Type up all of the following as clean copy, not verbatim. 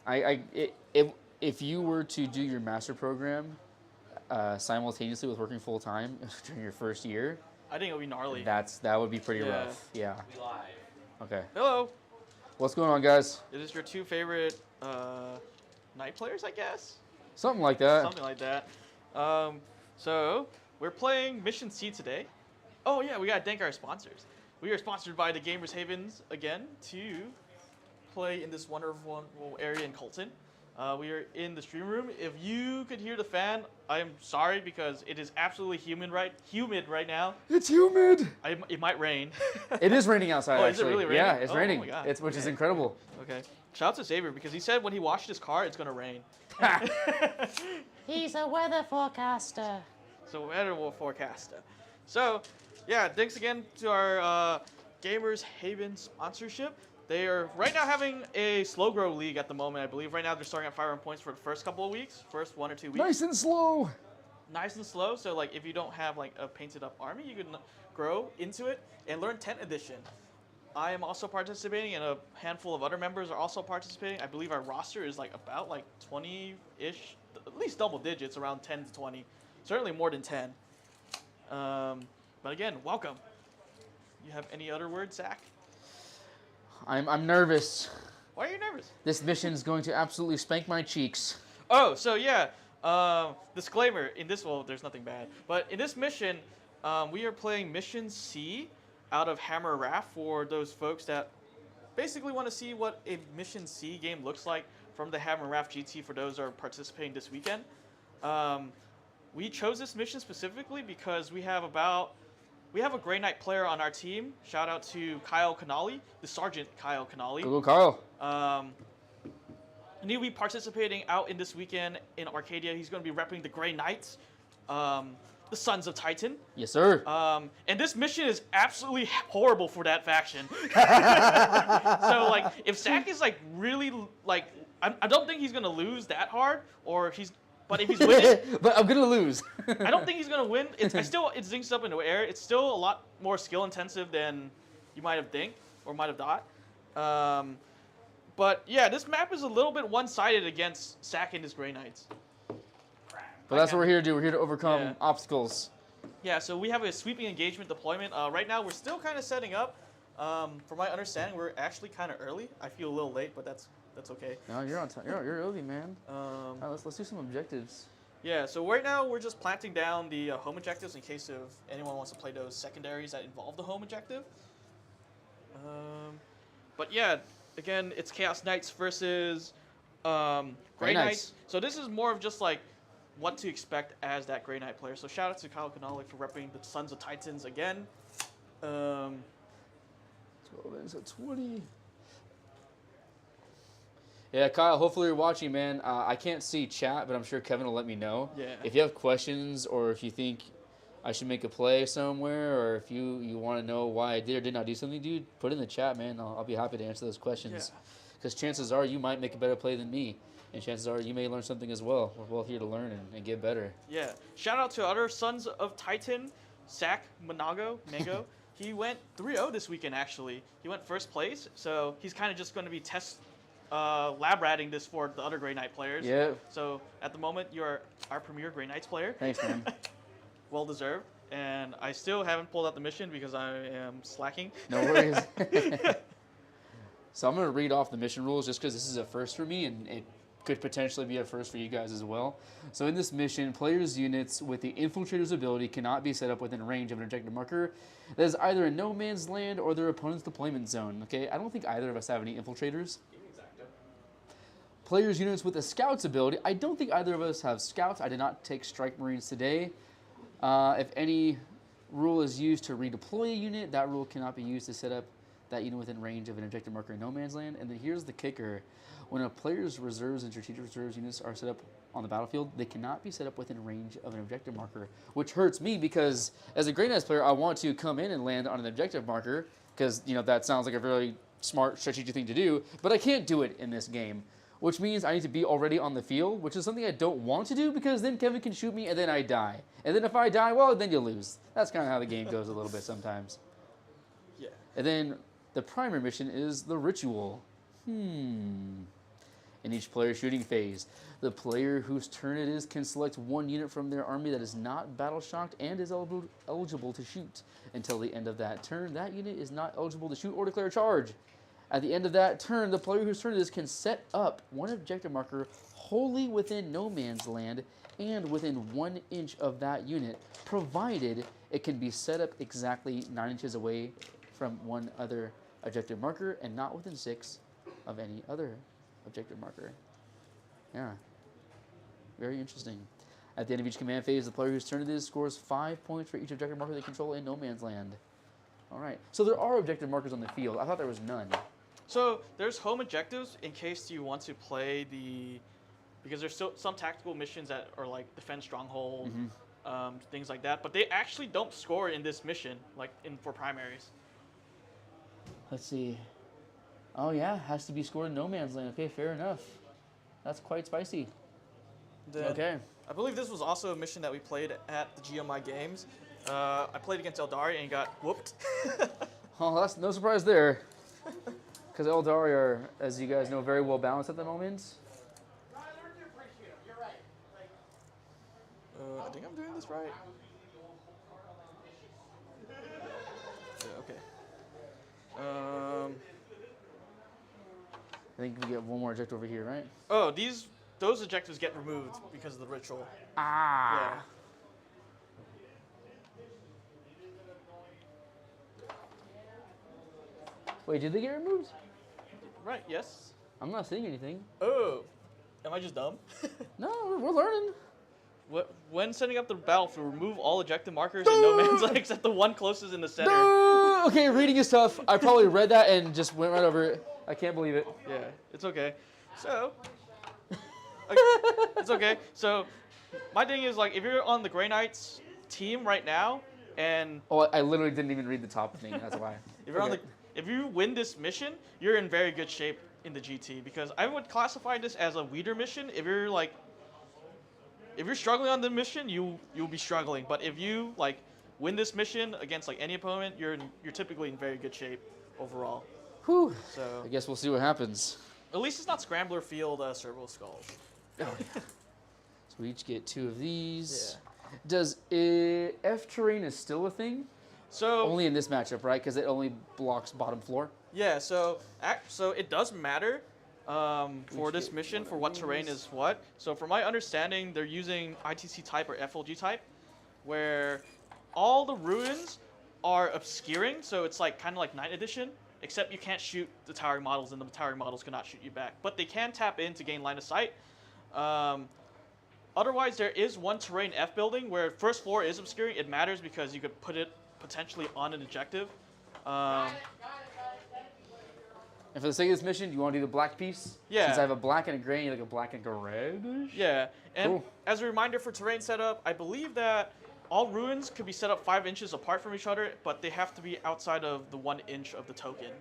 If you were to do your master program simultaneously with working full time during your first year, I think it'll be gnarly. that would be pretty Yeah. rough. Yeah. We live. Okay. Hello. What's going on, guys? It is your two favorite night players, I guess? Something like that. Something like that. So, we're playing Mission C today. Oh, yeah, we got to thank our sponsors. We are sponsored by the Gamers Havens again to play in this wonderful area in Colton. We are in the stream room. If you could hear the fan, I am sorry because it is absolutely humid right now. It's humid. It might rain. It is raining outside. Oh, actually. is it really raining? Yeah, it's Oh raining. my God. Which is Okay. incredible. Okay. Shout out to Xavier because he said when he washed his car, it's gonna rain. He's a weather forecaster. So weather forecaster. So, yeah, thanks again to our Gamers Haven sponsorship. They are right now having a slow grow league at the moment, I believe. Right now they're starting at 500 points for the first couple of weeks, first 1 or 2 weeks. Nice and slow. Nice and slow. So like if you don't have like a painted up army, you can grow into it and learn 10th edition. I am also participating, and a handful of other members are also participating. I believe our roster is like about like 20-ish, at least double digits, around 10 to 20. Certainly more than 10. But again, welcome. You have any other words, Zach? I'm nervous. Why are you nervous? This mission is going to absolutely spank my cheeks. Oh, so yeah. Disclaimer, in this, well, there's nothing bad. But in this mission, we are playing Mission C out of Hammer Raft for those folks that basically want to see what a Mission C game looks like from the Hammer Raft GT for those that are participating this weekend. We chose this mission specifically because we have a Grey Knight player on our team. Shout out to Kyle Canali, the Sergeant Kyle Canali. Go Kyle. And he'll be participating out in this weekend in Arcadia. He's going to be repping the Grey Knights, the Sons of Titan. Yes, sir. And this mission is absolutely horrible for that faction. So, like, if Zach is, like, really, like, I don't think he's going to lose that hard, but if he's winning, But I'm gonna lose. I don't think he's gonna win. It zincs up in the air. It's still a lot more skill intensive than you might have think or might have thought. But yeah, this map is a little bit one-sided against Zach and his Grey Knights. But that's what we're here to do. We're here to overcome Yeah. obstacles. Yeah, so we have a sweeping engagement deployment. Right now, we're still kind of setting up. From my understanding, we're actually kind of early. I feel a little late, but that's okay. No, you're on time. You're early, man. Um, All right, let's do some objectives. Yeah, so right now we're just planting down the home objectives in case of anyone wants to play those secondaries that involve the home objective. But yeah, again, it's Chaos Knights versus Grey Knights. So this is more of just like what to expect as that Grey Knight player. So shout out to Kyle Canali for repping the Sons of Titans again. 12 is a 20. Yeah, Kyle, hopefully you're watching, man. I can't see chat, but I'm sure Kevin will let me know. Yeah. If you have questions or if you think I should make a play somewhere or if you want to know why I did or did not do something, dude, put it in the chat, man. I'll be happy to answer those questions. Because chances are you might make a better play than me. And chances are you may learn something as well. We're both here to learn and get better. Yeah. Shout out to other Sons of Titan, Zach Mango. He went 3-0 this weekend, actually. He went first place, so he's kind of just going to be lab ratting this for the other Grey Knight players. Yeah. So at the moment, you're our premier Grey Knights player. Thanks, man. Well deserved. And I still haven't pulled out the mission because I am slacking. No worries. So I'm going to read off the mission rules just because this is a first for me and it could potentially be a first for you guys as well. So in this mission, players' units with the Infiltrator's ability cannot be set up within range of an objective marker that is either in no man's land or their opponent's deployment zone. Okay, I don't think either of us have any Infiltrators. Players' units with a Scout's ability. I don't think either of us have Scouts. I did not take Strike Marines today. If any rule is used to redeploy a unit, that rule cannot be used to set up that unit within range of an objective marker in no man's land. And then here's the kicker. When a player's reserves and strategic reserves units are set up on the battlefield, they cannot be set up within range of an objective marker, which hurts me because as a Grey Knights player, I want to come in and land on an objective marker because, you know, that sounds like a very smart strategic thing to do, but I can't do it in this game, which means I need to be already on the field, which is something I don't want to do because then Kevin can shoot me and then I die. And then if I die, well, then you lose. That's kind of how the game goes a little bit sometimes. Yeah. And then the primary mission is the ritual. In in each player's shooting phase. The player whose turn it is can select one unit from their army that is not battle shocked and is eligible to shoot. Until the end of that turn, that unit is not eligible to shoot or declare a charge. At the end of that turn, the player whose turn it is can set up one objective marker wholly within no man's land and within 1 inch of that unit, provided it can be set up exactly 9 inches away from one other objective marker and not within 6 of any other objective marker. Yeah. Very interesting. At the end of each command phase, the player whose turn it is scores 5 points for each objective marker they control in no man's land. All right. So there are objective markers on the field. I thought there was none. So there's home objectives in case you want to play because there's still some tactical missions that are like defend stronghold, things like that. But they actually don't score in this mission, like for primaries. Let's see. Oh yeah, has to be scored in no man's land. Okay, fair enough. That's quite spicy. Then, okay. I believe this was also a mission that we played at the GMI Games. I played against Eldari and got whooped. Oh, that's no surprise there. Because Eldari are, as you guys know, very well balanced at the moment. I think I'm doing this right. Yeah, okay. I think we get one more objective over here, right? Oh, those objectives get removed because of the ritual. Ah. Yeah. Wait, did they get removed? Right, yes. I'm not seeing anything. Oh, am I just dumb? No, we're learning. When setting up the battlefield, remove all objective markers in no man's land except the one closest in the center. No! Okay, reading is tough. I probably read that and just went right over it. I can't believe it. Yeah, it's okay. So, it's okay. So, my thing is, like, if you're on the Grey Knights team right now, and... Oh, I literally didn't even read the top thing, that's why. If you win this mission, you're in very good shape in the GT, because I would classify this as a weeder mission. If you're struggling on the mission, you'll be struggling. But if you win this mission against any opponent, you're typically in very good shape overall. Whew. So I guess we'll see what happens. at least it's not Scrambler Field Servo Skulls. Oh, yeah. So we each get 2 of these. Yeah. Does F terrain is still a thing? So Only in this matchup, right? Because it only blocks bottom floor. yeah, so it does matter for this mission for what terrain is what. So from my understanding, they're using ITC type or FLG type, where all the ruins are obscuring. So it's kind of like 9th edition, except you can't shoot the towering models, and the towering models cannot shoot you back. But they can tap in to gain line of sight. Otherwise, there is one terrain F building where first floor is obscuring. It matters because you could put it potentially on an objective. And for the sake of this mission, do you want to do the black piece? Yeah. Since I have a black and a gray, you like a black and a red? Yeah, and Cool. as a reminder for terrain setup, I believe that all ruins could be set up 5 inches apart from each other, but they have to be outside of the 1 inch of the token.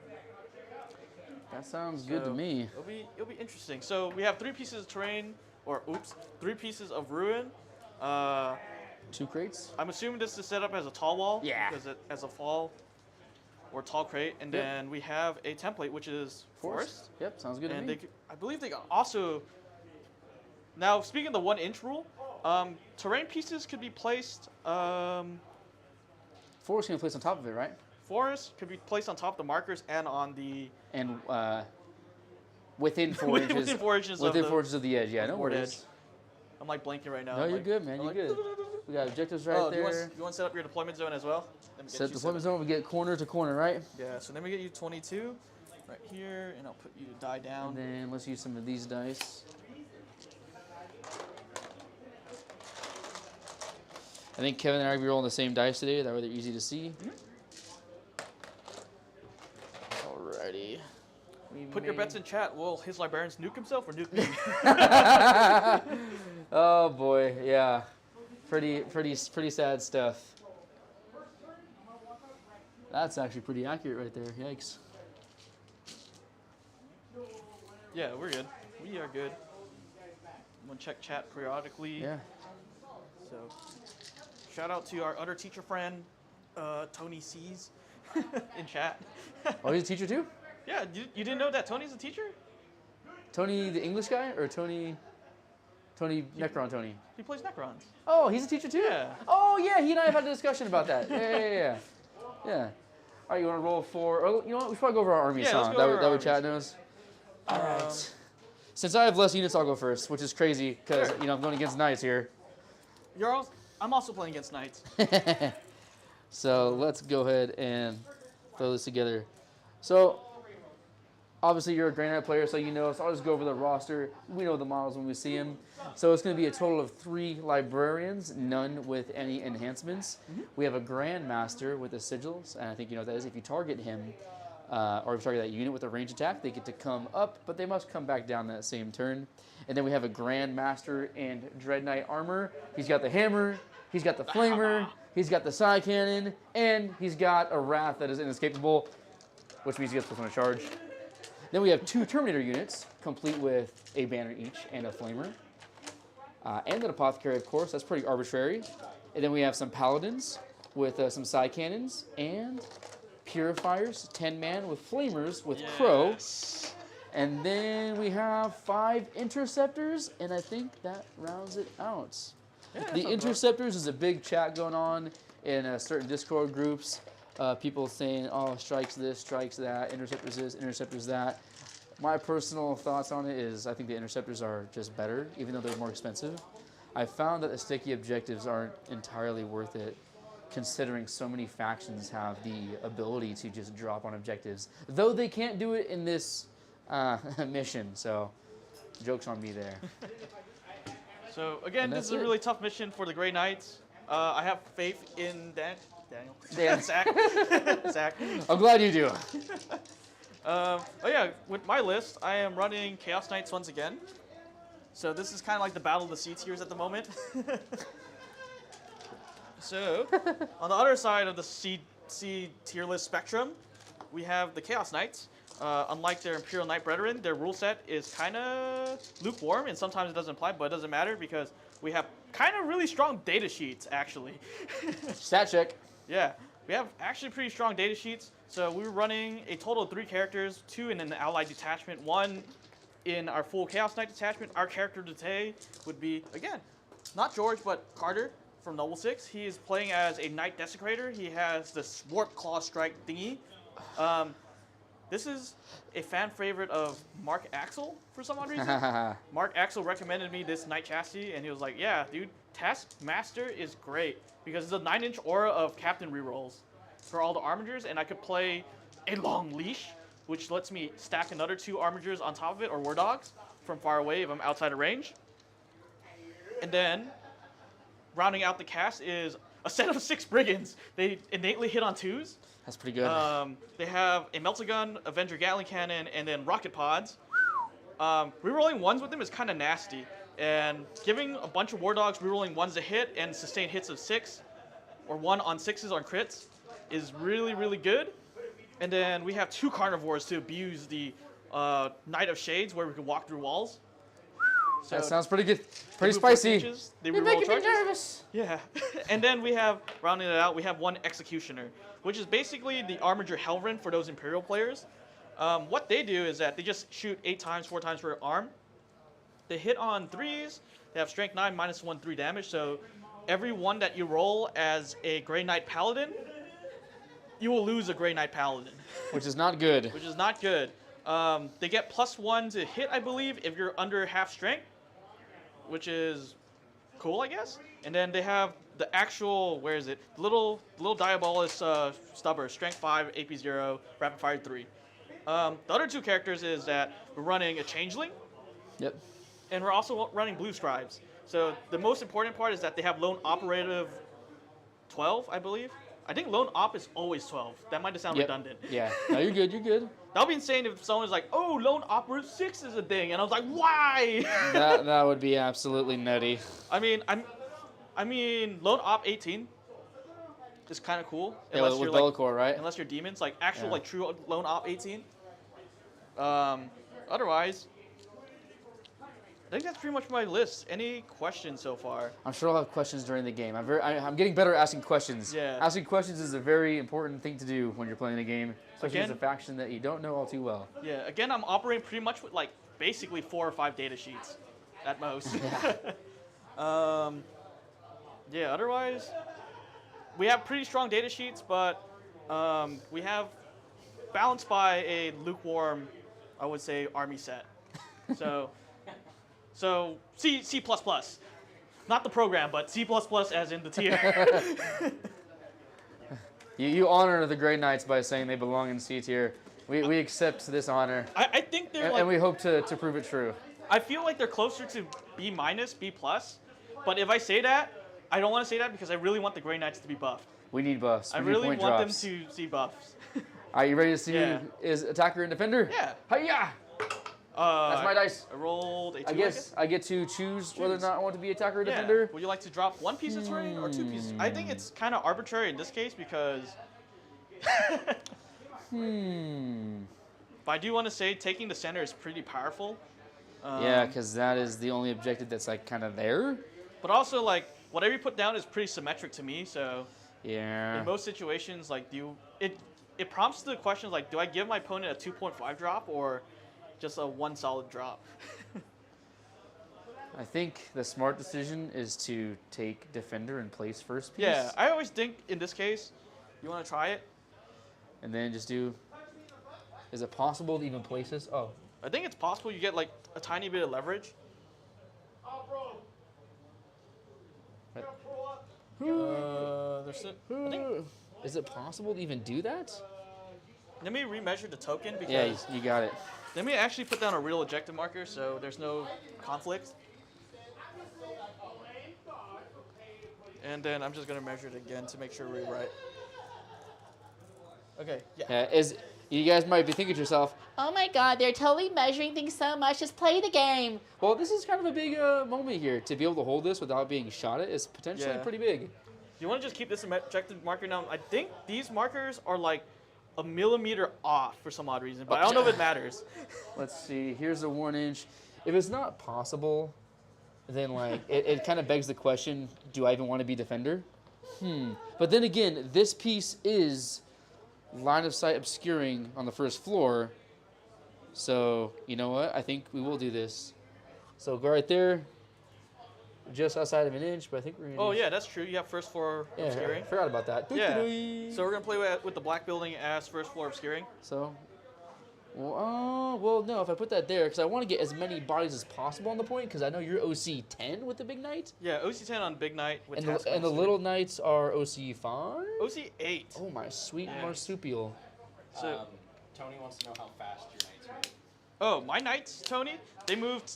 That sounds good to So, me. It'll be interesting. So we have 3 pieces of terrain, 3 pieces of ruin. 2 crates? I'm assuming this is set up as a tall wall. Yeah. Because it as a fall or tall crate, and Yep. then we have a template which is forest. Yep, sounds good And to me. I believe they also. Now, speaking of the 1 inch rule, terrain pieces could be placed. Forest can be placed on top of it, right? Forest could be placed on top of the markers and on the. And within 4 inches. Within 4 inches Within of 4 inches of the edge, yeah, of no the board worries. edge. I'm blanking right now. No, I'm you're good, man. I'm You're good. We got objectives right Oh, there. you want to set up your deployment zone as well? Let me get Set you deployment set up. zone. We get corner to corner, right? Yeah, so let me get you 22 right here, and I'll put you to die down. And then let's use some of these dice. I think Kevin and I will be rolling the same dice today. That way they're easy to see. Alrighty. Put your bets in chat. Will his librarians nuke himself or nuke me? Oh boy, yeah. Pretty sad stuff. That's actually pretty accurate right there. Yikes. Yeah, we're good. We are good. I'm gonna check chat periodically. Yeah. So, shout out to our other teacher friend, Tony C's, in chat. Oh, he's a teacher too? Yeah, you didn't know that Tony's a teacher? Tony the English guy or Tony Necron Tony? He plays Necrons. Oh, he's a teacher too? Yeah. Oh, yeah, he and I have had a discussion about that. Yeah. Yeah. All right, you want to roll for... Oh, you know what? We should probably go over our armies, Yeah, let's huh? go over That our way chat armies. knows. All right. Since I have less units, I'll go first, which is crazy because, Sure. you know, I'm going against knights here. I'm also playing against knights. So let's go ahead and throw this together. So, obviously, you're a Grey Knight player, so you know. So I'll just go over the roster. We know the models when we see them. So it's going to be a total of 3 librarians, none with any enhancements. We have a Grandmaster with the sigils, and I think you know what that is. If you target him, or if you target that unit with a range attack, they get to come up, but they must come back down that same turn. And then we have a Grandmaster in Dread Knight armor. He's got the hammer, he's got the flamer, he's got the side cannon, and he's got a wrath that is inescapable, which means he gets +1 to charge. Then we have 2 Terminator units, complete with a banner each and a flamer. And an apothecary, of course. That's pretty arbitrary. And then we have some paladins with some side cannons and purifiers, 10-man with flamers with crow. And then we have 5 interceptors, and I think that rounds it out. Yeah, that The sounds interceptors is a big chat going on in certain Discord groups. People saying, oh, strikes this, strikes that, interceptors this, interceptors that. My personal thoughts on it is I think the interceptors are just better, even though they're more expensive. I found that the sticky objectives aren't entirely worth it, considering so many factions have the ability to just drop on objectives, though they can't do it in this mission, so joke's on me there. So again, this is a really tough mission for the Grey Knights. I have faith in Daniel. Dan. Zach. Zach. I'm glad you do. Oh yeah, with my list, I am running Chaos Knights once again. So this is kind of like the battle of the C tiers at the moment. So, on the other side of the C tier list spectrum, we have the Chaos Knights. Unlike their Imperial Knight brethren, their rule set is kind of lukewarm, and sometimes it doesn't apply, but it doesn't matter because we have kind of really strong data sheets, actually. Stat check. Yeah, we have actually pretty strong data sheets. So we were running a total of 3 characters, 2 in an allied detachment, 1 in our full Chaos Knight detachment. Our character today would be, again, not George, but Carter from Noble 6. He is playing as a Knight Desecrator. He has this Warp Claw Strike thingy. This is a fan favorite of Mark Axel for some odd reason. Mark Axel recommended me this Knight chassis, and he was like, yeah, dude, Taskmaster is great because it's a 9-inch aura of Captain rerolls for all the Armigers, and I could play a Long Leash, which lets me stack another 2 Armigers on top of it, or War Dogs, from far away if I'm outside of range. And then, rounding out the cast is a set of 6 Brigands. They innately hit on 2s. That's pretty good. They have a Melta Gun, Avenger Gatling Cannon, and then Rocket Pods. Rerolling 1s with them is kind of nasty. And giving a bunch of War Dogs rerolling 1s to hit and sustain hits of 6, or 1 on 6s on crits, is really, really good. And then we have 2 Carnivores to abuse the Knight of Shades, where we can walk through walls. So that sounds pretty good. Pretty move 4 spicy. inches, they You're reroll making me charges. nervous. Yeah. And then we have, rounding it out, we have 1 Executioner, which is basically the Armiger Helvrin for those Imperial players. What they do is that they just shoot 8 times, 4 times per arm. They hit on 3s. They have Strength 9, -1, 3 damage. So every one that you roll as a Grey Knight Paladin, you will lose a Grey Knight Paladin. Which is not good. Which is not good. They get +1 to hit, I believe, if you're under half strength, which is cool, I guess. And then they have the actual, where is it? The little Diabolus Stubber, Strength 5, AP 0, Rapid Fire 3. The other 2 characters is that we're running a Changeling. Yep. And we're also running Blue Scribes. So the most important part is that they have Lone Operative 12, I believe. I think Lone Op is always 12. That might sound redundant. Yeah. No, you're good. You're good. That would be insane if someone was like, oh, Lone Operative 6 is a thing. And I was like, why? that would be absolutely nutty. I mean, Lone Op 18 is kind of cool. Yeah, with Bellicor, right? Unless you're demons, like actual, like true Lone Op 18. Otherwise, I think that's pretty much my list. Any questions so far? I'm sure I'll have questions during the game. I'm getting better at asking questions. Yeah. Asking questions is a very important thing to do when you're playing a game, especially as a Again? faction that you don't know all too well. Yeah. Again, I'm operating pretty much with like basically 4 or 5 data sheets at most. Yeah, otherwise, we have pretty strong data sheets, but we have balanced by a lukewarm, I would say, army set. So C++, not the program, but C++ as in the tier. You honor the Grey Knights by saying they belong in C tier. We accept this honor, I think they're and we hope to prove it true. I feel like they're closer to B-, B+, but if I say that, I don't want to say that because I really want the Grey Knights to be buffed. We need buffs. I We need really point want drops. them to see buffs. Are you ready to see Yeah. is attacker and defender? Yeah. Hiya! That's my dice. I rolled a 2, I guess I get to choose whether or not I want to be attacker or Yeah. defender. Would you like to drop 1 piece of terrain or 2 pieces? I think it's kind of arbitrary in this case because. But I do want to say taking the center is pretty powerful. Yeah, because that is the only objective that's like kind of there. But also like whatever you put down is pretty symmetric to me. So Yeah. in most situations, like it prompts the questions like, do I give my opponent a 2.5 drop or just a 1 solid drop? I think the smart decision is to take defender and place first piece. Yeah, I always think in this case, you want to try it. And then just do. Is it possible to even place this? Oh. I think it's possible you get like a tiny bit of leverage. I think, Is it possible to even do that? let me remeasure the token because Yeah, you got it. let me actually put down a real objective marker so there's no conflict. And then I'm just gonna measure it again to make sure we're right. Okay, yeah. You guys might be thinking to yourself, Oh my god, they're totally measuring things so much. Just play the game. well, this is kind of a big moment here. To be able to hold this without being shot at is potentially Yeah. pretty big. Do you want to just keep this objective marker now? I think these markers are like a millimeter off for some odd reason, but I don't know if it matters. Let's see. Here's a 1 inch. If it's not possible, then like it kind of begs the question: do I even want to be defender? But then again, this piece is line of sight obscuring on the first floor. So you know what? I think we will do this. So go right there, just outside of an inch. But I think we're gonna. Oh yeah, that's true. You have first floor Yeah, obscuring. I forgot about that. Yeah. So we're gonna play with the black building as first floor obscuring. So, well, no. If I put that there, because I want to get as many bodies as possible on the point, because I know you're OC 10 with the big knight, Yeah, OC10 on Big Knight with and task the mastery. little knights are OC 5. OC8. Oh my sweet Yeah. marsupial. So, Tony wants to know how fast your knights move. oh, my knights, Tony, they moved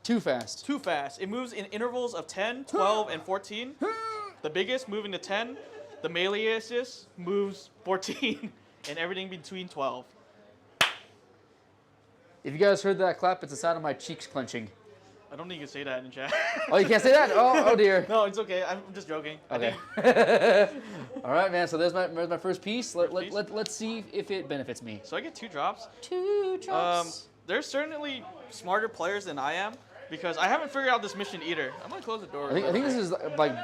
Too fast. too fast. It moves in intervals of 10, 12, and 14. The biggest moving to 10. The melee assist moves 14, and everything between 12. If you guys heard that clap, it's the sound of my cheeks clenching. I don't think you can say that in chat. Oh, you can't say that? Oh dear. No, it's okay. I'm just joking. I Okay. think- All right, man. So there's my first piece. piece? Let's see if it benefits me. So I get 2 drops. 2 drops. There's certainly smarter players than I am because I haven't figured out this mission either. I'm gonna close the door. I think this is like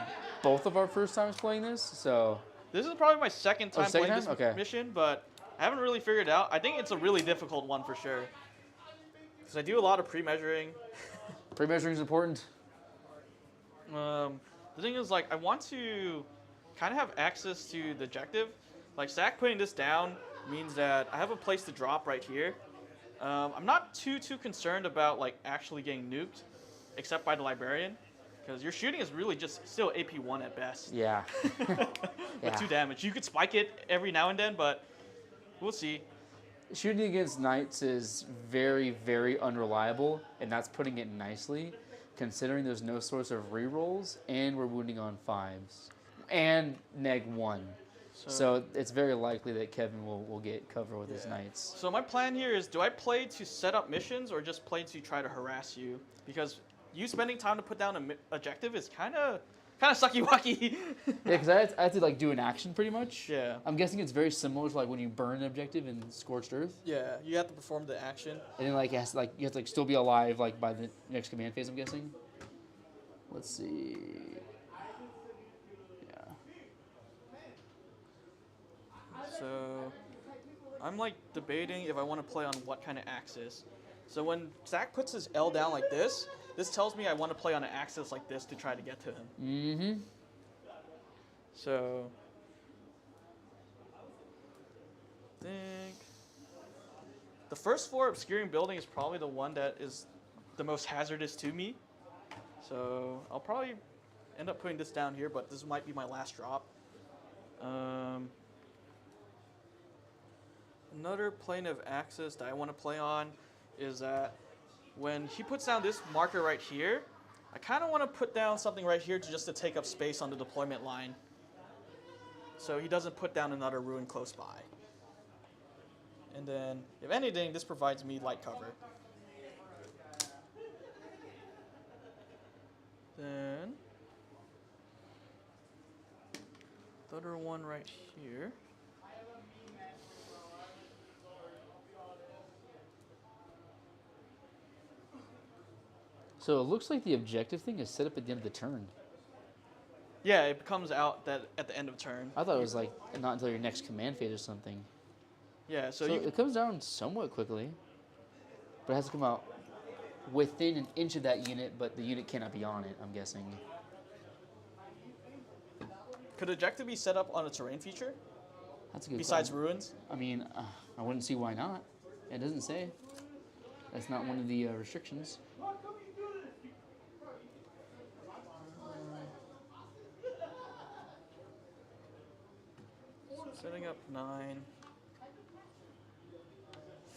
both of our first times playing this. So This is probably my second time second playing time? this Okay. mission, but I haven't really figured it out. I think it's a really difficult one for sure. Because I do a lot of pre-measuring. pre-measuring is important. The thing is, like, I want to kind of have access to the objective. Like, Zach putting this down means that I have a place to drop right here. I'm not too concerned about, like, actually getting nuked, except by the librarian. Because your shooting is really just still AP1 at best. Yeah. With 2 damage. You could spike it every now and then, but we'll see. Shooting against knights is very, very unreliable, and that's putting it nicely, considering there's no source of rerolls, and we're wounding on 5s. And neg 1. So it's very likely that Kevin will get cover with his knights. So my plan here is, do I play to set up missions or just play to try to harass you? Because you spending time to put down an objective is kind of sucky-wacky. Yeah, because I have to like do an action pretty much. Yeah. I'm guessing it's very similar to like when you burn an objective in Scorched Earth, Yeah, you have to perform the action. and then like you have to like still be alive like by the next command phase. I'm guessing. Let's see. Yeah. So I'm like debating if I want to play on what kind of axis. So when Zach puts his L down like this tells me I want to play on an axis like this to try to get to him. Mm-hmm. So, I think the first floor obscuring building is probably the one that is the most hazardous to me. So I'll probably end up putting this down here, but this might be my last drop. Another plane of axis that I want to play on is that when he puts down this marker right here, I kind of want to put down something right here just to take up space on the deployment line. So he doesn't put down another ruin close by. And then, if anything, this provides me light cover. Then, the other one right here. So it looks like the objective thing is set up at the end of the turn. Yeah, it comes out that at the end of turn. I thought it was like not until your next command phase or something. Yeah, so So you it comes down somewhat quickly, but it has to come out within an inch of that unit, but the unit cannot be on it, I'm guessing. could objective be set up on a terrain feature That's a good besides question. ruins? I mean, I wouldn't see why not. It doesn't say. That's not one of the restrictions. Setting up 9.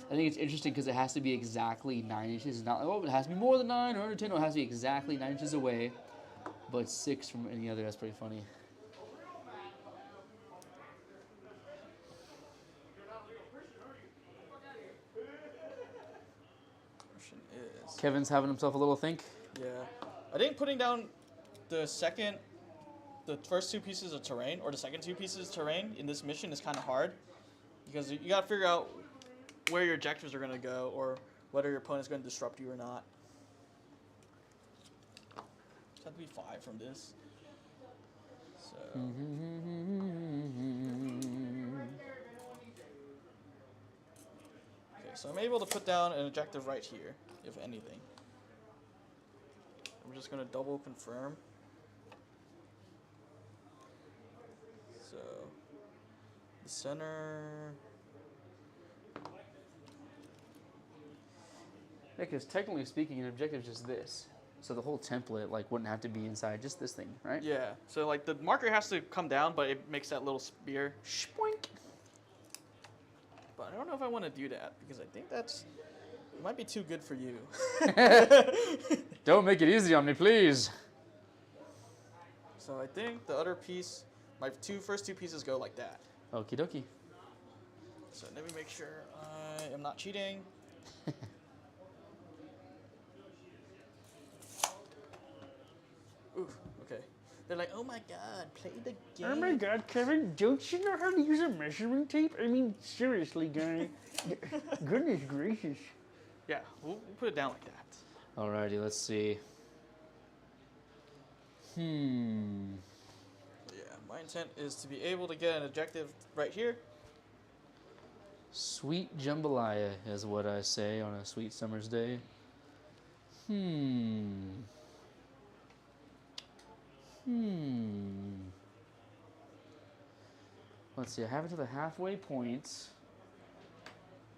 I think it's interesting because it has to be exactly 9 inches. It's not like, oh, it has to be more than 9 or under 10. No, it has to be exactly 9 inches away, but 6 from any other. That's pretty funny. Question is, Kevin's having himself a little think. yeah, I think putting down the first 2 pieces of terrain, or the second 2 pieces of terrain in this mission is kind of hard, because you got to figure out where your objectives are going to go, or whether your opponent's going to disrupt you or not. Just have to be 5 from this. So, okay, so I'm able to put down an objective right here, if anything. I'm just going to double confirm. So, the center. Yeah, because technically speaking, an objective is just this. So the whole template wouldn't have to be inside just this thing, right? Yeah, so like the marker has to come down, but it makes that little spear. Shpoink. But I don't know if I want to do that, because I think it might be too good for you. Don't make it easy on me, please. So I think the other piece, my first two pieces go like that. Okie dokie. So let me make sure I am not cheating. Ooh, okay. They're like, oh my god, play the game. Oh my god, Kevin, don't you know how to use a measuring tape? I mean, seriously, guy. Goodness gracious. Yeah, we'll put it down like that. Alrighty, let's see. Yeah, my intent is to be able to get an objective right here. Sweet jambalaya is what I say on a sweet summer's day. Let's see, I have it to the halfway point.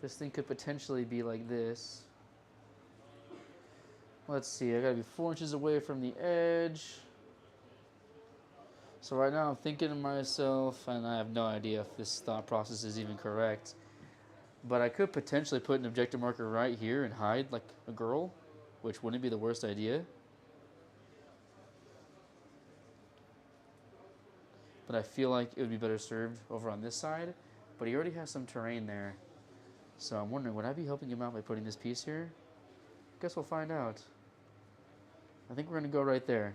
This thing could potentially be like this. Let's see, I gotta be 4 inches away from the edge. So right now I'm thinking to myself, and I have no idea if this thought process is even correct, but I could potentially put an objective marker right here and hide like a girl, which wouldn't be the worst idea. But I feel like it would be better served over on this side, but he already has some terrain there. So I'm wondering, would I be helping him out by putting this piece here? Guess we'll find out. I think we're gonna go right there.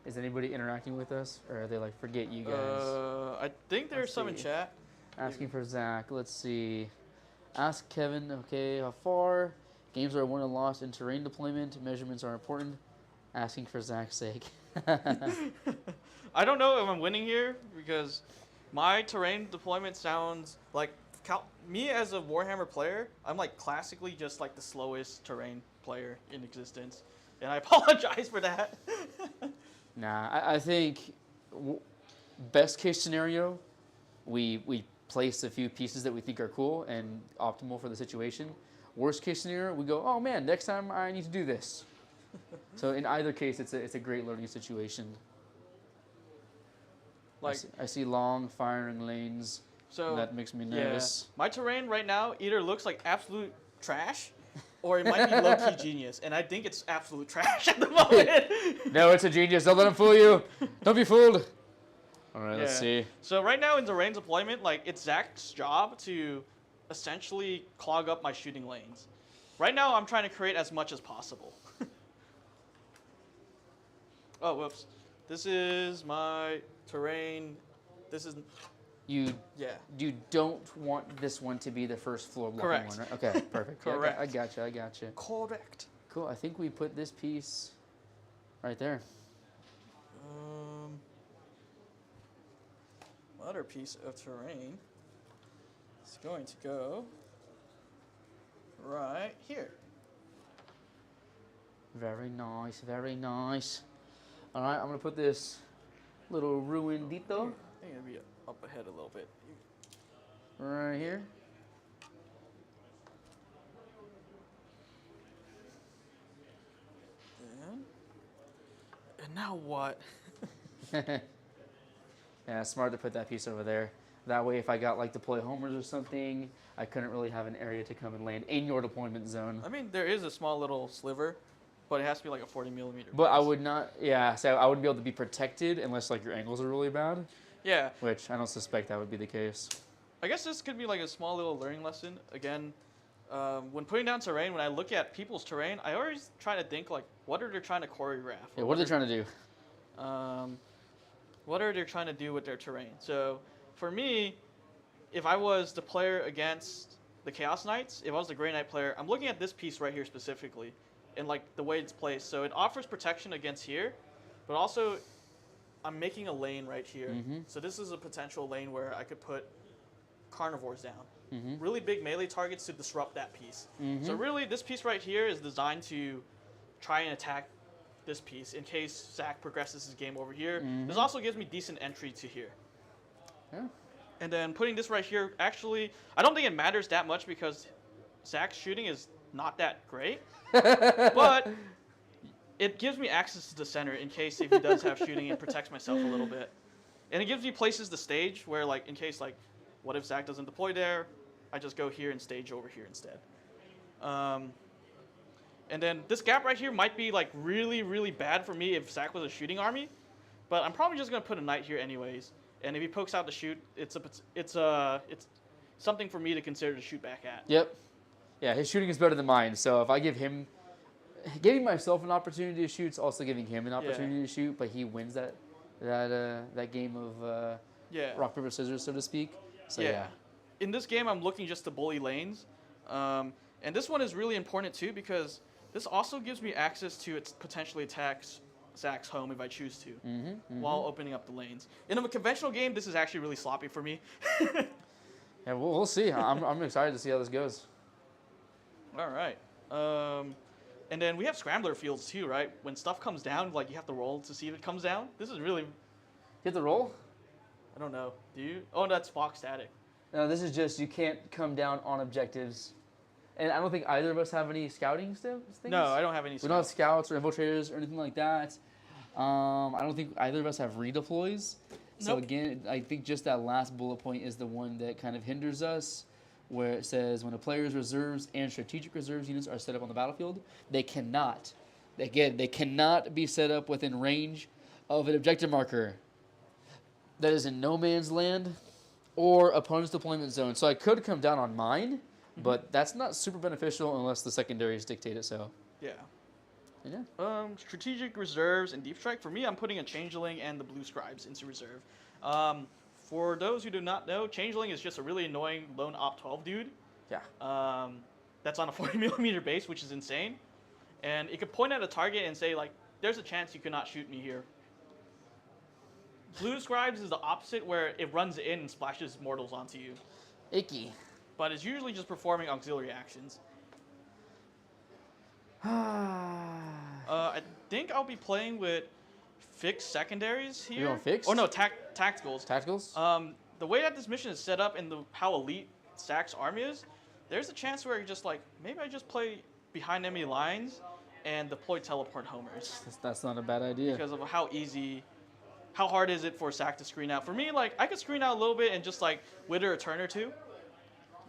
Is anybody interacting with us, or are they like, forget you guys? I think there's Let's some in see. chat. Asking for Zach. Let's see. Ask Kevin, okay, how far? Games are won and lost in terrain deployment. Measurements are important. Asking for Zach's sake. I don't know if I'm winning here because my terrain deployment sounds like me as a Warhammer player. I'm like classically just like the slowest terrain player in existence, and I apologize for that. Nah, I think best case scenario, we place a few pieces that we think are cool and optimal for the situation. Worst case scenario, we go, oh man, next time I need to do this. So in either case, it's a great learning situation. Like I see long firing lanes. so, That makes me nervous. my terrain right now either looks like absolute trash, or it might be low key genius, and I think it's absolute trash at the moment. No, it's a genius. Don't let him fool you. Don't be fooled. All right, let's see. So right now in terrain deployment, like it's Zach's job to essentially clog up my shooting lanes. Right now, I'm trying to create as much as possible. Oh, whoops. This is my terrain. This is You yeah. don't want this one to be the first floor blocking Correct. one, right? Okay, perfect. Yeah, Correct. I gotcha. Correct. Cool. I think we put this piece right there. Other piece of terrain is going to go right here. Very nice, very nice. All right, I'm gonna put this little ruindito I think it'll be up ahead a little bit. right here. And now what? Yeah, smart to put that piece over there. That way, if I got like deploy homers or something, I couldn't really have an area to come and land in your deployment zone. I mean, there is a small little sliver, but it has to be like a 40 millimeter. But I piece. would not, yeah, so I wouldn't be able to be protected unless like your angles are really bad, Yeah, which I don't suspect that would be the case. I guess this could be like a small little learning lesson. Again, when putting down terrain, when I look at people's terrain, I always try to think like, what are they trying to choreograph? Yeah, what are they trying to do? What are they trying to do with their terrain? So for me, if I was the player against the Chaos Knights, if I was the Grey Knight player, I'm looking at this piece right here specifically and like the way it's placed. So it offers protection against here, but also I'm making a lane right here. So this is a potential lane where I could put carnivores down. Really big melee targets to disrupt that piece. So really this piece right here is designed to try and attack this piece in case Zach progresses his game over here. This also gives me decent entry to here. Yeah. And then putting this right here, actually, I don't think it matters that much because Zach's shooting is not that great. But it gives me access to the center in case if he does have shooting and protects myself a little bit. And it gives me places to stage where, like, in case, like, what if Zach doesn't deploy there? I just go here and stage over here instead. And then this gap right here might be like really, really bad for me if Zach was a shooting army, but I'm probably just gonna put a knight here anyways. And if he pokes out to shoot, it's something for me to consider to shoot back at. Yep. Yeah, his shooting is better than mine. So if I give him, giving myself an opportunity to shoot, is also giving him an opportunity to shoot. But he wins that game of rock paper scissors, so to speak. So yeah. In this game, I'm looking just to bully lanes, and this one is really important too because this also gives me access to potentially attacks Zach's home if I choose to, while opening up the lanes. In a conventional game, this is actually really sloppy for me. Yeah, we'll see. I'm excited to see how this goes. All right. And then we have scrambler fields too, right? When stuff comes down, like you have to roll to see if it comes down. This is really, Hit the roll? I don't know. Do you? Oh, that's Fox static. No, this is just you can't come down on objectives. And I don't think either of us have any scouting things. No, I don't have any. We don't have scouts or infiltrators or anything like that. I don't think either of us have redeploys. So Nope. again, I think just that last bullet point is the one that kind of hinders us, where it says when a player's reserves and strategic reserves units are set up on the battlefield, they cannot be set up within range of an objective marker that is in no man's land or opponent's deployment zone. So I could come down on mine, but that's not super beneficial unless the secondaries dictate it so. Yeah. Strategic reserves and deep strike. For me, I'm putting a changeling and the blue scribes into reserve. For those who do not know, changeling is just a really annoying lone op 12 dude. Yeah. That's on a 40mm base, which is insane. And it could point at a target and say, like, there's a chance you cannot shoot me here. Blue scribes is the opposite, where it runs in and splashes mortals onto you. Icky. But it's usually just performing auxiliary actions. I think I'll be playing with fixed secondaries here. You going fixed? Oh no, tacticals. Tacticals? The way that this mission is set up and how elite Sack's army is, there's a chance where you're just like, maybe I just play behind enemy lines and deploy teleport homers. That's not a bad idea. Because of how hard is it for Sack to screen out? For me, like, I could screen out a little bit and just like wither a turn or two.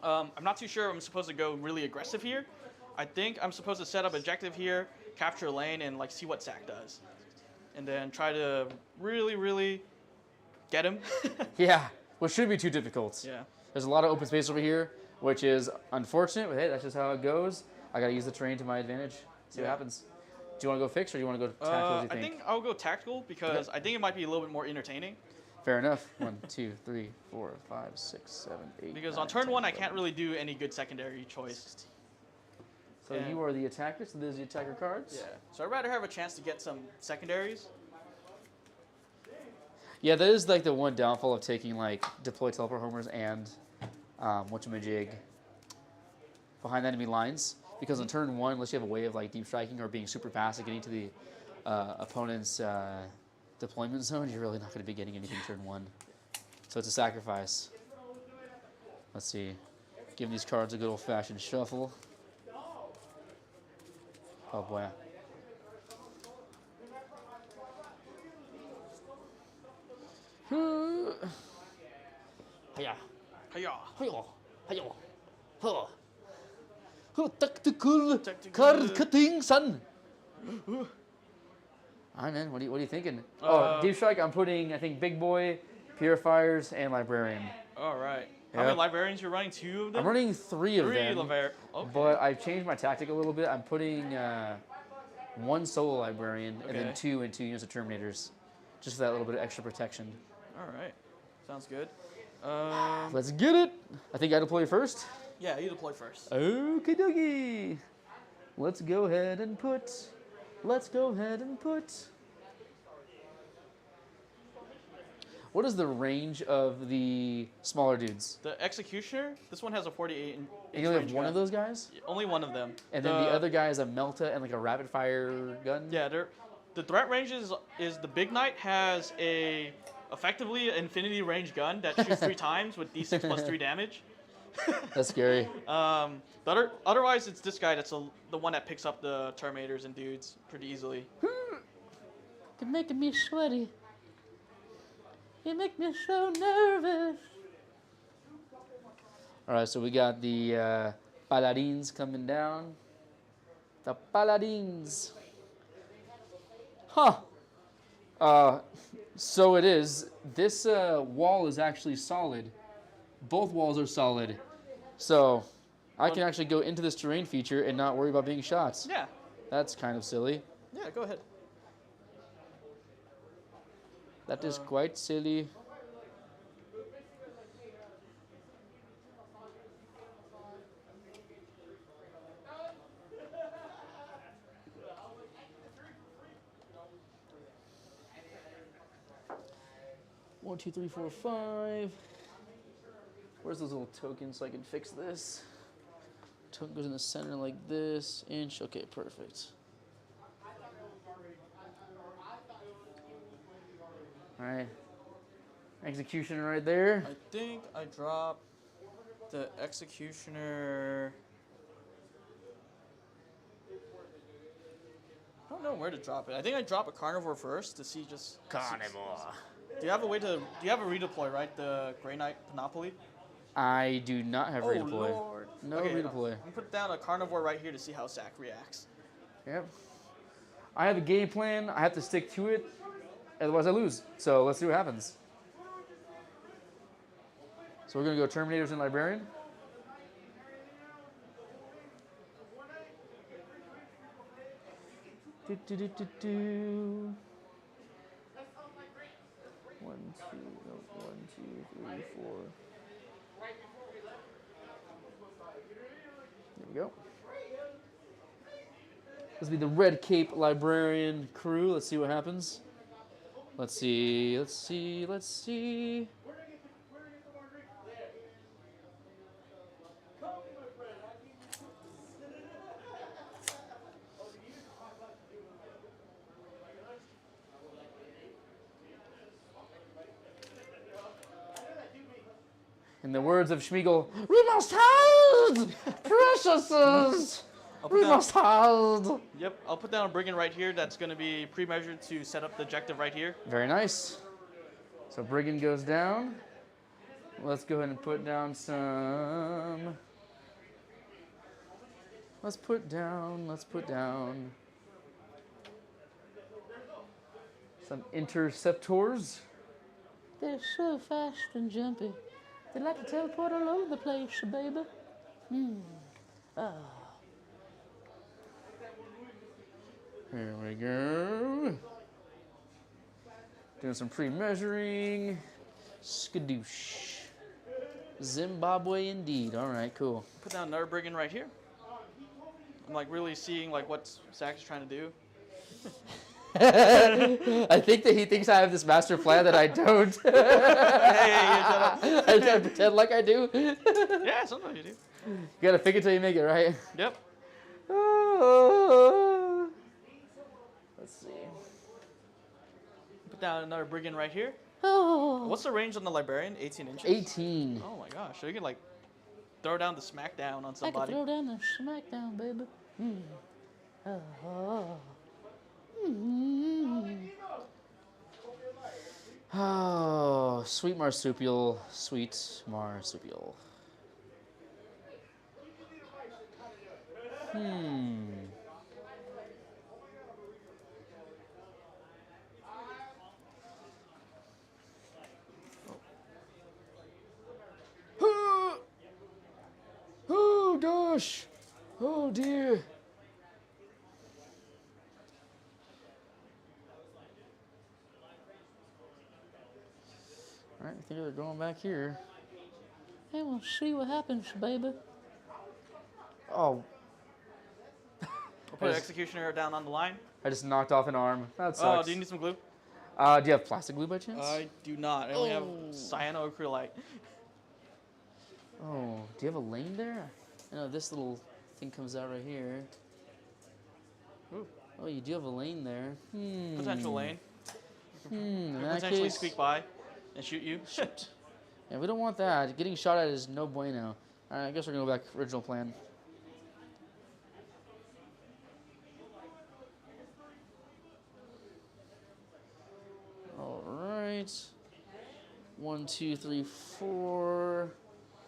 I'm not too sure I'm supposed to go really aggressive here. I think I'm supposed to set up objective here, capture a lane, and like see what Sack does. And then try to really, really get him. Yeah, which shouldn't be too difficult. Yeah. There's a lot of open space over here, which is unfortunate, but hey, that's just how it goes. I gotta use the terrain to my advantage. See what happens. Do you want to go fixed or do you want to go tactical? Do you I think I'll go tactical because I think it might be a little bit more entertaining. Fair enough. 1, 2, 3, 4, 5, 6, 7, 8. Because 9, on turn 10, 1, I 11. can't really do any good secondary choice. So you are the attacker, so there's the attacker cards. Yeah. So I'd rather have a chance to get some secondaries. Yeah, that is like the one downfall of taking like deploy teleport homers and whatchamajig behind enemy lines. Because on turn 1, unless you have a way of like deep striking or being super fast at getting to the opponent's deployment zone, you're really not going to be getting anything turn 1. So it's a sacrifice. Let's see. Give these cards a good old-fashioned shuffle. Oh boy. Hiya. Hiya. Hiya. Hiya. Huh. Huh. Tactical card cutting, son. Alright, man. What are you thinking? Deep strike. I'm putting, I think, big boy, purifiers, and librarian. All right. How Yep. many librarians you're running? 2 of them? I'm running 3 of them. Okay. But I've changed my tactic a little bit. I'm putting 1 solo librarian and then 2 and 2 units of terminators, just for that little bit of extra protection. All right. Sounds good. Let's get it. I think I deploy first. Yeah, you deploy first. Okie dokie. Let's go ahead and put. What is the range of the smaller dudes? The Executioner, this one has a 48 inch And you only range have one gun. of those guys? Only one of them. And then the other guy is a Melta and like a rapid fire gun? Yeah, the threat range is the Big Knight has effectively an infinity range gun that shoots 3 times with d6 plus 3 damage. That's scary. Otherwise, it's this guy that's the one that picks up the Terminators and dudes pretty easily. You're making me sweaty. You make me so nervous. All right, so we got the Paladins coming down. The Paladins. Huh. So it is. This wall is actually solid. Both walls are solid. So I can actually go into this terrain feature and not worry about being shot. Yeah. That's kind of silly. Yeah, go ahead. That is quite silly. One, two, three, four, 5. Where's those little tokens so I can fix this? Token goes in the center like this. Inch. Okay, perfect. All right. Executioner right there. I think I dropped the Executioner. I don't know where to drop it. I think I drop a Carnivore first to see just. Carnivore. Do you have a redeploy, right? The Grey Knight Panoply? I do not have redeploy. Lord. No Okay, redeploy. I'm gonna put down a Carnivore right here to see how Zack reacts. Yep. I have a game plan. I have to stick to it. Otherwise, I lose. So let's see what happens. So we're going to go Terminators and Librarian. Do, do, do, do, do. 1, 2, no, 1, 2, 3, 4. There we go. This will be the Red Cape Librarian crew. Let's see what happens. Let's see, let's see, let's see. In the words of Schmiegel, we must hide! Preciouses! We must hide! Yep, I'll put down a brigand right here that's going to be pre-measured to set up the objective right here. Very nice. So Brigand goes down. Let's go ahead and put down some... Let's put down some interceptors. They're so fast and jumpy. They like to teleport all over the place, baby. Here we go. Doing some pre-measuring. Skadoosh. Zimbabwe indeed. All right, cool. Put down another brigand right here. I'm like really seeing like what Zach is trying to do. I think that he thinks I have this master plan that I don't. Hey, shut up. I try to pretend like I do. Yeah, sometimes you do. You gotta fake it till you make it, right? Yep. Let's see. Put down another brigand right here. Oh. What's the range on the librarian? 18 inches? 18. Oh my gosh, so you can like throw down the smackdown on I can somebody. throw down the smackdown, baby. Oh, sweet marsupial, sweet marsupial. Oh gosh. Oh dear. All right, I think they're going back here. Hey, we'll see what happens, baby. Oh, We'll put an executioner down on the line. I just knocked off an arm. That Oh, sucks. do you need some glue? Do you have plastic glue by chance? I do not. I only have cyanoacrylite. Oh, do you have a lane there? I know this little thing comes out right here. Ooh. Oh, you do have a lane there. Potential lane. In Could that potentially case, squeak by and shoot you. yeah, we don't want that. Getting shot at is no bueno. All right, I guess we're gonna go back to original plan. All right. 1, 2, 3, 4,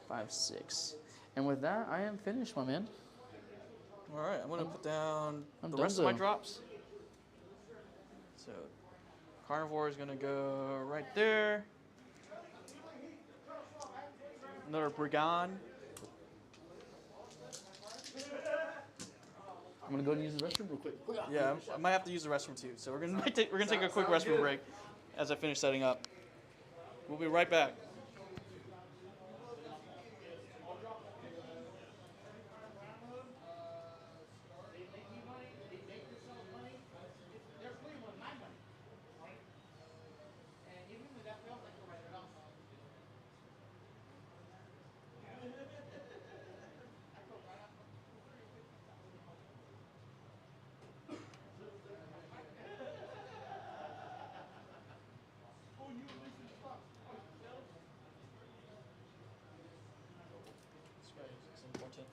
5, 6. And with that, I am finished, my man. All right, I'm gonna put down I'm the rest of my donezo. drops. So, carnivore is gonna go right there. Another brigand. I'm gonna go and use the restroom real quick. Yeah, I might have to use the restroom too. So we're gonna take a quick restroom break as I finish setting up. We'll be right back. It's important.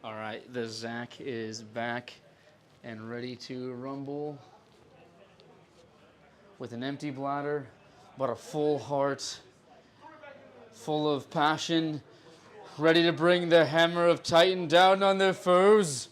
All right, the Zach is back and ready to rumble with an empty bladder, but a full heart, full of passion, ready to bring the hammer of Titan down on their foes.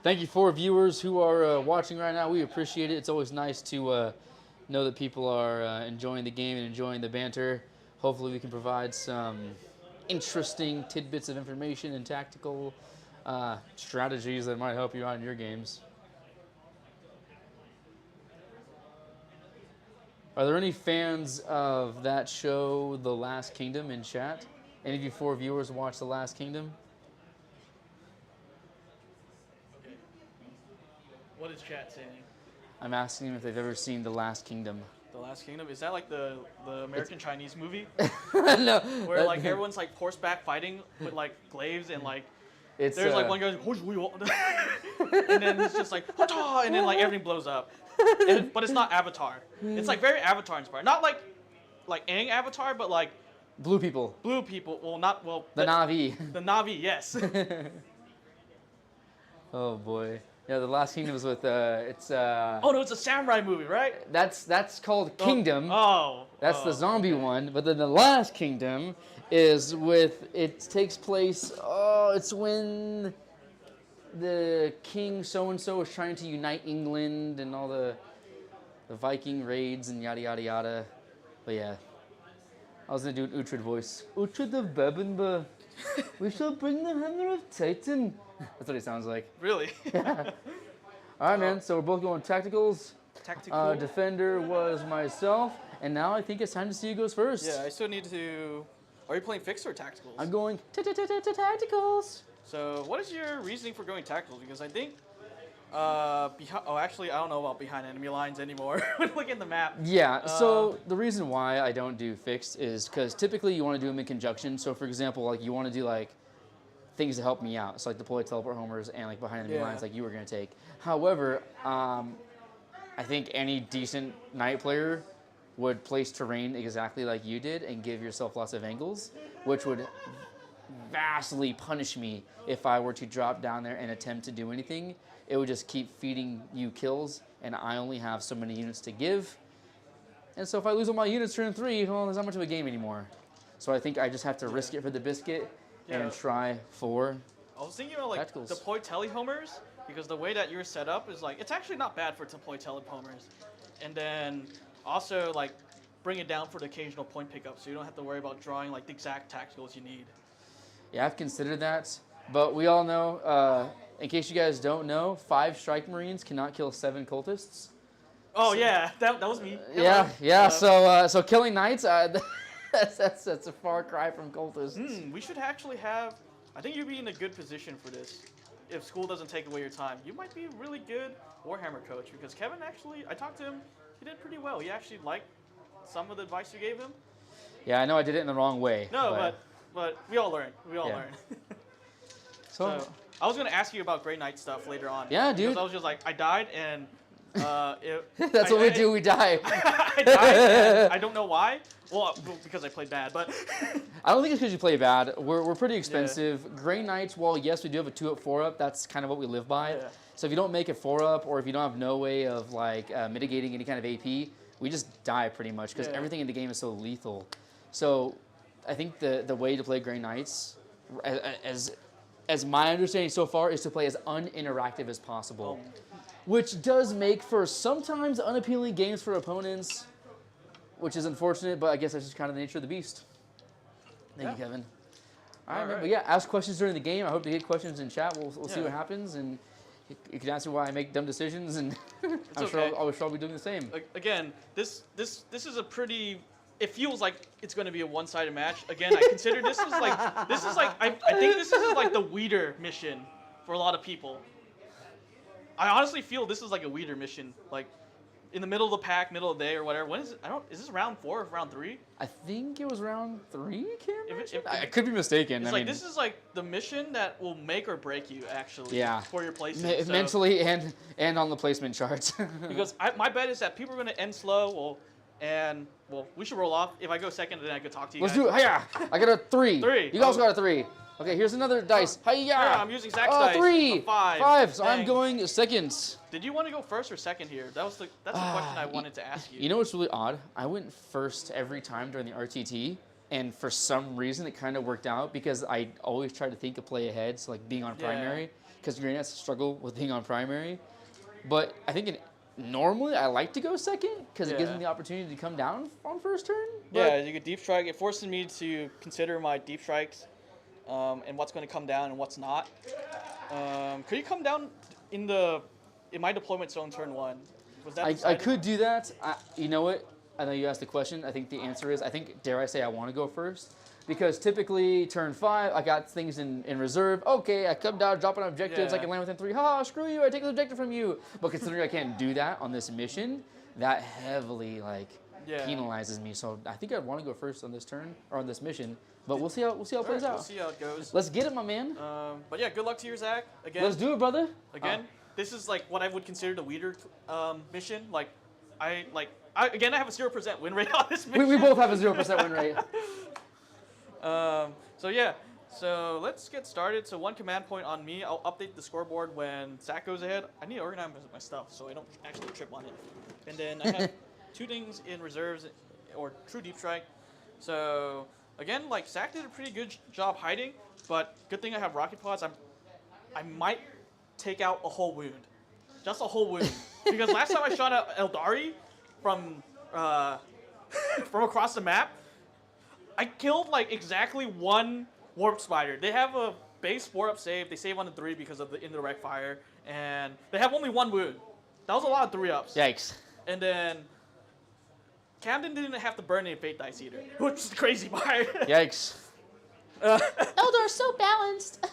Thank you for viewers who are watching right now. We appreciate it. It's always nice to know that people are enjoying the game and enjoying the banter. Hopefully we can provide some interesting tidbits of information and tactical strategies that might help you out in your games. Are there any fans of that show, The Last Kingdom, in chat? Any of you 4 viewers watch The Last Kingdom? What is chat saying? I'm asking them if they've ever seen The Last Kingdom. The Last Kingdom? Is that like the American Chinese movie? No. Where like everyone's like horseback fighting with like glaives and like It's, there's like one guy and then it's just like "Hata!" and then like everything blows up. But it's not Avatar. It's like very Avatar inspired. Not like Aang Avatar, but like blue people. blue people. Well, not well. The Na'vi. The Na'vi, yes. Oh boy. Yeah, The Last Kingdom is with it's Oh no, it's a samurai movie, right? that's called Kingdom. Oh. That's the zombie one, but then The Last Kingdom is with it takes place it's when the king so and so is trying to unite England and all the Viking raids and yada yada yada. But yeah. I was gonna do an Uhtred voice. Uhtred of Bebinba. We shall bring the hammer of Titan. That's what he sounds like. Really? All right, man. So we're both going tacticals. Tactical. Defender was myself, and now I think it's time to see who goes first. Yeah, I still need to. Are you playing fixed or tacticals? I'm going tacticals. So, what is your reasoning for going tacticals? Because I think, actually, I don't know about behind enemy lines anymore. Look at the map. Yeah. So the reason why I don't do fixed is because typically you want to do them in conjunction. So, for example, like you want to do like things to help me out. So, like deploy teleport homers and like behind enemy lines, like you were gonna take. However, I think any decent knight player would place terrain exactly like you did and give yourself lots of angles, which would vastly punish me if I were to drop down there and attempt to do anything. It would just keep feeding you kills, and I only have so many units to give. And so if I lose all my units turn 3, well, there's not much of a game anymore. So I think I just have to risk it for the biscuit and try for I was thinking about like tacticals. deploy telehomers, because the way that you're set up is like it's actually not bad for deploy telehomers, and then also like bring it down for the occasional point pickup, so you don't have to worry about drawing like the exact tacticals you need. Yeah, I've considered that, but we all know, in case you guys don't know, 5 strike marines cannot kill 7 cultists. Oh yeah, that was me. Yeah. So killing knights, that's a far cry from cultists. We should actually have. I think you'd be in a good position for this. If school doesn't take away your time, you might be a really good Warhammer coach, because Kevin actually, I talked to him, he did pretty well. He actually liked some of the advice you gave him. Yeah, I know I did it in the wrong way. No, but we all learn. We all learn. So I was gonna ask you about Grey Knight stuff later on. Yeah, dude. Because I was just like, I died and that's what we do. We die. I died and I don't know why. Well, because I played bad, but I don't think it's because you play bad. We're pretty expensive. Grey Knights, well, yes, we do have a 2-up, 4-up. That's kind of what we live by. Yeah. So if you don't make it 4-up, or if you don't have no way of like mitigating any kind of AP, we just die pretty much, because everything in the game is so lethal. So I think the way to play Grey Knights, as my understanding so far, is to play as uninteractive as possible, which does make for sometimes unappealing games for opponents, which is unfortunate, but I guess that's just kind of the nature of the beast. Thank you, Kevin. All right, man. But yeah, ask questions during the game. I hope to get questions in chat. We'll see what happens, and you can ask me why I make dumb decisions, and I'm sure I'll be doing the same. Again, this is a pretty. It feels like it's going to be a one-sided match. Again, I consider this is like I think this is like the Weeder mission for a lot of people. I honestly feel this is like a Weeder mission. Like in the middle of the pack, middle of the day or whatever. When is it? Is this round 4 or round 3? I think it was round 3. If- I could be mistaken. It's I like mean, this is like the mission that will make or break you actually. Yeah. For your placement. So- mentally and on the placement chart. Because my bet is that people are going to end slow. Well, we should roll off. If I go second, then I could talk to you Let's guys. do it. Hiya! I got a 3. 3. You also got a 3. Okay, here's another dice. Hiya! Yeah, I'm using Zach's Oh, dice. 3. A 5. 5. So I'm Dang. going second. Did you want to go first or second here? That's the question I wanted to ask you. You know what's really odd? I went first every time during the RTT, and for some reason it kind of worked out because I always try to think a play ahead, so like being on Yeah. primary, because you're gonna struggle with being on primary. But I think normally I like to go second because it gives Yeah. me the opportunity to come down on first turn. Yeah, you get deep strike. It forces me to consider my deep strikes and what's going to come down and what's not. Could you come down in my deployment zone turn 1? Was that I decided? could do that. You know what? I know you asked the question. I think the answer is, dare I say, I want to go first. Because typically, turn 5, I got things in reserve. Okay, I come down, drop on objectives, I Yeah. can land within 3. Ha, screw you, I take the objective from you. But considering I can't do that on this mission, that heavily Yeah. penalizes me. So I think I want to go first on this turn, or on this mission. But we'll see how it plays out. We'll see how it goes. Let's get it, my man. But yeah, good luck to you, Zach. Again, Let's do it, brother. Again, this is like what I would consider the weeder mission. I have a 0% win rate on this mission. We both have a 0% win rate. So yeah, so let's get started. So 1 command point on me. I'll update the scoreboard when Zach goes ahead. I need to organize my stuff so I don't actually trip on it. And then I have 2 things in reserves or true deep strike. So again, like Zach did a pretty good job hiding, but good thing I have rocket pods. I might take out a whole wound, just a whole wound, because last time I shot at Eldari from across the map, I killed like exactly 1 warp spider. They have a base 4-up save. They save on the 3 because of the indirect fire, and they have only 1 wound. That was a lot of 3-ups. Yikes. And then Camden didn't have to burn any fate dice either, which is the crazy part. Yikes. Eldor's so balanced.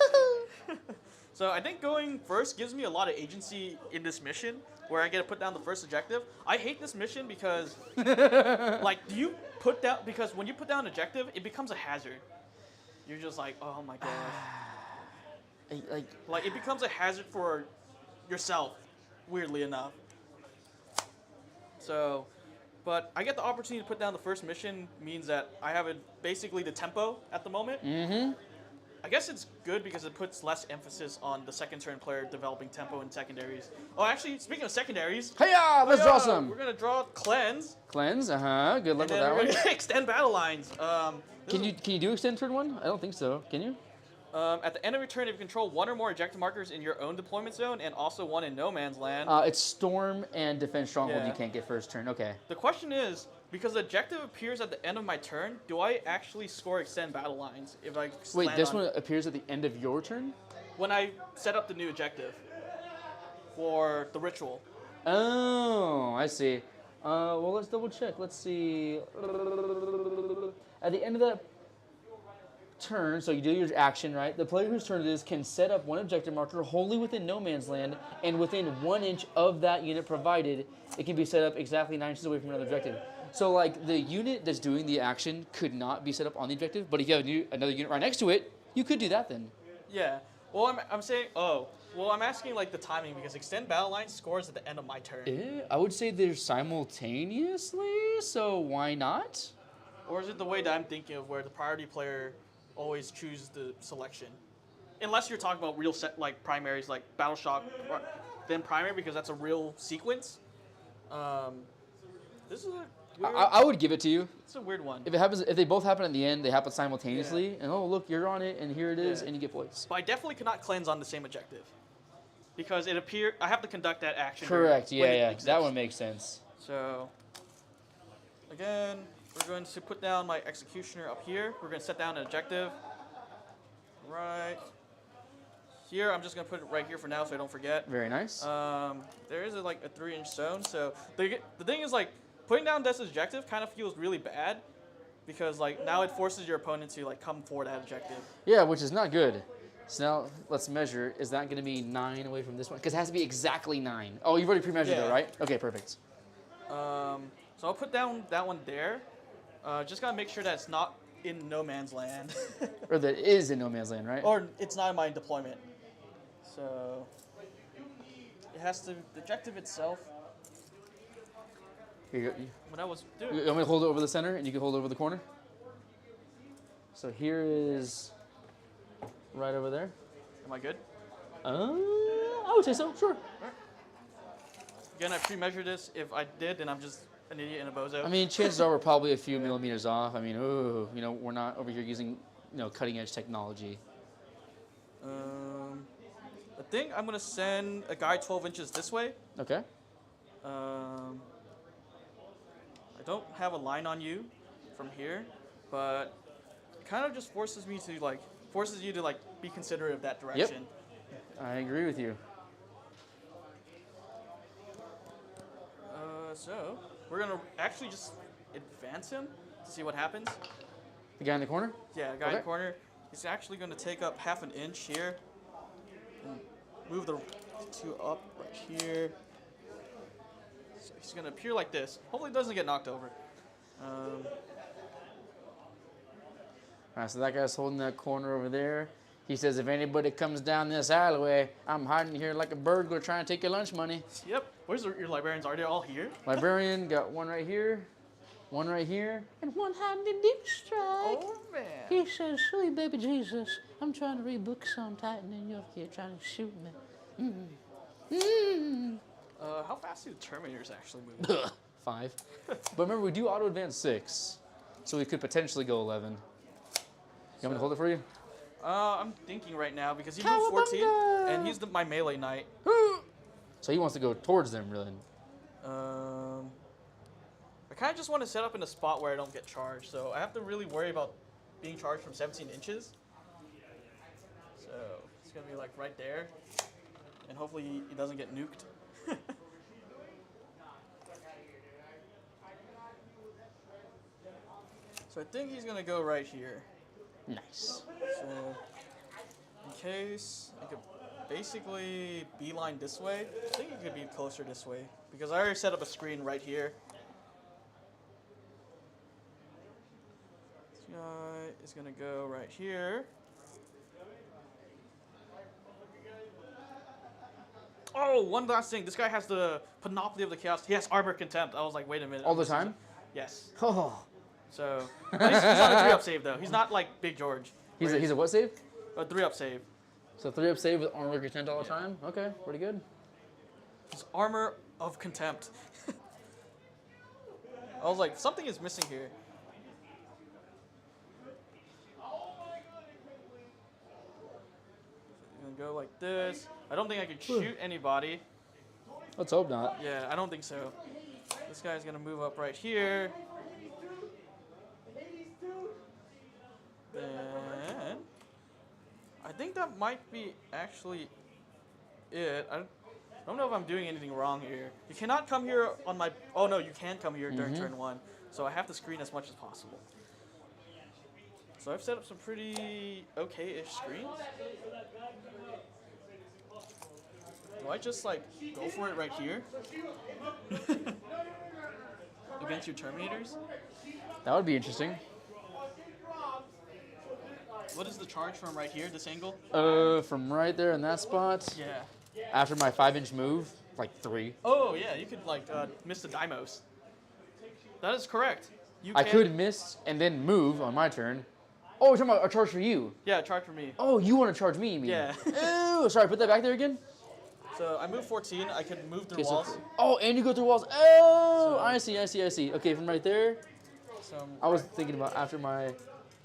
So I think going first gives me a lot of agency in this mission, where I get to put down the first objective. I hate this mission because, because when you put down an objective, it becomes a hazard. You're just like, oh my gosh. Like it becomes a hazard for yourself, weirdly enough. So, but I get the opportunity to put down the first mission means that I have basically the tempo at the moment. Mm-hmm. I guess it's good because it puts less emphasis on the second turn player developing tempo in secondaries. Oh, actually, speaking of secondaries, Hiya! Let's draw some. We're gonna draw Cleanse, Cleanse. Good luck and with then that we're one. gonna extend battle lines. Can you do extend turn 1? I don't think so. Can you? At the end of your turn, if you control 1 or more objective markers in your own deployment zone and also 1 in no man's land. It's Storm and Defense Stronghold. Yeah. You can't get first turn. Okay. The question is, because the objective appears at the end of my turn, do I actually score extend battle lines if I Wait, land this on- one appears at the end of your turn? when I set up the new objective for the ritual? Oh, I see. Well, let's double check. Let's see. At the end of that turn, so you do your action, right? The player whose turn it is can set up 1 objective marker wholly within no man's land and within 1 inch of that unit, provided it can be set up exactly 9 inches away from another objective. So, like, the unit that's doing the action could not be set up on the objective, but if you have another unit right next to it, you could do that then. Yeah. Well, I'm saying, I'm asking like the timing because extend battle line scores at the end of my turn. I would say they're simultaneously, so why not? Or is it the way that I'm thinking of where the priority player always chooses the selection? Unless you're talking about real set like primaries like Battle Shock, then primary because that's a real sequence. This is a weird, I would give it to you. it's a weird one. If they both happen at the end, they happen simultaneously, and oh look, you're on it, and here it is, Yeah. and you get points. But I definitely cannot cleanse on the same objective. Because I have to conduct that action. Correct. when Yeah, it yeah. exists. That one makes sense. So, again, we're going to put down my executioner up here. We're going to set down an objective. Right here. I'm just going to put it right here for now so I don't forget. Very nice. There is a 3-inch zone. So, the thing is, like, putting down this objective kind of feels really bad. Because, like, now it forces your opponent to, like, come for that objective. Yeah, which is not good. So now let's measure. Is that going to be 9 away from this one? Because it has to be exactly 9. Oh, you've already pre-measured Yeah. though, right? Okay, perfect. So I'll put down that one there. Just gotta make sure that it's not in no man's land. Or that is in no man's land, right? Or it's not in my deployment. So it has to, the objective itself, Here you go. what I was You doing. want me to hold it over the center and you can hold it over the corner? So here is right over there. Am I good? I would say so, sure. Again, I pre-measured this. If I did, then I'm just an idiot and a bozo. I mean, chances are we're probably a few millimeters off. I mean, ooh, you know, we're not over here using, you know, cutting edge technology. I think I'm gonna send a guy 12 inches this way. Okay. I don't have a line on you from here, but it kind of just forces you to like be considerate of that direction. I agree with you. So we're gonna actually just advance him to see what happens. The guy in the corner? Yeah, guy in the Okay. corner. He's actually gonna take up half an inch here. And move the two up right here. So he's gonna appear like this. Hopefully, he doesn't get knocked over. All right, so that guy's holding that corner over there. He says, if anybody comes down this alleyway, I'm hiding here like a burglar trying to take your lunch money. Yep. Where's your librarians? Are they all here? Librarian, got one right here, one right here. And one hand in deep strike. Oh man. He says, sweet baby Jesus, I'm trying to read books on Titan and you're here trying to shoot me. How fast do the Terminators actually move? 5. But remember, we do auto advance 6, so we could potentially go 11. You want me to hold it for you? I'm thinking right now because he moved 14, Cowabunga! and he's my melee knight. So he wants to go towards them, really. I kind of just want to set up in a spot where I don't get charged, so I have to really worry about being charged from 17 inches. So it's gonna be like right there, and hopefully he doesn't get nuked. So I think he's gonna go right here. Nice. So in case I could basically beeline this way, I think it could be closer this way because I already set up a screen right here. This guy is gonna go right here. Oh, one last thing. This guy has the panoply of the chaos. He has armor contempt. I was like, wait a minute. All the time? Yes. Oh. So but he's on a 3-up save though. He's not like Big George. He's a what save? A 3-up save. So 3-up save with armor content all the time? Okay, pretty good. His armor of contempt. I was like, something is missing here. I'm gonna go like this. I don't think I could shoot anybody. Let's hope not. Yeah, I don't think so. This guy's gonna move up right here. Then I think that might be actually it. I don't know if I'm doing anything wrong here. You cannot come here on my. Oh no, you can come here during turn 1. So I have to screen as much as possible. So I've set up some pretty okay-ish screens. Do I just like go for it right here? Against your Terminators? That would be interesting. What is the charge from right here, this angle? From right there in that spot, Yeah. after my 5-inch move, like 3. Oh yeah, you could like miss the Dimos. That is correct. You I can- could miss and then move on my turn. Oh, you're talking about a charge for you. Yeah, charge for me. Oh, you want to charge me, you mean? Yeah. Oh, sorry, put that back there again. So I moved 14. I could move through Okay, so- walls. oh, and you go through walls. Oh, So- I see. Okay, from right there. So I was thinking about after my.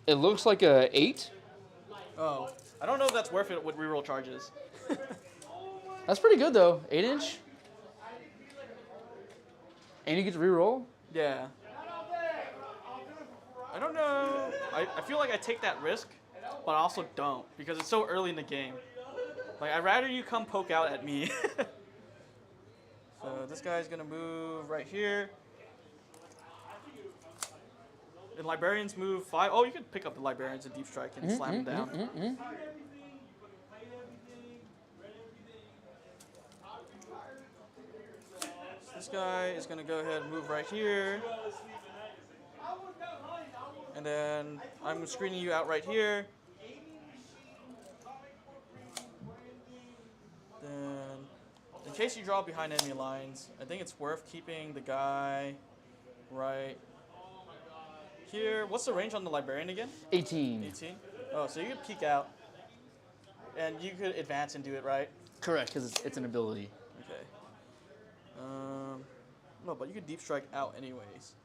It looks like a 8. oh, I don't know if that's worth it with reroll charges. That's pretty good though. 8-inch. And you get to reroll. Yeah. I don't know. I feel like I take that risk, but I also don't because it's so early in the game. Like I'd rather you come poke out at me. So this guy's gonna move right here. The librarians move 5. Oh, you could pick up the librarians and deep strike and slam them down. this guy is gonna go ahead and move right here. And then I'm screening you out right here. Then, in case you draw behind enemy lines, I think it's worth keeping the guy right here. What's the range on the Librarian again? 18. 18? Oh, so you could peek out. And you could advance and do it, right? Correct, because it's an ability. Okay. No, but you could deep strike out anyways.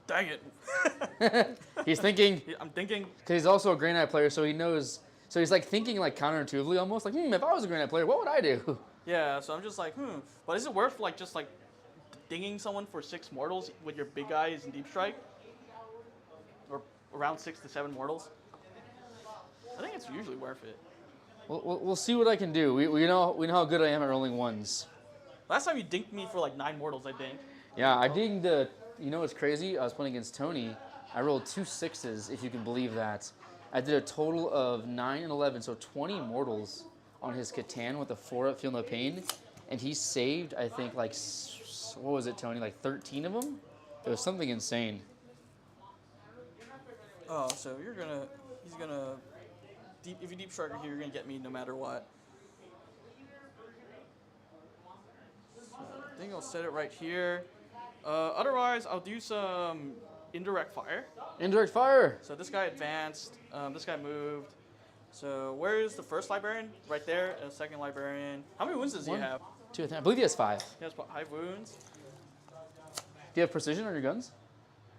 Dang it. He's thinking, I'm thinking. because he's also a Grey Knight player, so he knows. So he's like thinking like counterintuitively almost, like, if I was a Grey Knight player, what would I do? Yeah, so I'm just like, But is it worth like just like dinging someone for 6 mortals with your big guys in deep strike? Or around 6 to 7 mortals? I think it's usually worth it. We'll see what I can do. We know how good I am at rolling ones. Last time you dinked me for like 9 mortals, I think. Yeah, I dinged the. You know what's crazy? I was playing against Tony. I rolled 2 6s, if you can believe that. I did a total of 9 and 11, so 20 mortals on his Catan with a 4-up Feel No Pain, and he saved, I think, like, what was it, Tony? Like 13 of them? It was something insane. Oh, so he's gonna, if you deep strike here, you're gonna get me no matter what. So I think I'll set it right here. Otherwise, I'll do some indirect fire. Indirect fire! So this guy advanced, this guy moved. So where is the first Librarian? Right there, and the second Librarian. How many wounds does he 1, have? 2, 3. I believe he has 5. He has 5 wounds. Do you have precision on your guns?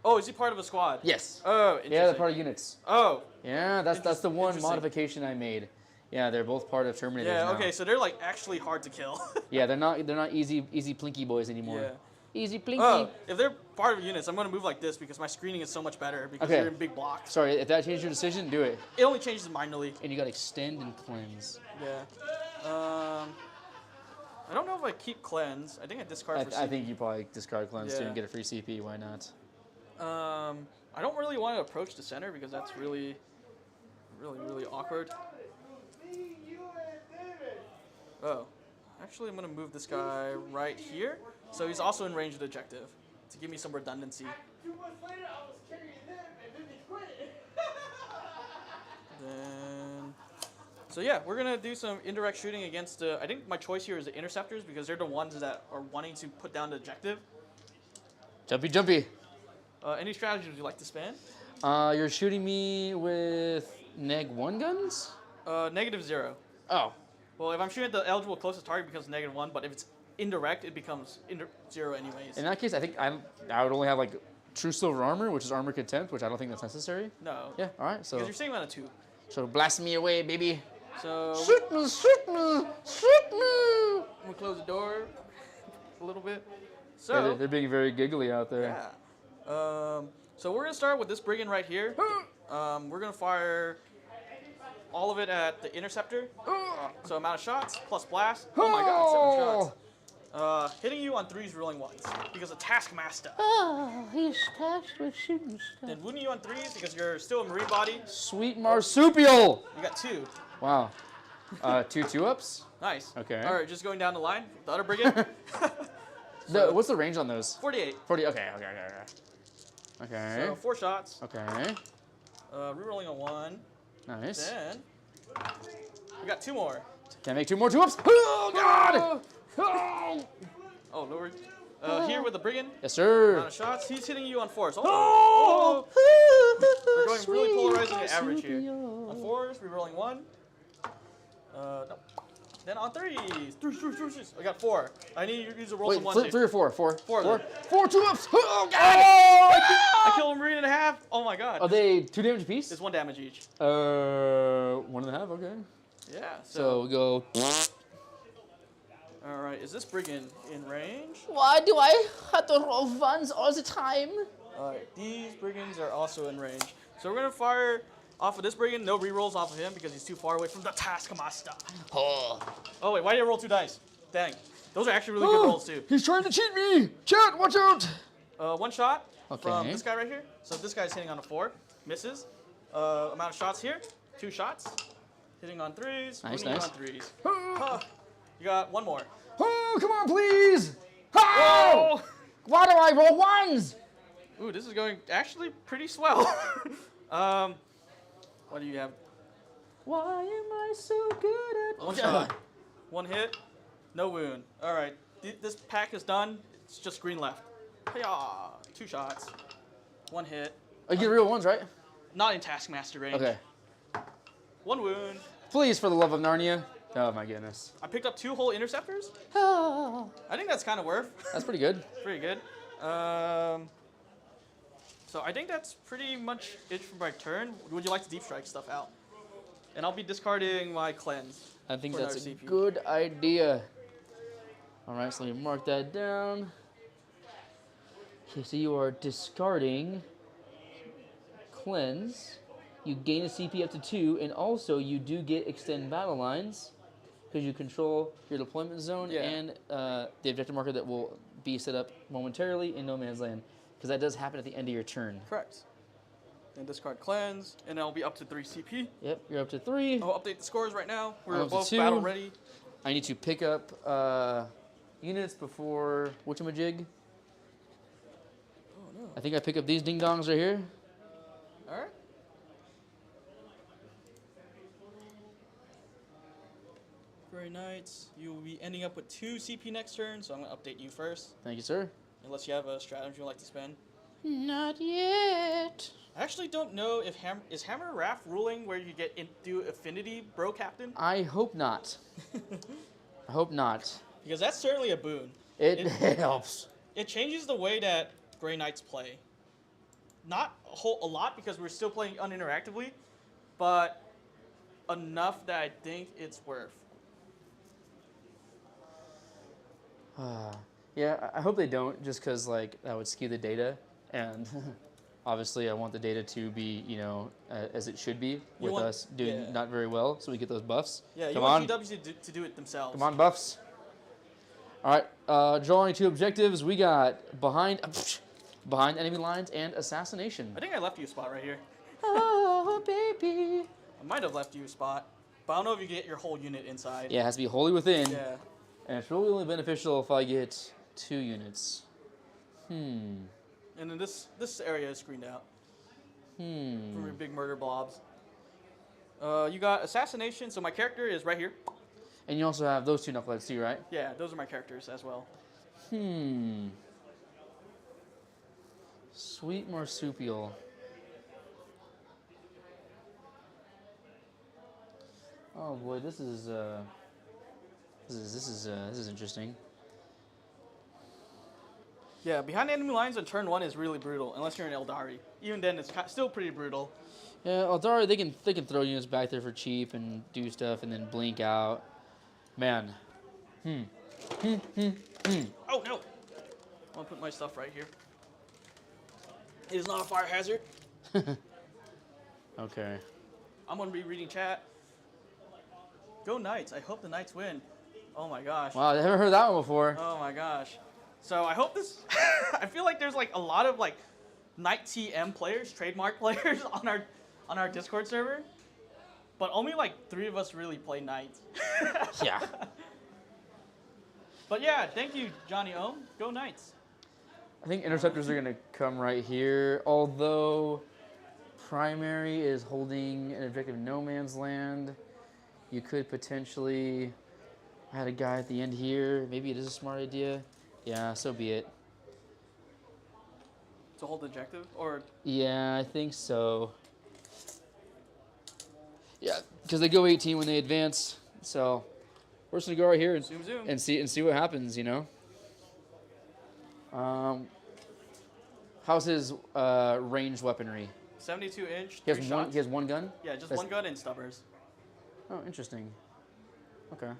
Oh, is he part of a squad? Yes. Oh, interesting. Yeah, they're part of units. Oh. Yeah, that's the one Interesting. modification I made. Yeah, they're both part of Terminators Yeah, now. okay, so they're like actually hard to kill. Yeah, they're not easy plinky boys anymore. Yeah. Easy plinky. Oh, if they're part of units, I'm going to move like this because my screening is so much better because Okay. they're in big blocks. Sorry, if that changed your decision, do it. It only changes minorly. And you got extend and cleanse. Yeah. I don't know if I keep cleanse. I think I discard for CP. I think you probably discard cleanse too Yeah. and get a free CP. Why not? I don't really want to approach the center because that's really awkward. Oh. Actually, I'm going to move this guy right here. So he's also in range of the objective to give me some redundancy. Then, so yeah, we're going to do some indirect shooting against the, I think my choice here is the interceptors because they're the ones that are wanting to put down the objective. Jumpy, jumpy. Any strategies would you like to spin? You're shooting me with neg-1 guns? -0. Oh. Well, if I'm shooting at the eligible closest target, it becomes -1, but if it's indirect, it becomes 0 anyways. In that case, I think I would only have like true silver armor, which is armor contempt, which I don't think that's necessary. No. Yeah. All right. So Because you're sitting on a 2. so blast me away, baby. So Shoot me! Shoot me! Shoot me! I'm gonna close the door a little bit. So Yeah, they're being very giggly out there. yeah. So we're gonna start with this brigand right here. We're gonna fire all of it at the interceptor. So amount of shots plus blast. Oh my god, 7 shots. Hitting you on 3s, rolling 1s because of Taskmaster. Oh, he's tasked with shooting stuff. Then wounding you on 3s because you're still a marine body. Sweet marsupial. You got 2. Wow. 2 2-ups. Nice. Okay. All right, just going down the line. The other brigand. What's the range on those? 48. 40. Okay. Okay. So 4 shots. Okay. Rerolling a 1. Nice. Then we got 2 more. Can I make 2 more 2-ups? Oh God! Oh. Oh, Lord. Here with the brigand. Yes, Amount of sir. shots. He's hitting you on 4s. Oh! We're going really Sweet polarizing the average here. marsupial. On 4s, rerolling 1. No. Then on 3s. 3s. I got 4. I need you to use a roll Wait, some 1s. flip 3 or 4? 4. 4 of them. 4 2-ups. Oh God! I killed a marine and a half. Oh my god. Are they 2 damage apiece? It's 1 damage each. 1.5. Okay. Yeah. So we go. All right. Is this brigand in range? Why do I have to roll ones all the time? All right. These brigands are also in range. So we're gonna fire off of this brigand. No rerolls off of him because he's too far away from the Taskmaster. Oh. Oh wait, why did I roll 2 dice? Dang. Those are actually really good rolls too. He's trying to cheat me. Chat, watch out. 1 shot from Okay. this guy right here. So this guy's hitting on a 4, misses. Amount of shots here, 2 shots. Hitting on 3s, Nice, wounding nice. you on 3s. Huh. You got 1 more. Oh, come on, please! Oh! Why do I roll ones? Ooh, this is going actually pretty swell. What do you have? Why am I so good at... One shot. One hit. No wound. All right. This pack is done. It's just green left. Hi-yah. 2 shots. 1 hit. Oh, you get real ones, right? Not in Taskmaster range. Okay. 1 wound. Please, for the love of Narnia. Oh, my goodness. I picked up 2 whole interceptors. Oh. I think that's kind of worth. That's pretty good. Pretty good. So I think that's pretty much it for my turn. Would you like to deep strike stuff out? And I'll be discarding my cleanse. I think for that's a another CP. good idea. All right, so let me mark that down. Okay, so you are discarding cleanse. You gain a CP up to 2, and also you do get extend battle lines because you control your deployment zone and the objective marker that will be set up momentarily in no man's land, because that does happen at the end of your turn. Correct. Then discard cleanse, and I'll be up to 3 CP. Yep, you're up to 3. I'll update the scores right now. I'm We're up to both 2. battle ready. I need to pick up units before whatchamajig. Oh no. I think I pick up these ding dongs right here. All right. Very nice. You will be ending up with 2 CP next turn, so I'm going to update you first. Thank you, sir. Unless you have a strategy you'd like to spend. Not yet. I actually don't know if is Hammer Raft ruling where you get do affinity, bro captain? I hope not. I hope not. Because that's certainly a boon. It helps. It changes the way that Grey Knights play. Not a lot because we're still playing uninteractively, but enough that I think it's worth. Yeah, I hope they don't, just because like that would skew the data, and obviously I want the data to be, you know, as it should be, with want- us doing yeah. not very well, so we get those buffs. Yeah, you Come want on, GWs to do it themselves. come on, buffs. All right, drawing 2 objectives. We got behind enemy lines and assassination. I think I left you a spot right here. Oh, baby. I might have left you a spot, but I don't know if you get your whole unit inside. Yeah, it has to be wholly within, Yeah. and it's really only beneficial if I get 2 units. And then this area is screened out from your big murder blobs. You got assassination, so my character is right here. And you also have those 2 knuckleheads too, right? Yeah, those are my characters as well. Sweet marsupial. Oh boy, this is interesting. Yeah, behind enemy lines on turn 1 is really brutal, unless you're an Eldari. Even then, it's still pretty brutal. Yeah, Eldari, they can throw units back there for cheap and do stuff and then blink out. Man. Oh no! I'm gonna put my stuff right here. It is not a fire hazard. Okay. I'm gonna be reading chat. Go Knights! I hope the Knights win. Oh my gosh. Wow, I haven't heard that one before. Oh my gosh. So I hope this. I feel like there's like a lot of like Knight TM players, trademark players on our Discord server, but only like 3 of us really play Knights. Yeah. But yeah, thank you, Johnny Ohm. Go Knights. I think interceptors are gonna come right here, although primary is holding an objective no man's land. You could potentially add a guy at the end here. Maybe it is a smart idea. Yeah, so be it. To hold the objective, or Yeah, I think so. Yeah, because they go 18 when they advance. So we're just gonna go right here and zoom zoom. and see what happens. You know. How's his ranged weaponry? 72 inch. He 3 has shots. one. He has one gun. Yeah, just That's- one gun and stubbers. Oh, interesting. Okay.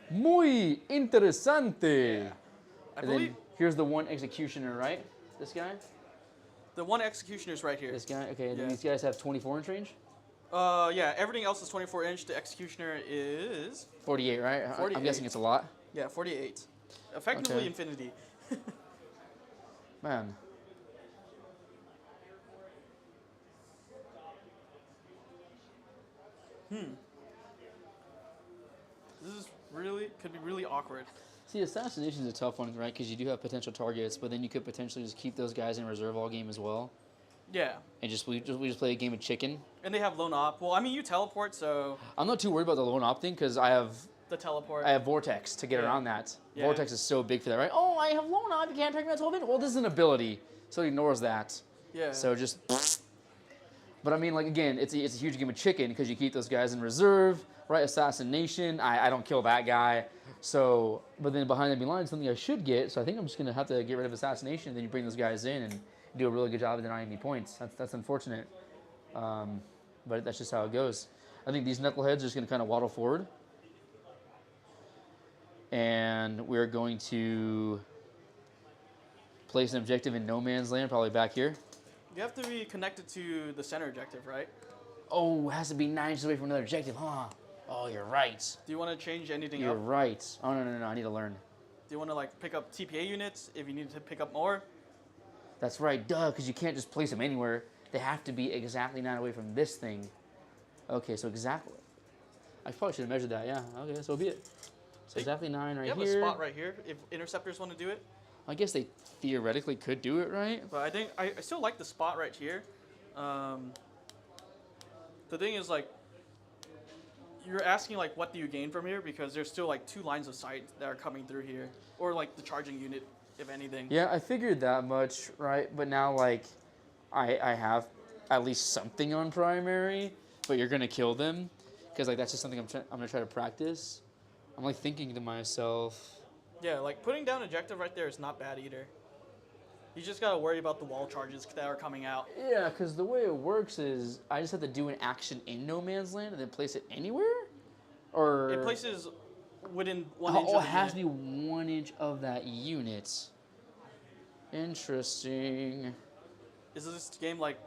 Muy interesante. I And believe then here's the one executioner, right? This guy? the one executioner is right here. This guy? Okay, and then Yeah. these guys have 24 inch range? Yeah, everything else is 24 inch. The executioner is 48, right? I'm 48. guessing it's a lot. 48. Effectively Okay. infinity. Man. could be really awkward. See, assassination is a tough one, right? Because you do have potential targets, but then you could potentially just keep those guys in reserve all game as well, Yeah. and we just play a game of chicken. And they have lone op. Well, I mean, you teleport, so I'm not too worried about the lone op thing because I have teleport. vortex to get Yeah. around that. Yeah. Vortex is so big for that, right? Oh, I have lone op. You can't attack me at 12 inch. Well, this is an ability, so it ignores that. Yeah. So just. But I mean, like again, it's a huge game of chicken because you keep those guys in reserve, right? Assassination. I don't kill that guy. So, but then behind enemy lines, something I should get. So I think I'm just gonna have to get rid of assassination. Then you bring those guys in and do a really good job of denying me points. That's unfortunate, but that's just how it goes. I think these knuckleheads are just gonna kind of waddle forward, and we're going to place an objective in no man's land, probably back here. You have to be connected to the center objective, right? Oh, it has to be 9 inches away from another objective, huh? Oh, you're right. Do you want to change anything You're up? right. Oh, no, I need to learn. Do you want to like pick up TPA units if you need to pick up more? That's right, duh, because you can't just place them anywhere. They have to be exactly 9 away from this thing. Okay, so exactly. I probably should have measured that, yeah. Okay, so be it. So exactly 9 right You have here. a spot right here if interceptors want to do it. I guess they theoretically could do it, right? But I think I still like the spot right here. The thing is like, you're asking like, what do you gain from here? Because there's still like 2 lines of sight that are coming through here, or like the charging unit, if anything. Yeah, I figured that much, right? But now, like, I have at least something on primary, but you're gonna kill them, because like that's just something I'm gonna try to practice. I'm like thinking to myself. Yeah, like putting down objective right there is not bad either. You just gotta worry about the wall charges that are coming out. Yeah, because the way it works is I just have to do an action in no man's land and then place it anywhere, or It places within 1 inch oh, of it the has to unit. be 1 inch of that unit. Interesting. Is this game like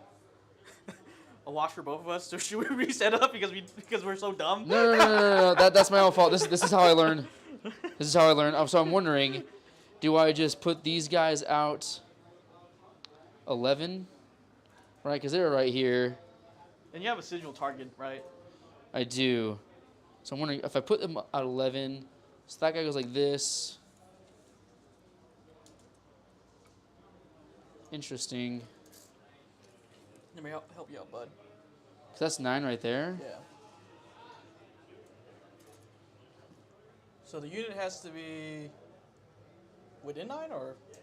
a wash for both of us? So should we reset up because we're so dumb? No. That's my own fault. This is how I learn. This is how I learn. So I'm wondering, do I just put these guys out 11? Right, because they're right here. And you have a sigil target, right? I do. So I'm wondering if I put them at 11, so that guy goes like this. Interesting. Let me help you out, bud. So that's 9 right there. Yeah. So the unit has to be within 9,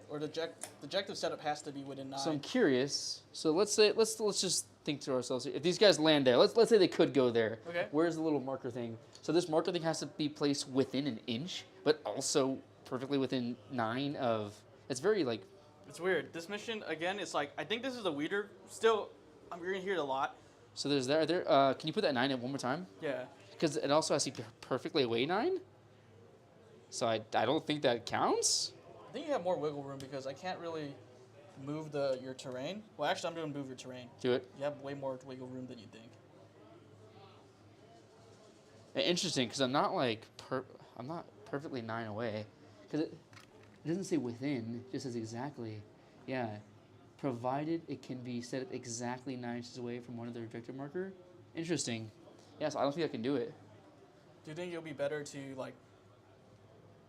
or the objective setup has to be within 9. So I'm curious. So let's just think to ourselves here. If these guys land there, let's say they could go there. Okay. Where's the little marker thing? So this marker thing has to be placed within an inch, but also perfectly within 9 of. It's very like. It's weird. This mission again, it's like I think this is a weirder. Still, I'm gonna hear it a lot. So there's there. Can you put that 9 in one more time? Yeah. Because it also has to be perfectly away 9. So I don't think that counts. I think you have more wiggle room because I can't really move your terrain. Well, actually, I'm gonna move your terrain. Do it. You have way more wiggle room than you think. Interesting, because I'm not perfectly 9 away, because it doesn't say within, it just says exactly. Yeah, provided it can be set up exactly 9 inches away from one of their objective marker. Interesting. Yes, I don't think I can do it. Do you think it'll be better to like?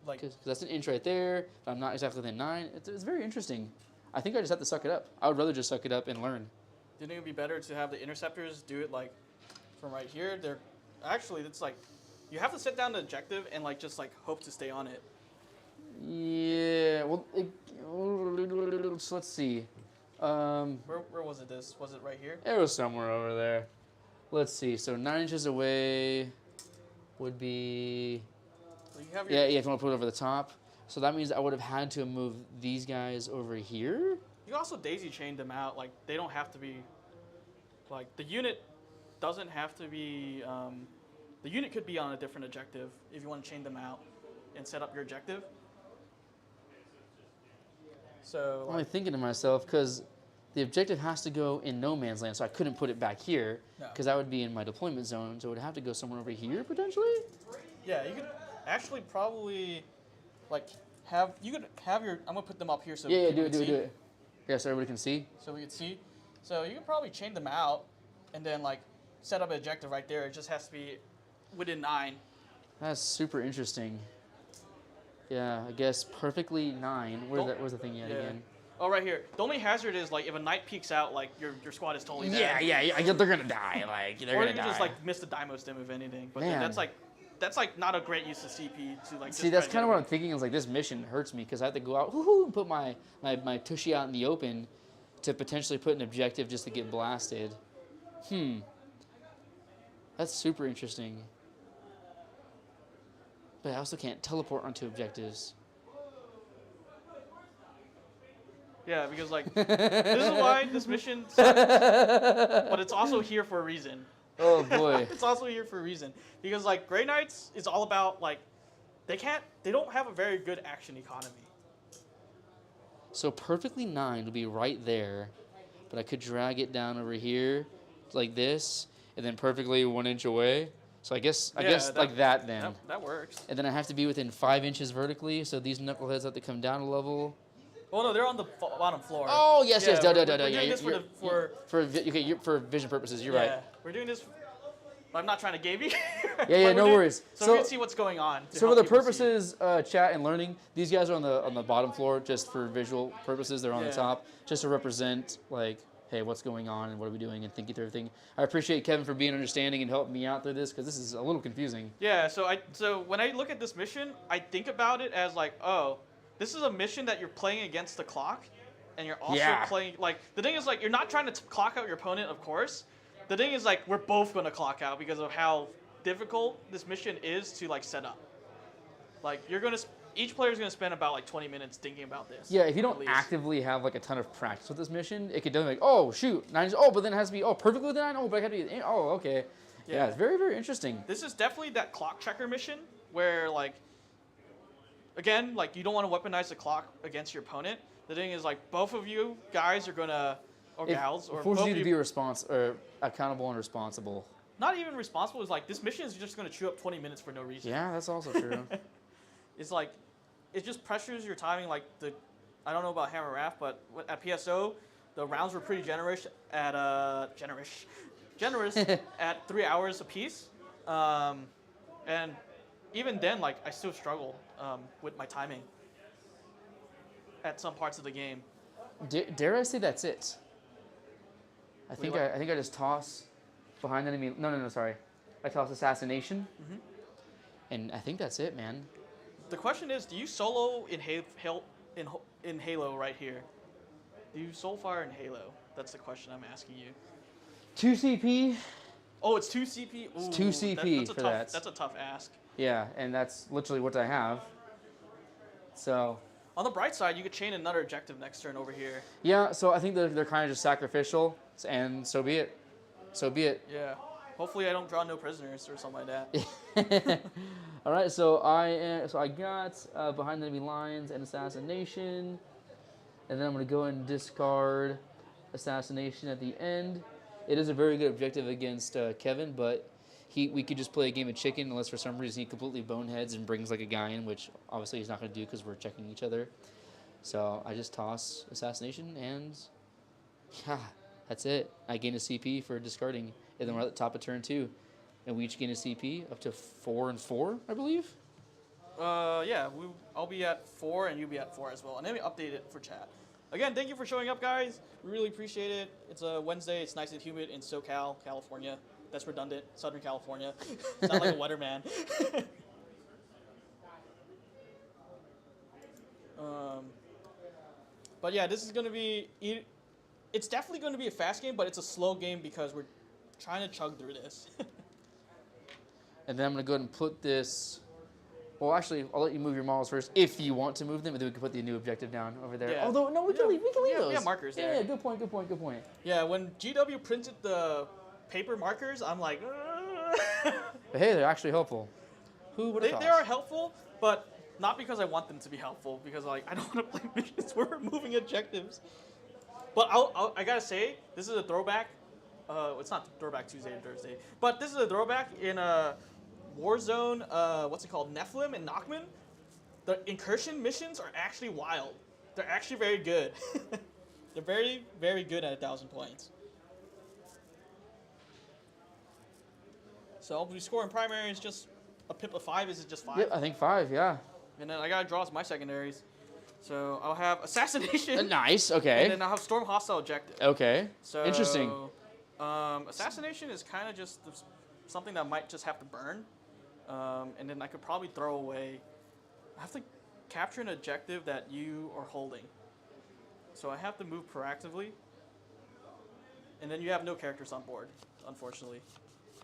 Because that's an inch right there. But I'm not exactly within 9. It's very interesting. I think I just have to suck it up. I would rather just suck it up and learn. Do you think it'd be better to have the interceptors do it like from right here? They're actually it's like you have to set down the objective and like just like hope to stay on it. Yeah. Well, so let's see. Where was it? Was it right here? It was somewhere over there. Let's see. So 9 inches away would be. So you have your, Yeah, if you want to put it over the top. So that means I would have had to move these guys over here. You also daisy chained them out. Like they don't have to be. Like the unit doesn't have to be. The unit could be on a different objective if you want to chain them out and set up your objective. So. I'm only thinking to myself because the objective has to go in no man's land, so I couldn't put it back here No. because that would be in my deployment zone. So it would have to go somewhere over here potentially. Yeah, you could actually probably like you could have your. I'm gonna put them up here so Yeah, people do can see. it. Yeah, so everybody can see. So we can see. So you could probably chain them out and then like set up an objective right there. It just has to be within 9. That's super interesting. Yeah, I guess perfectly 9. Where's the thing yet again? Oh, right here. The only hazard is like if a knight peeks out, like your squad is totally Yeah, dead. yeah, they're gonna die. Like they're Or gonna you can die. just like miss the Daimo stem if anything. But then Man. that's like not a great use of CP to like. See, that's kind of what I'm thinking. Is like this mission hurts me because I have to go out and put my tushy out in the open to potentially put an objective just to get blasted. That's super interesting. But I also can't teleport onto objectives. Yeah, because like this is why this mission sucks, but it's also here for a reason. Oh boy. It's also here for a reason because like Grey Knights is all about like they don't have a very good action economy. So perfectly 9 would be right there, but I could drag it down over here like this, and then perfectly 1 inch away. So I guess like that then. That works. And then I have to be within 5 inches vertically, so these knuckleheads have to come down a level. Well, no, they're on the bottom floor. Oh yes, Yeah, duh. we're doing Yeah, this for vision purposes, you're right. We're doing this. I'm not trying to game you. Yeah, no worries. So we can see what's going on. So for the purposes, chat and learning, these guys are on the bottom floor just for visual purposes. They're on the top just to represent like, hey, what's going on and what are we doing and thinking through everything. I appreciate Kevin for being understanding and helping me out through this because this is a little confusing. Yeah. So when I look at this mission, I think about it as like, oh, this is a mission that you're playing against the clock, and you're also playing like the thing is like you're not trying to clock out your opponent, of course. The thing is like we're both gonna clock out because of how difficult this mission is to like set up. Like each player's gonna spend about like 20 minutes thinking about this. Yeah, if you don't actively have like a ton of practice with this mission, it could definitely like, oh shoot, 9. Oh, but then it has to be perfectly with 9. Oh, but I have to be okay. Yeah, it's very very interesting. This is definitely that clock checker mission where like. Again, like you don't want to weaponize the clock against your opponent. The thing is, like both of you guys are gonna, or gals, or forces both you of to be accountable and responsible. Not even responsible. Is like this mission is just gonna chew up 20 minutes for no reason. Yeah, that's also true. It's like, it just pressures your timing. Like I don't know about Hammer Raft, but at PSO, the rounds were pretty generous at generous at 3 hours apiece, and even then, like I still struggle with my timing at some parts of the game. Dare I say that's it? I think I just toss behind enemy. No, sorry. I toss assassination, and I think that's it, man. The question is, do you solo in Halo right here? Do you soul fire in Halo? That's the question I'm asking you. 2 CP. Oh, it's 2 CP. Ooh, it's 2 CP for that. That's a tough ask. Yeah, and that's literally what I have. So. On the bright side, you could chain another objective next turn over here. Yeah, so I think they're kind of just sacrificial, and so be it. So be it. Yeah. Hopefully, I don't draw no prisoners or something like that. All right, so I got behind the enemy lines and assassination, and then I'm gonna go and discard assassination at the end. It is a very good objective against Kevin, but we could just play a game of chicken unless for some reason he completely boneheads and brings like a guy in, which obviously he's not going to do because we're checking each other. So I just toss assassination and yeah, that's it. I gain a CP for discarding, and then we're at the top of turn 2, and we each gain a CP up to 4 and 4, I believe. Yeah, I'll be at 4 and you'll be at 4 as well, and then we update it for chat. Again, thank you for showing up, guys. We really appreciate it. It's a Wednesday. It's nice and humid in SoCal, California. That's redundant. Southern California. Sound like a weatherman. But yeah, this is going to be... It's definitely going to be a fast game, but it's a slow game because we're trying to chug through this. And then I'm going to go ahead and put this... Well, actually, I'll let you move your models first if you want to move them, and then we can put the new objective down over there. Yeah. Although, no, we can leave those. We have markers there. Yeah, good point. Yeah, when GW printed the paper markers, I'm like... But hey, they're actually helpful. Who would have thought? They are helpful, but not because I want them to be helpful, because like I don't want to play missions where we're moving objectives. But I gotta say, this is a throwback. It's not Throwback Tuesday and Thursday, but this is a throwback in Warzone. What's it called? Nephilim and Nachman. The incursion missions are actually wild. They're actually very good. They're very, very good at 1,000 points. So I'll be scoring primaries just a pip of 5? Is it just 5? Yep, I think 5. Yeah. And then I gotta draw my secondaries. So I'll have assassination. Nice. And Okay. then I'll have storm hostile objective. Okay. So Interesting. Assassination is kind of just something that might just have to burn. And then I could probably throw away. I have to capture an objective that you are holding. So I have to move proactively. And then you have no characters on board, unfortunately.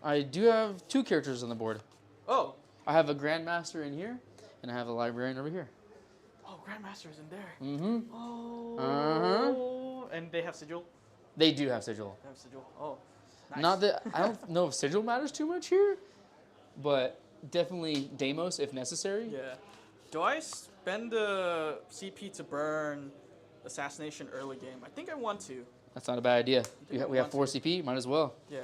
I do have 2 characters on the board. Oh. I have a Grandmaster in here, and I have a Librarian over here. Oh, Grandmaster is in there. Mm-hmm. Oh. And they have sigil. They do have Sigil. They have sigil. Oh. Nice. Not that I don't know if Sigil matters too much here, but definitely Deimos if necessary. Yeah. Do I spend the CP to burn assassination early game? I think I want to. That's not a bad idea. think I We have want 4 to. CP, might as well. Yeah.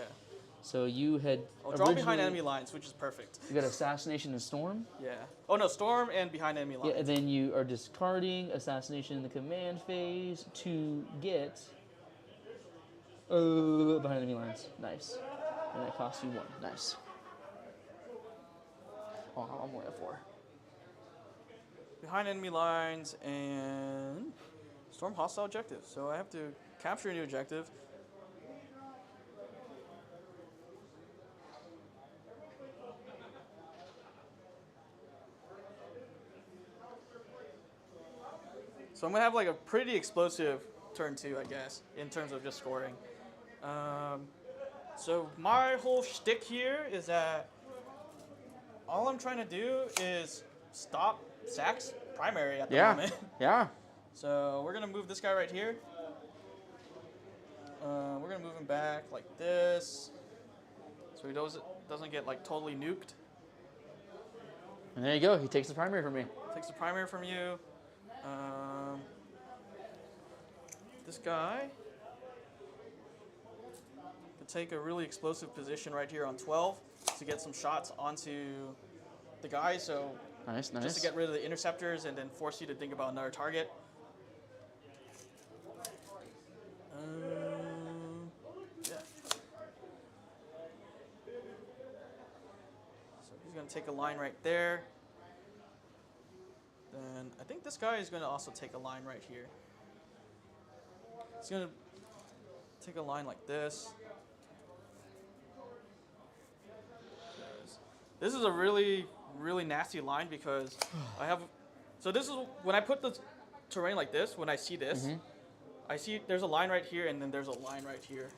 So you had I'll draw behind originally- enemy lines, which is perfect. You got Assassination and Storm. Yeah. Oh no, storm and behind enemy lines. Yeah, and then you are discarding Assassination in the command phase to get behind enemy lines. Nice. And that costs you 1. Nice. Oh, I'm only at 4. Behind enemy lines and storm hostile objective. So I have to capture a new objective. So I'm gonna have like a pretty explosive turn 2, I guess, in terms of just scoring. So my whole shtick here is that all I'm trying to do is stop Sack's primary at the moment. Yeah. So we're gonna move this guy right here. We're gonna move him back like this, so he doesn't get like totally nuked. And there you go. He takes the primary from me. Takes the primary from you. This guy could take a really explosive position right here on 12 to get some shots onto the guy. So Nice, nice. just to get rid of the interceptors and then force you to think about another target. Yeah. So he's going to take a line right there. Then I think this guy is going to also take a line right here. He's going to take a line like this. This is a really, really nasty line because I have... So this is... When I put the terrain like this, when I see this, I see there's a line right here and then there's a line right here.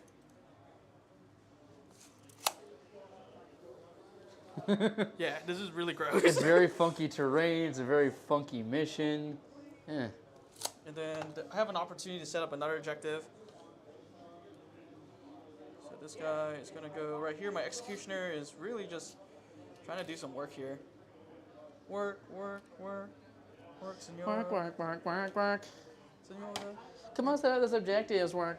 Yeah, this is really gross. It's very funky terrain. It's a very funky mission. Eh. And then I have an opportunity to set up another objective. So this guy is going to go right here. My executioner is really just trying to do some work here. Work, senora. Work. Senora. Come on, set up this objectives. Work.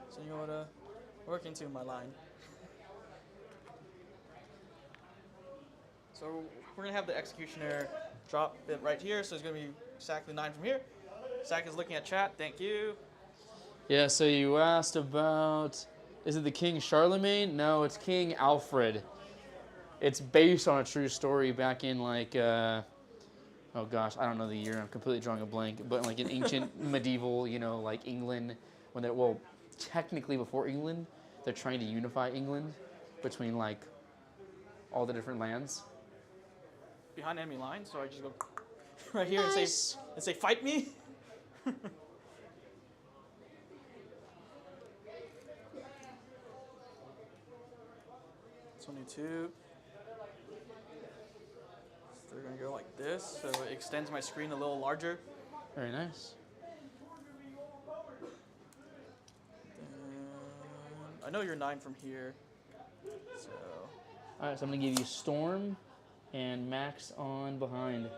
Senora. Work into my line. So we're going to have the executioner drop it right here. So it's going to be exactly 9 from here. Zach is looking at chat. Thank you. Yeah, so you asked about, is it the King Charlemagne? No, it's King Alfred. It's based on a true story back in like, oh gosh, I don't know the year. I'm completely drawing a blank. But like in ancient medieval, like England, when they're, well, technically before England, they're trying to unify England between like all the different lands. Behind enemy line, so I just go right here and say, fight me. 22. So they're gonna go like this, so it extends my screen a little larger. Very nice. I know you're 9 from here, so All right, so I'm gonna give you Storm and Max on behind.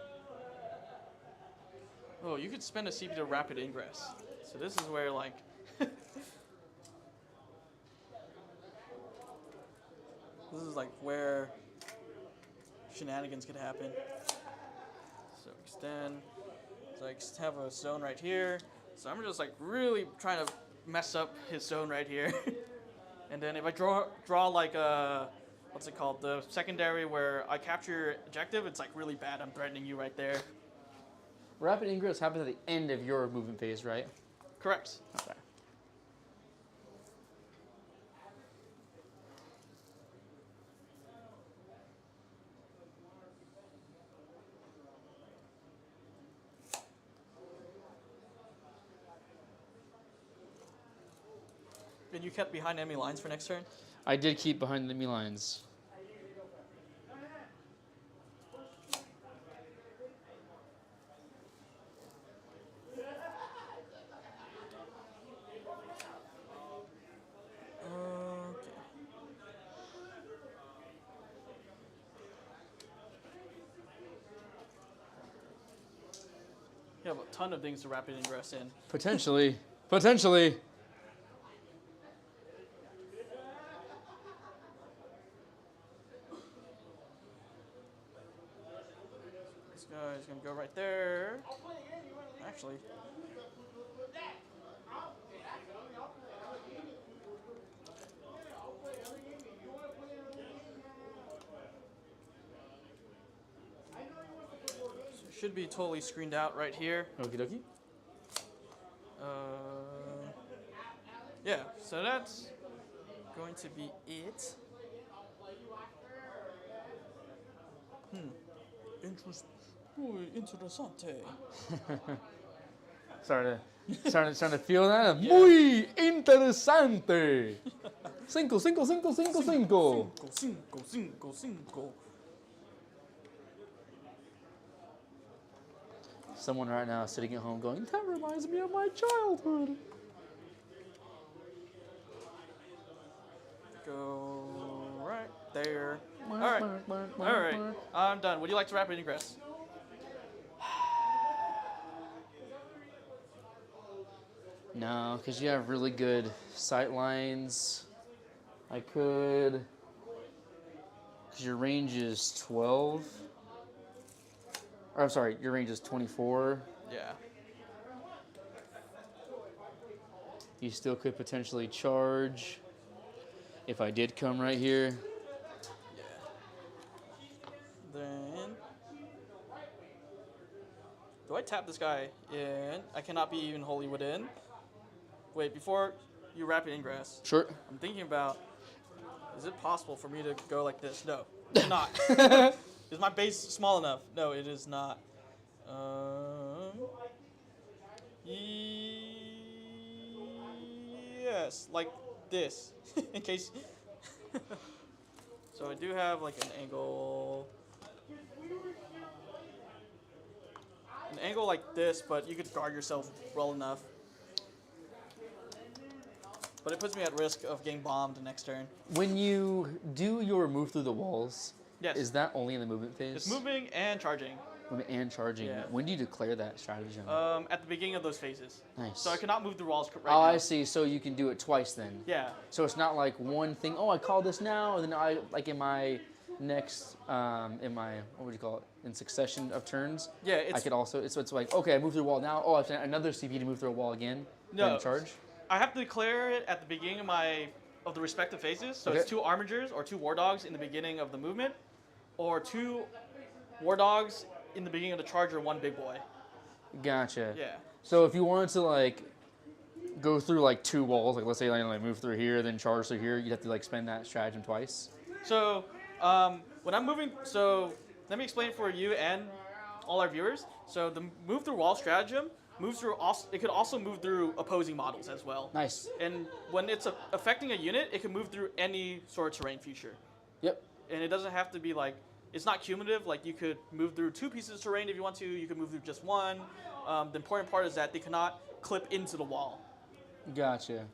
oh, you could spend a CP to rapid ingress. So this is where like this is like where shenanigans could happen. So extend. So I have a zone right here. So I'm just like really trying to mess up his zone right here. And then if I draw like a what's it called? The secondary where I capture your objective. It's like really bad. I'm threatening you right there. Rapid ingress happens at the end of your movement phase, right? Correct. Okay. And you kept behind enemy lines for next turn? I did keep behind the enemy lines. Okay. You have a ton of things to rapid ingress in. Potentially. Potentially. This guy's gonna go right there. Actually. So it should be totally screened out right here. Okie dokie. Yeah, so that's going to be it. Interessante. Starting to feel that. Muy interesante. Cinco, cinco, cinco, cinco, cinco. Cinco. Someone right now is sitting at home going, that reminds me of my childhood. Go right there. All right. I'm done. Would you like to rapid ingress? No, because you have really good sight lines. I could, because your range is 12. Or I'm sorry, your range is 24. Yeah. You still could potentially charge if I did come right here. Then, do I tap this guy in? I cannot be even wholly within. Wait, before you rapid ingress, Sure. I'm thinking about, is it possible for me to go like this? No, not. Is my base small enough? No, it is not. Yes, like this, in case. So I do have like an angle like this, but you could guard yourself well enough. But it puts me at risk of getting bombed the next turn. When you do your move through the walls, Yes. is that only in the movement phase? It's moving and charging. Movement and charging. Yeah. When do you declare that stratagem? At the beginning of those phases. Nice. So I cannot move the walls right Oh, now. I see. So you can do it twice then. Yeah. So it's not like one thing. Oh, I call this now, and then I like in my next in my what would you call it? In succession of turns. Yeah. It's I could also. It's like okay, I moved through the wall now. Oh, I have another CP to move through a wall again. No. Then charge. I have to declare it at the beginning of the respective phases. So Okay. it's 2 armigers or 2 war dogs in the beginning of the movement, or 2 war dogs in the beginning of the charge, or 1 big boy. Gotcha. Yeah. So if you wanted to like go through like 2 walls, like let's say like move through here, then charge through here, you'd have to like spend that stratagem twice. So when I'm moving, so let me explain for you and all our viewers. So the move through wall stratagem moves through. It could also move through opposing models as well. Nice. And when it's affecting a unit, it can move through any sort of terrain feature. Yep. And it doesn't have to be like, it's not cumulative. Like you could move through 2 pieces of terrain if you want to. You could move through just 1. The important part is that they cannot clip into the wall. Gotcha.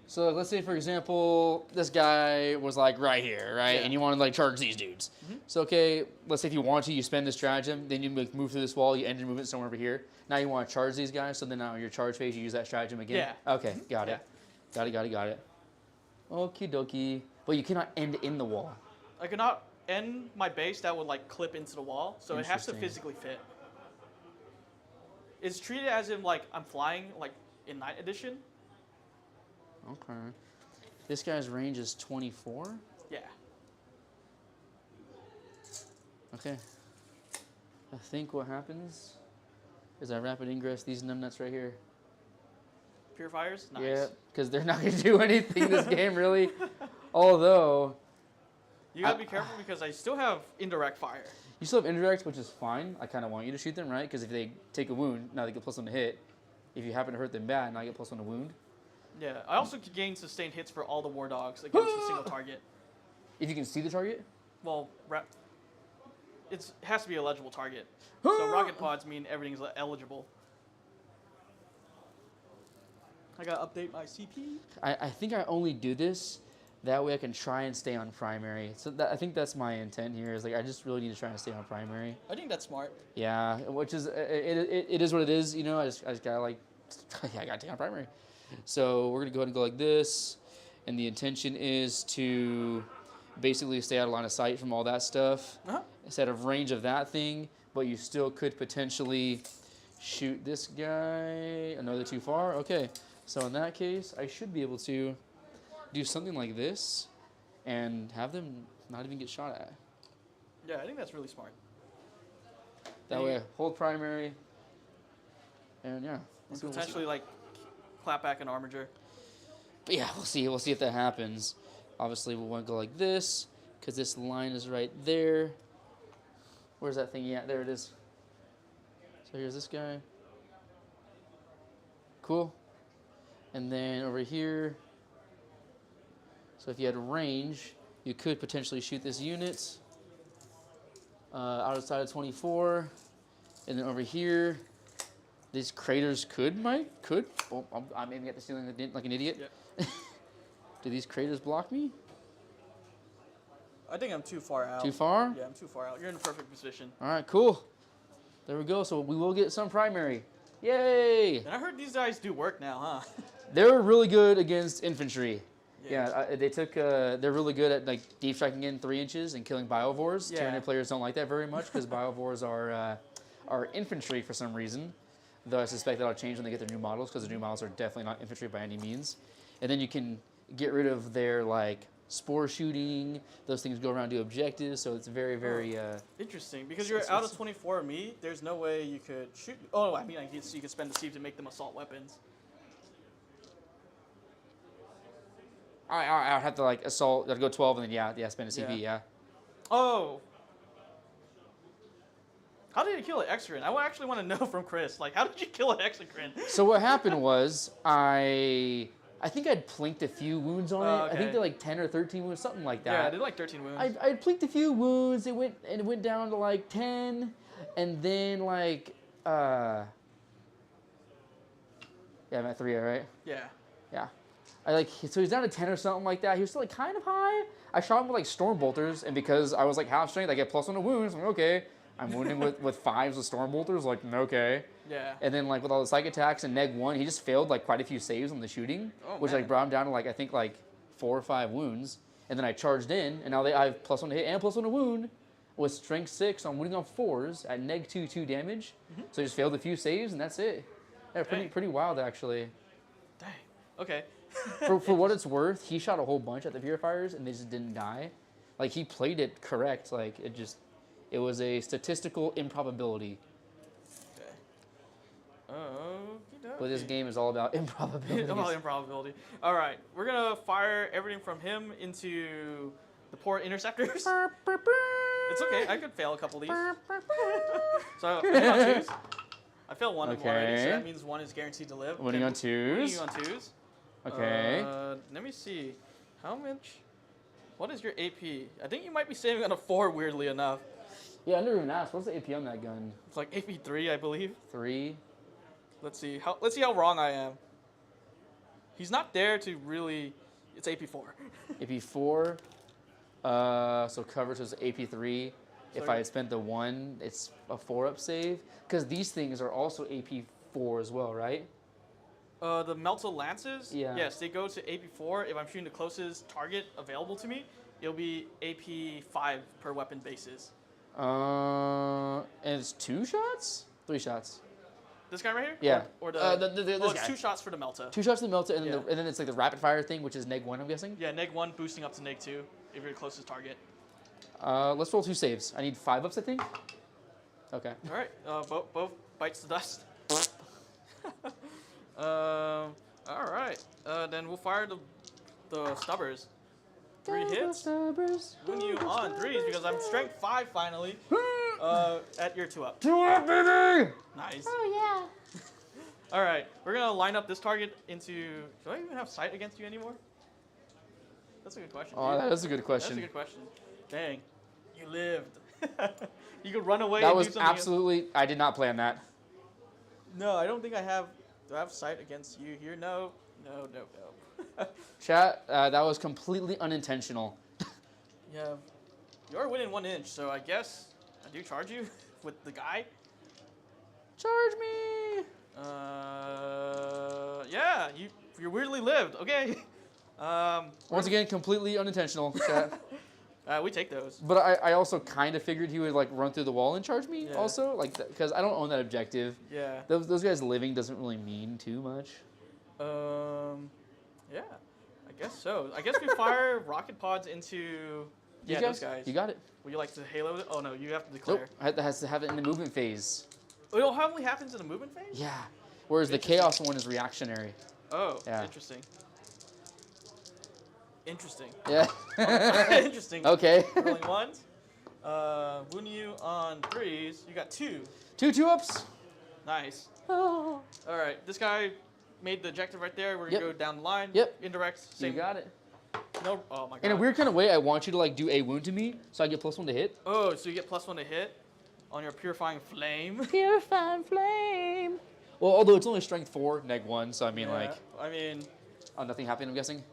So let's say, for example, this guy was like right here, right? Yeah. And you want to like charge these dudes. So okay, let's say if you want to, you spend this stratagem, then you move through this wall, you end your movement somewhere over here. Now you want to charge these guys, so then now in your charge phase, you use that stratagem again? Yeah. Okay, got it. Got it. Okie dokie. But you cannot end in the wall. I cannot end my base that would like clip into the wall, so it has to Interesting. physically fit. It's treated as if like I'm flying like in Night Edition. Okay. This guy's range is 24? Yeah. Okay. I think what happens is I rapid ingress these numbnuts right here. Purifiers? Nice. Yeah, because they're not going to do anything in this game, really. Although, You gotta be careful because I still have indirect fire. you still have indirect, which is fine. I kind of want you to shoot them, right? Because if they take a wound, now they get +1 to hit. If you happen to hurt them bad, now you get +1 to wound. Yeah, I also could gain sustained hits for all the war dogs against a single target. If you can see the target? Well, it has to be a legible target. So rocket pods mean everything's eligible. I gotta update my CP. I think I only do this that way I can try and stay on primary. So I think that's my intent here. Is like I just really need to try and stay on primary. I think that's smart. Yeah, which is it is what it is. You know, I just gotta like yeah, I gotta take on primary. So we're gonna go ahead and go like this, and the intention is to basically stay out of line of sight from all that stuff. Instead of range of that thing, but you still could potentially shoot this guy another too far. Okay, so in that case, I should be able to do something like this and have them not even get shot at. Yeah, I think that's really smart. That way, hold primary, and yeah. And potentially like clap back an armature. But yeah, we'll see. We'll see if that happens. Obviously, we'll want to go like this because this line is right there. Where's that thing? Yeah, there it is. So here's this guy. Cool. And then over here, so if you had range, you could potentially shoot this unit outside of 24. And then over here, these craters could. Oh, I'm aiming at the ceiling like an idiot. Yeah. Do these craters block me? I think I'm too far out. Too far? Yeah, I'm too far out. You're in a perfect position. All right, cool. There we go. So we will get some primary. Yay! And I heard these guys do work now, huh? They're really good against infantry. Yeah, they took. They're really good at like deep striking in 3 inches and killing biovores. Yeah. Tyranid players don't like that very much because biovores are infantry for some reason. Though I suspect that'll change when they get their new models because the new models are definitely not infantry by any means. And then you can get rid of their like spore shooting. Those things go around do objectives, so it's very, very. Interesting, because you're out of 24 of me. There's no way you could shoot. Oh, I mean, I guess you could spend the sieve to make them assault weapons. All right. I'd have to like assault. I'd go 12 and then yeah, spend a CV. Yeah. Oh. How did you kill an Extrin? I actually want to know from Chris. Like, how did you kill an Extrin? So what happened was I think I'd plinked a few wounds on it. Okay. I think they're like 10 or 13 wounds, something like that. Yeah, I did like 13 wounds. I plinked a few wounds. It went down to like 10, and then like yeah, I'm at 3, right? Yeah. Yeah. So he's down to 10 or something like that. He was still like kind of high. I shot him with like storm bolters, and because I was like half strength, I get +1 to wounds. I'm like, okay. I'm wounding with 5s with storm bolters, like okay. Yeah. And then like with all the psych attacks and neg 1, he just failed like quite a few saves on the shooting, which like brought him down to like I think like 4 or 5 wounds. And then I charged in, and now I have +1 to hit and +1 to wound with strength 6. So I'm wounding on 4s at neg 2 damage. So I just failed a few saves, and that's it. Yeah, pretty wild actually. Dang. Okay. For what it's worth, he shot a whole bunch at the purifiers, and they just didn't die. Like he played it correct. Like it was a statistical improbability. But this game is all about improbability. About improbability. All right, we're gonna fire everything from him into the poor interceptors. It's okay. I could fail a couple of these. So winning on 2s. I failed one of them already, so that means 1 is guaranteed to live. Winning on 2s. Winning on 2s. Okay. Let me see. How much? What is your AP? I think you might be saving on a 4, weirdly enough. Yeah, I never even asked. What's the AP on that gun? It's like AP 3, I believe. 3. Let's see how wrong I am. He's not there to really. It's AP 4. AP 4. So coverage was AP 3. If I had spent the 1, it's a 4-up save. Because these things are also AP 4 as well, right? The Melta Lances? Yeah. Yes, they go to AP 4. If I'm shooting the closest target available to me, it'll be AP 5 per weapon basis. And it's 2 shots? 3 shots. This guy right here? Yeah. Or this it's guy. 2 shots for the Melta. 2 shots to the Melta, and then it's like the rapid fire thing, which is neg 1, I'm guessing? Yeah, neg 1 boosting up to neg 2 if you're the closest target. Let's roll 2 saves. I need 5 ups, I think. Okay. All right. Both bites the dust. All right. Then we'll fire the stubbers. 3 hits. When you on 3s because I'm strength 5 finally. At your 2 up. 2 up, baby! Nice. Oh, All right. We're gonna line up this target into. Do I even have sight against you anymore? That's a good question. Oh, dude. that is a good That's question. a good question. Dang, you lived. You could run away. That and was do something absolutely. I did not plan that. No, I don't think I have. Do I have sight against you here? No. Chat, that was completely unintentional. Yeah, you're within 1 inch, so I guess I do charge you with the guy. Charge me! Yeah, you weirdly lived. Okay. Once again, completely unintentional, chat. We take those. But I also kind of figured he would like run through the wall and charge me. Yeah. Also, like because I don't own that objective. Yeah. Those guys living doesn't really mean too much. Yeah, I guess so. I guess we fire rocket pods into those guys. You got it. Would you like to halo it? Oh no, you have to declare. Nope. That has to have it in the movement phase. Oh, it only happens in the movement phase? Yeah. Whereas the chaos one is reactionary. Oh, Yeah. interesting. Interesting. Yeah. Interesting. Okay. Rolling ones. When you on 3s, you got 2. 2 ups. Nice. Oh. All right, this guy made the objective right there. We're gonna Yep. go down the line. Yep. Indirect. You Same. got it. No. Oh my god. In a weird kind of way, I want you to like do a wound to me, so I get +1 to hit. Oh, so you get +1 to hit on your purifying flame. Purifying flame. Well, although it's only strength 4, -1, so I mean Yeah, like, I mean, nothing happened. I'm guessing.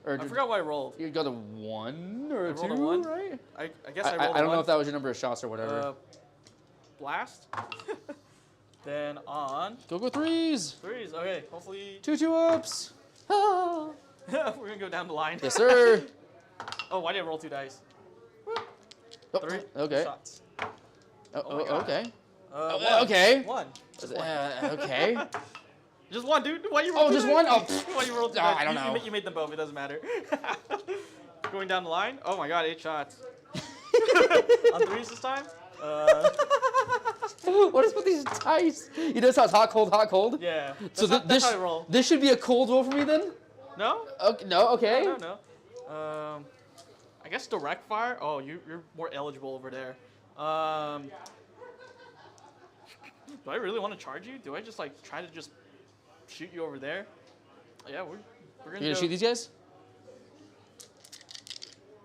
Or I forgot what I rolled. You got a 1 or I a rolled 2, a 1. right? I guess I rolled I don't one. know if that was your number of shots or whatever. Blast. Then on Go 3s. 3s. Okay, hopefully 2 ups. Oh. we're gonna go down the line. Yes, sir. Oh, why did I roll 2 dice? Oh, 3 okay. shots. Oh, my God. okay. One. Okay. 1. Just 1. Okay. Just 1, dude. Why you roll? Oh, just 1? Oh, Why you roll 2 oh, dice? I don't You know. You made them both. It doesn't matter. Going down the line. Oh my God, 8 shots. On 3s this time. What is with these dice? You know how it's hot, cold? Yeah. So That's how I roll. this should be a cold roll for me then? No? Okay, no, okay. No. I guess direct fire. Oh, you're more eligible over there. Do I really want to charge you? Do I just like try to just shoot you over there? Yeah, we're gonna. You gonna shoot these guys?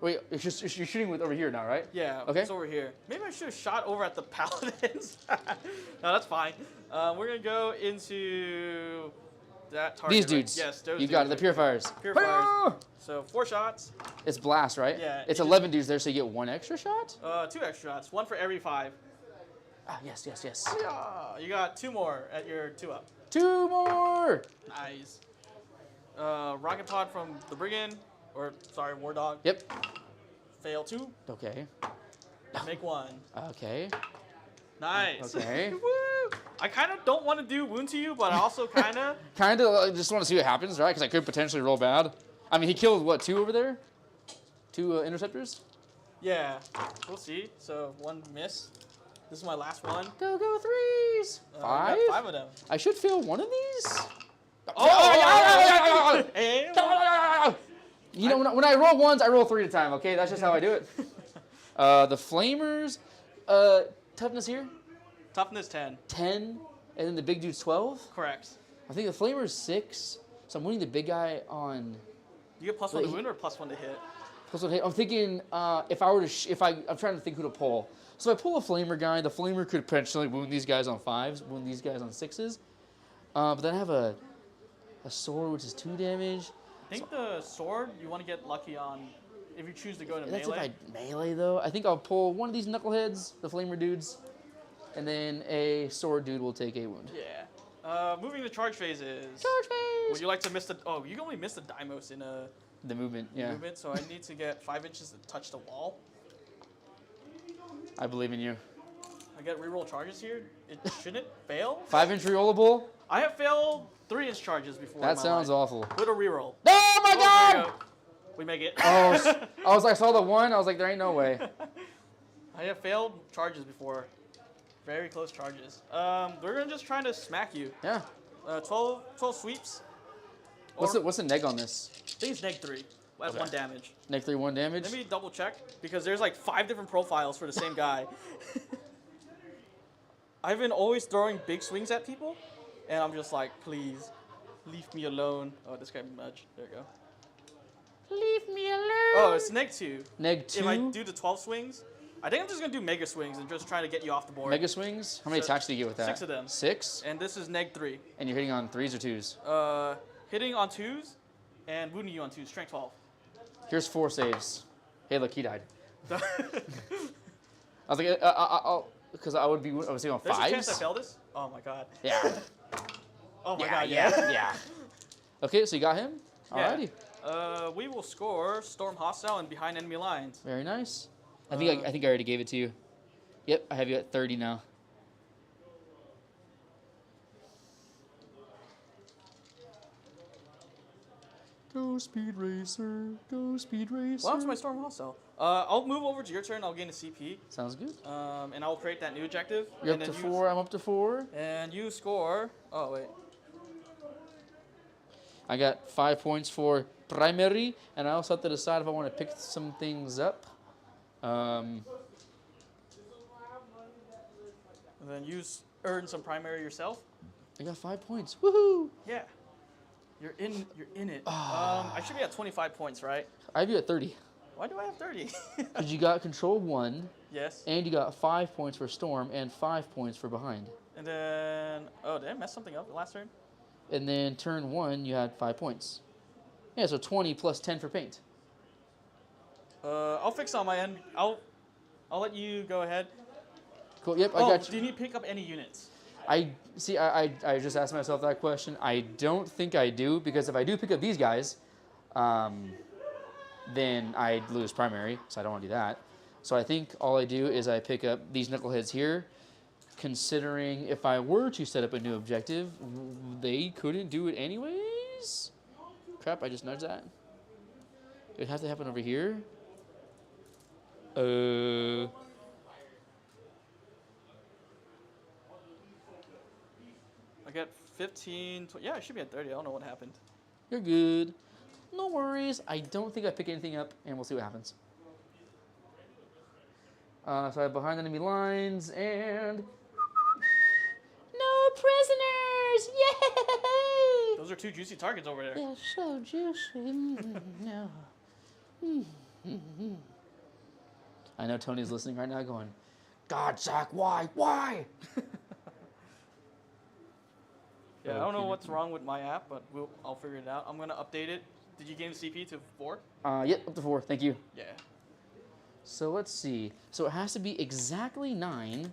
Wait, you're shooting with over here now, right? Yeah. Okay. It's over here. Maybe I should have shot over at the paladins. No, that's fine. We're gonna go into that target. These right- dudes. Yes, those. You got it. The purifiers. Purifiers. So 4 shots. It's blast, right? Yeah, It's you 11 dudes there, so you get 1 extra shot. 2 extra shots. 1 for every 5. Ah, yes. Yeah. You got 2 more at your 2 up. 2 more. Nice. Rocket pod from the brigand, or sorry, war dog. Yep. Fail 2. Okay. Make 1. Okay. Nice. Okay. Woo! I kind of don't want to do wound to you, but I also kind of. Kind of just want to see what happens, right? Because I could potentially roll bad. I mean, he killed what, 2 over there? 2 interceptors. Yeah. We'll see. So 1 miss. This is my last one. Go 3s. I 5. got 5 of them. I should fail 1 of these. Hey, You know, when I roll 1s, I roll 3 at a time. Okay, that's just how I do it. The flamers, toughness here, Toughness 10. 10, and then the big dude's 12. Correct. I think the flamer's 6, so I'm winning the big guy on You get +1 to Wait, wound or +1 to hit? +1 hit. I'm thinking if I were to, I'm trying to think who to pull. So if I pull a flamer guy, the flamer could potentially wound these guys on 5s, wound these guys on 6s. But then I have a sword, which is 2 damage. I think the sword you want to get lucky on if you choose to go into That's melee. if I melee though. I think I'll pull one of these knuckleheads, the flamer dudes, and then a sword dude will take a wound. Yeah. Moving to charge phases. Charge phase. Would you like to miss the? Oh, you only missed the Deimos in a The movement, yeah. movement, so I need to get 5 inches to touch the wall. I believe in you. I get reroll charges here. It shouldn't fail. 5-inch rerollable. I have failed 3-inch charges before. That in my sounds life. awful. With a reroll. Oh my Oh, there god! you We make it. Oh, I saw the one. I was like, there ain't no way. I have failed charges before. Very close charges. We're gonna just try to smack you. Yeah. 12 sweeps. What's the neg on this? I think it's -3. That's Okay. 1 damage. Neg 3, 1 damage. Let me double check because there's like 5 different profiles for the same guy. I've been always throwing big swings at people, and I'm just like, please, leave me alone. Oh, this guy much. There you go. Leave me alone. Oh, it's -2. Neg 2. If I do the 12 swings, I think I'm just gonna do mega swings and just try to get you off the board. Mega swings? How many So, attacks do you get with that? 6 of them. 6? And this is -3. And you're hitting on 3s or 2s? Hitting on 2s and wounding you on 2s. Strength 12. Here's 4 saves. Hey, look, he died. I was like, because I was thinking on 5s. There's a chance I fail this? Oh my god. Yeah. Oh my yeah, god, yeah. Okay, so you got him? Yeah. Alrighty. We will score Storm Hostile and behind enemy lines. Very nice. I think I already gave it to you. Yep, I have you at 30 now. Go Speed Racer, go Speed Racer. Well, that's my Storm Hostile. I'll move over to your turn. I'll gain a CP. Sounds good. And I'll create that new objective. You're and up to then 4, I'm up to 4. And you score. Oh, wait. I got 5 points for primary, and I also have to decide if I want to pick some things up. And then you earn some primary yourself. I got 5 points. Woohoo! Yeah. You're in it. I should be at 25 points, right? I have you at 30. Why do I have 30? Because you got control 1, Yes. and you got 5 points for storm, and 5 points for behind. And then, oh, did I mess something up last turn? And then turn 1, you had 5 points. Yeah, so 20 plus 10 for paint. I'll fix on my end. I'll let you go ahead. Cool. Yep, I Oh, got do you. you need to pick up any units? I just asked myself that question. I don't think I do, because if I do pick up these guys, then I'd lose primary, so I don't want to do that. So I think all I do is I pick up these knuckleheads here, considering if I were to set up a new objective, they couldn't do it anyways? Crap, I just nudged that. It would have to happen over here. I got 15. Yeah, I should be at 30. I don't know what happened. You're good. No worries. I don't think I pick anything up, and we'll see what happens. So I have behind enemy lines, and No prisoners! Yay! Those are 2 juicy targets over there. They're so juicy. No. I know Tony's listening right now going, God, Zach, why? Why? Yeah, I don't know what's wrong with my app, but I'll figure it out. I'm going to update it. Did you gain the CP to 4? Yep, up to 4. Thank you. Yeah. So let's see. So it has to be exactly 9.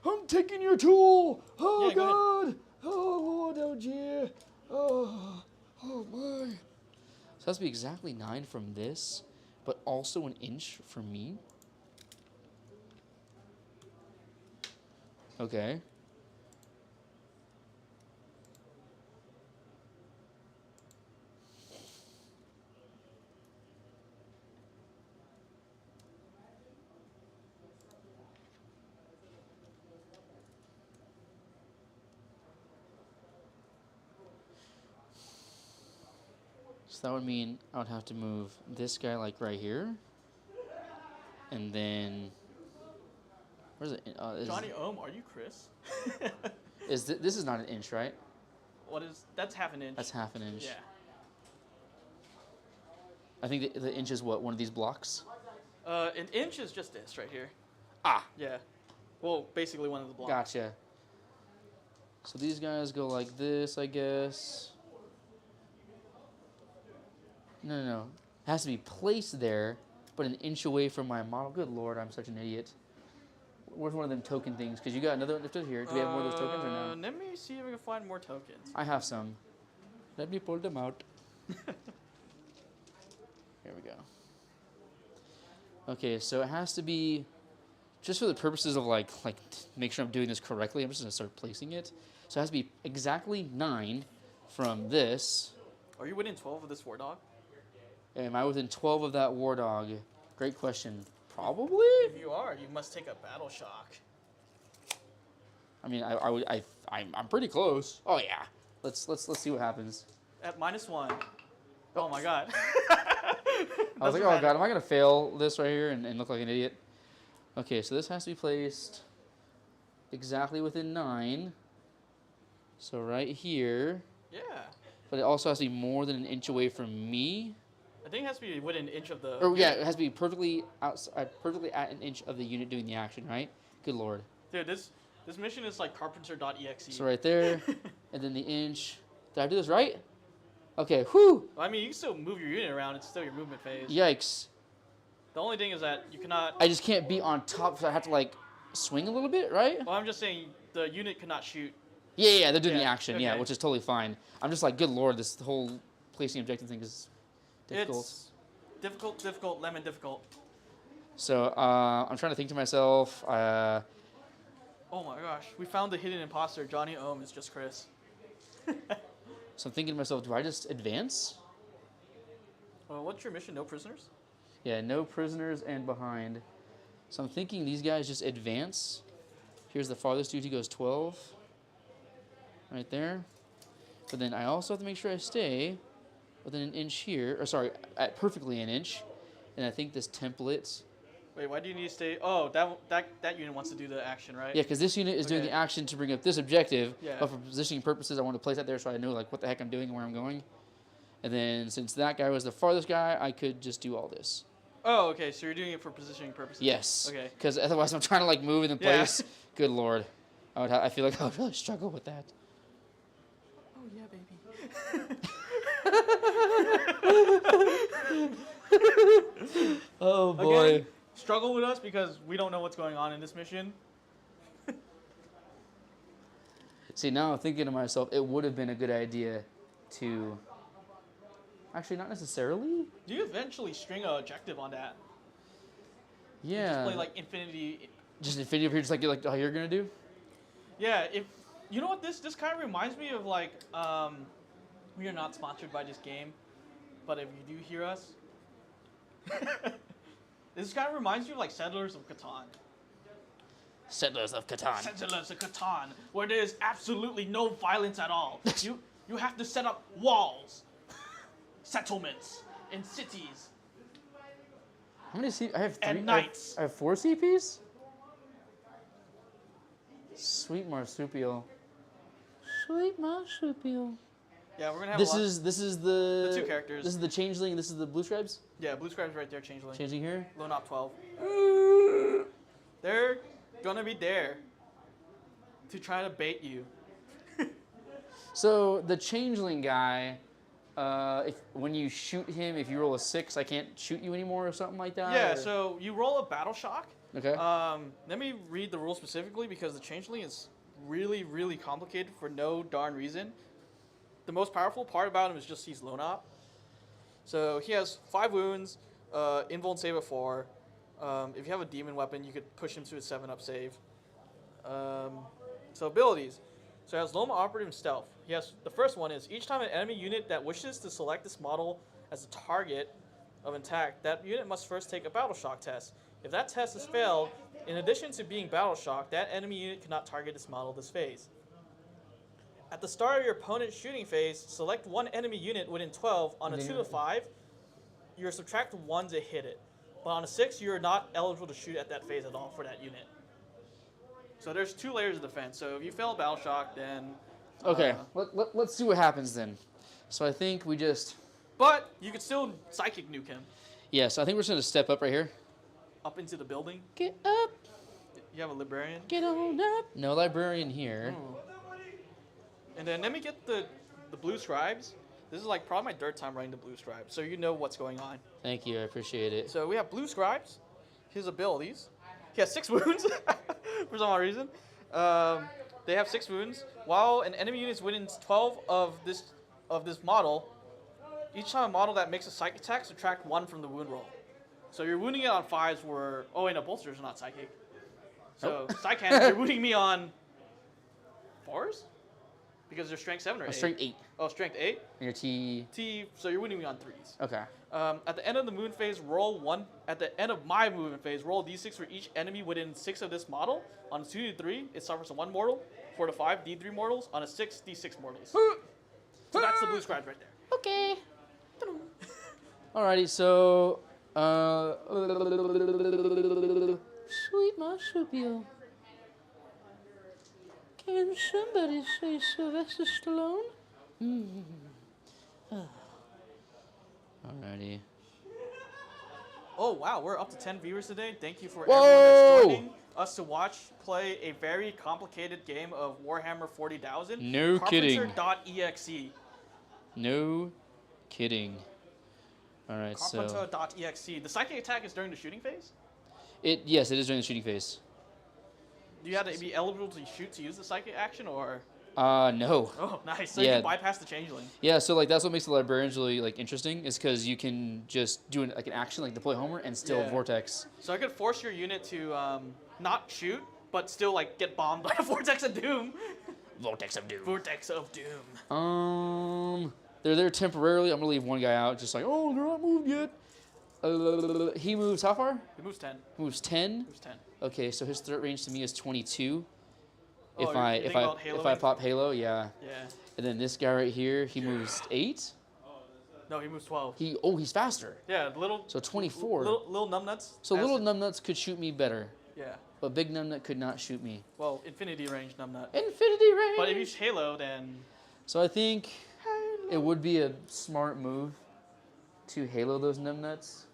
I'm taking your tool. Oh, Yeah, go God. Oh, Lord, oh, dear. Oh, my. So it has to be exactly 9 from this, but also an inch from me. Okay. So that would mean I would have to move this guy like right here. And then, where's it? Johnny Ohm, are you Chris? This is not an inch, right? That's half an inch. That's half an inch. Yeah. I think the inch is what, one of these blocks? An inch is just this right here. Ah, Yeah. Well, basically one of the blocks. gotcha. So these guys go like this, I guess. No. It has to be placed there, but an inch away from my model. Good Lord, I'm such an idiot. Where's one of them token things? Because you got another one lifted here. Do we have more of those tokens or no? Let me see if I can find more tokens. I have some. Let me pull them out. Here we go. Okay, so it has to be, just for the purposes of like make sure I'm doing this correctly, I'm just going to start placing it. So it has to be exactly 9 from this. Are you winning 12 of this War Dog? Am I within 12 of that war dog? Great question. Probably. If you are, you must take a battle shock. I mean, I'm pretty close. Oh yeah. Let's see what happens. At -1. Oh my god. I was like, oh god, am I gonna fail this right here and look like an idiot? Okay, so this has to be placed exactly within 9. So right here. Yeah. But it also has to be more than an inch away from me. I think it has to be within an inch of the. Or yeah, it has to be perfectly outside, perfectly at an inch of the unit doing the action, right? Good lord. Dude, this mission is like carpenter.exe. So right there, and then the inch. Did I do this right? Okay, whew. Well, I mean, you can still move your unit around. It's still your movement phase. Yikes. The only thing is that you cannot. I just can't be on top, so I have to like swing a little bit, right? Well, I'm just saying the unit cannot shoot. Yeah, they're doing the Yeah, action, yeah, okay. which is totally fine. I'm just like, good lord, this whole placing objective thing is difficult. It's difficult, lemon difficult. So I'm trying to think to myself. Oh my gosh, we found the hidden imposter. Johnny Ohm is just Chris. So I'm thinking to myself, do I just advance? What's your mission? No prisoners? Yeah, no prisoners and behind. So I'm thinking these guys just advance. Here's the farthest dude. He goes 12. Right there. But then I also have to make sure I stay within an inch here. Or sorry, at perfectly an inch. And I think this template. Wait, why do you need to stay? Oh, that unit wants to do the action, right? Yeah, because this unit is doing Okay. the action to bring up this objective. Yeah. But for positioning purposes, I want to place that there so I know like what the heck I'm doing and where I'm going. And then since that guy was the farthest guy, I could just do all this. Oh, okay. So you're doing it for positioning purposes. Yes. Okay. Because otherwise I'm trying to like move in Yeah. place. Good lord. I feel like I would really struggle with that. Oh yeah, baby. Oh boy. Again, struggle with us because we don't know what's going on in this mission. See, now I'm thinking to myself, it would have been a good idea to... Actually, not necessarily. You eventually string an objective on that. Yeah. Just play like Infinity. Just Infinity up here, just like how you're going to do? Yeah, if you know what this kind of reminds me of, like we are not sponsored by this game, but if you do hear us, this kind of reminds me of like Settlers of Catan. Settlers of Catan. Settlers of Catan, where there is absolutely no violence at all. You have to set up walls, settlements, and cities. How many CPs? I have 3. And knights. I have 4 CPs? Sweet marsupial. Sweet marsupial. Yeah, we're gonna have This a lot. is the... The 2 characters. This is the changeling and this is the blue stripes? Yeah, blue scribe's right there, changeling. Changing here? Lone Op 12. They're gonna be there to try to bait you. So the changeling guy, when you shoot him, if you roll a 6, I can't shoot you anymore or something like that? Yeah, or- so you roll a battle shock. Okay. Let me read the rules specifically because the changeling is really, really complicated for no darn reason. The most powerful part about him is just he's lone op. So he has 5 wounds, invuln save of 4. If you have a demon weapon, you could push him to a 7-up save. So abilities. So he has Loma Operative and Stealth. He has the first one is each time an enemy unit that wishes to select this model as a target of attack, that unit must first take a battle shock test. If that test is failed, in addition to being battle shocked, that enemy unit cannot target this model this phase. At the start of your opponent's shooting phase, select one enemy unit within 12. On a 2 to 5, you're subtract 1 to hit it. But on a 6, you're not eligible to shoot at that phase at all for that unit. So there's 2 layers of defense. So if you fail battle shock, then... Okay, let's see what happens then. So I think we just... But you could still psychic nuke him Yeah, so I think we're just going to step up right here. up into the building. Get up, You have a librarian. get on up. No librarian here. Ooh. And then let me get the blue scribes. This is like probably my third time running the blue scribes, so you know what's going on. Thank you, I appreciate it. So we have blue scribes. His abilities. He has 6 wounds for some odd reason. They have 6 wounds. While an enemy unit is within 12 of this model, each time a model that makes a psychic attack, subtract 1 from the wound roll. So you're wounding it on 5s where... Oh wait, no, bolsters are not psychic. So psych hands, you're wounding me on 4s? Because you're strength 7 or 8? Strength 8. Oh, strength 8? And your T. T, so you're winning me on 3s. Okay. At the end of the moon phase, roll 1. At the end of my movement phase, roll d6 for each enemy within 6 of this model. On a 2 to 3, it suffers a 1 mortal. 4 to 5, d3 mortals. On a 6, d6 mortals. So that's the blue scribes right there. Okay. Alrighty, so. Sweet marsupial. Can somebody say Sylvester Stallone? Alrighty. Oh, wow, we're up to 10 viewers today. Thank you for Whoa! everyone that's joining us to watch play a very complicated game of Warhammer 40,000. No kidding. Carpenter.exe. No kidding. Alright, so. Carpenter.exe. The psychic attack is during the shooting phase? Yes, it is during the shooting phase. Do you have to be eligible to shoot to use the psychic action, or? No. Oh, nice. So Yeah. you can bypass the changeling. Yeah, so like that's what makes the librarians really like interesting is because you can just do like an action like deploy Homer and still Yeah. vortex. So I could force your unit to not shoot, but still like get bombed by a Vortex of Doom. Vortex of doom. Vortex of Doom. They're there temporarily. I'm gonna leave one guy out, just like they're not moved yet. He moves how far? He moves 10. Moves 10. Moves 10. Okay, so his threat range to me is 22. Oh, If you're I thinking about if I haloing? pop Halo, yeah. Yeah. And then this guy right here, he moves 8. No, he moves 12. He's faster. Yeah, little. So 24. Little numbnuts. So has- little numbnuts could shoot me better, Yeah. but big numbnut could not shoot me. Well, infinity range numbnut. Infinity range. But if you Halo, then So I think it would be a smart move to Halo those numbnuts,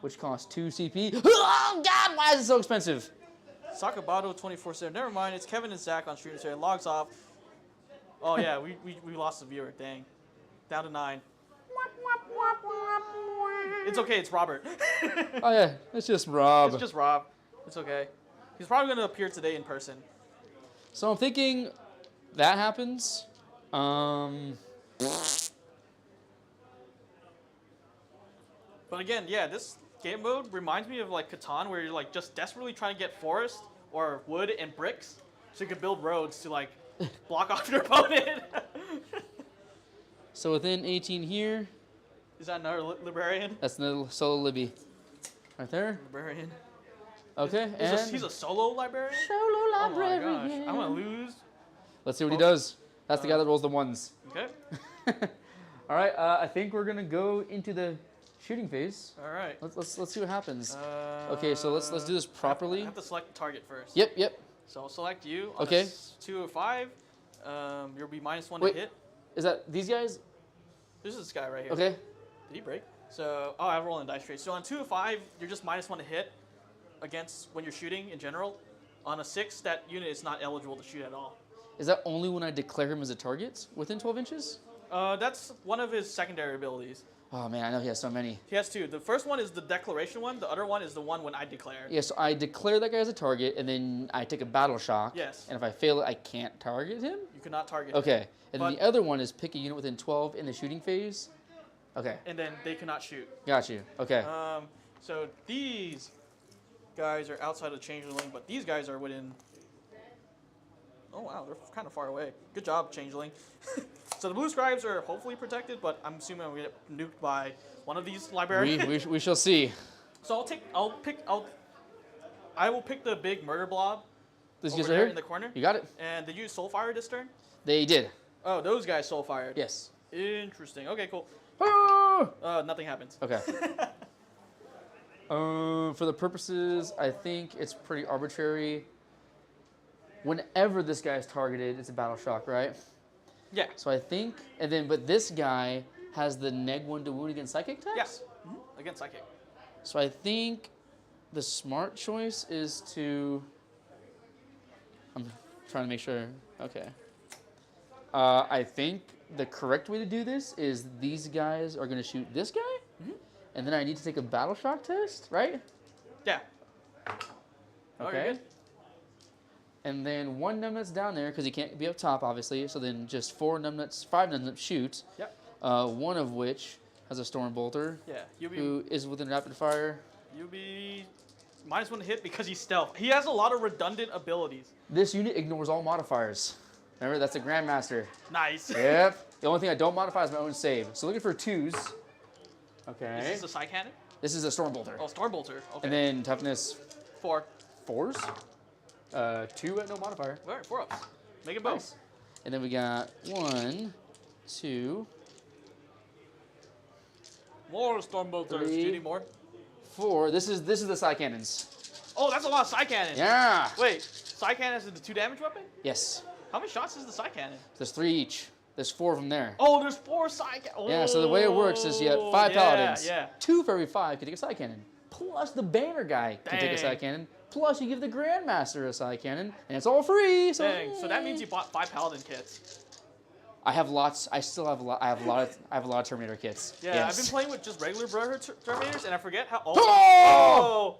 which cost 2 CP. Oh God, why is it so expensive? Sakabato 24/7. Never mind. It's Kevin and Zach on stream today. Logs off. Oh yeah, we lost a viewer. Dang. Down to 9. It's okay. It's Robert. Oh yeah, it's just Rob. It's just Rob. It's okay. He's probably gonna appear today in person. So I'm thinking that happens. But again, yeah, this game mode reminds me of like Catan, where you're like just desperately trying to get forest or wood and bricks, so you can build roads to like block off your opponent. So within 18 here, Is that another librarian? that's the solo Libby. Right there. Librarian. Okay, and He's a solo librarian? Solo Oh my librarian. gosh. I'm gonna lose. let's see what he does. That's the guy that rolls the ones. Okay. All right, I think we're gonna go into the shooting phase. All right. Let's see what happens. Okay, so let's do this properly. I have to select the target first. Yep. So I'll select you. On Okay. 2 or 5. You'll be -1 Wait. to hit. Is that these guys? This is this guy right here. Okay. Did he break? So, I roll in dice trays. So on 2 or 5, you're just -1 to hit against when you're shooting in general. On a 6, that unit is not eligible to shoot at all. Is that only when I declare him as a target within 12 inches? That's one of his secondary abilities. Oh man, I know he has so many. He has 2. The first one is the declaration one. The other one is the one when I declare. Yeah, so I declare that guy as a target, and then I take a battle shock. Yes. And if I fail it, I can't target him? You cannot target him. Okay. And then But- the other one is pick a unit within 12 in the shooting phase. Okay, And then they cannot shoot. got you. Okay. So these guys are outside of the changeling, but these guys are within. Oh wow, they're kind of far away. Good job, changeling. So the blue scribes are hopefully protected, but I'm assuming we get nuked by one of these librarians. we shall see. So I will pick the big murder blob This over guys there right here? in the corner. You got it? And did you soulfire this turn? They did. Oh, those guys soulfired. Yes. Interesting. Okay, cool. Ah! Nothing happens. Okay. For the purposes, I think it's pretty arbitrary. Whenever this guy is targeted, it's a battle shock, right? Yeah. So I think, but this guy has the neg 1 to wound against psychic attacks? Yes. Against psychic. So I think the smart choice is to. I'm trying to make sure. Okay. I think the correct way to do this is these guys are going to shoot this guy, and then I need to take a battle shock test, right? Yeah. Oh, you're Okay. good. And then 1 numbnut's down there because he can't be up top, obviously. So then just 5 numbnuts shoot. Yep. One of which has a storm bolter, Yeah. who is within rapid fire. You'll be -1 to hit because he's stealth. He has a lot of redundant abilities. This unit ignores all modifiers. Remember, that's a Grandmaster. Nice. Yep. The only thing I don't modify is my own save. So looking for 2s. Okay. Is this a Psy Cannon? This is a Stormbolter. Oh, Stormbolter. Okay. And then toughness 4. 4s. 2 at no modifier. All right, 4 ups. Make it both. Nice. And then we got 1, 2, More Stormbolters. 3. Do you need more? 4. This is the Psy Cannons. Oh, that's a lot of Psy Cannon. Yeah. Wait, Psy Cannon is the 2 damage weapon? Yes. How many shots is the Psy Cannon? There's 3 each. There's 4 of them there. Oh, there's 4 Psy Cannons. Yeah, so the way it works is you have 5 paladins. Yeah. 2 for every 5 can take a Psy Cannon. Plus the banner guy can take a Psy Dang. Cannon. Plus you give the Grandmaster a Psy Cannon, and it's all free. So Dang, so that means you bought 5 Paladin kits. I have lots. I still have a lot. I have a lot of Terminator kits. Yeah, Yes. I've been playing with just regular Brotherhood Terminators, and I forget how. Oh!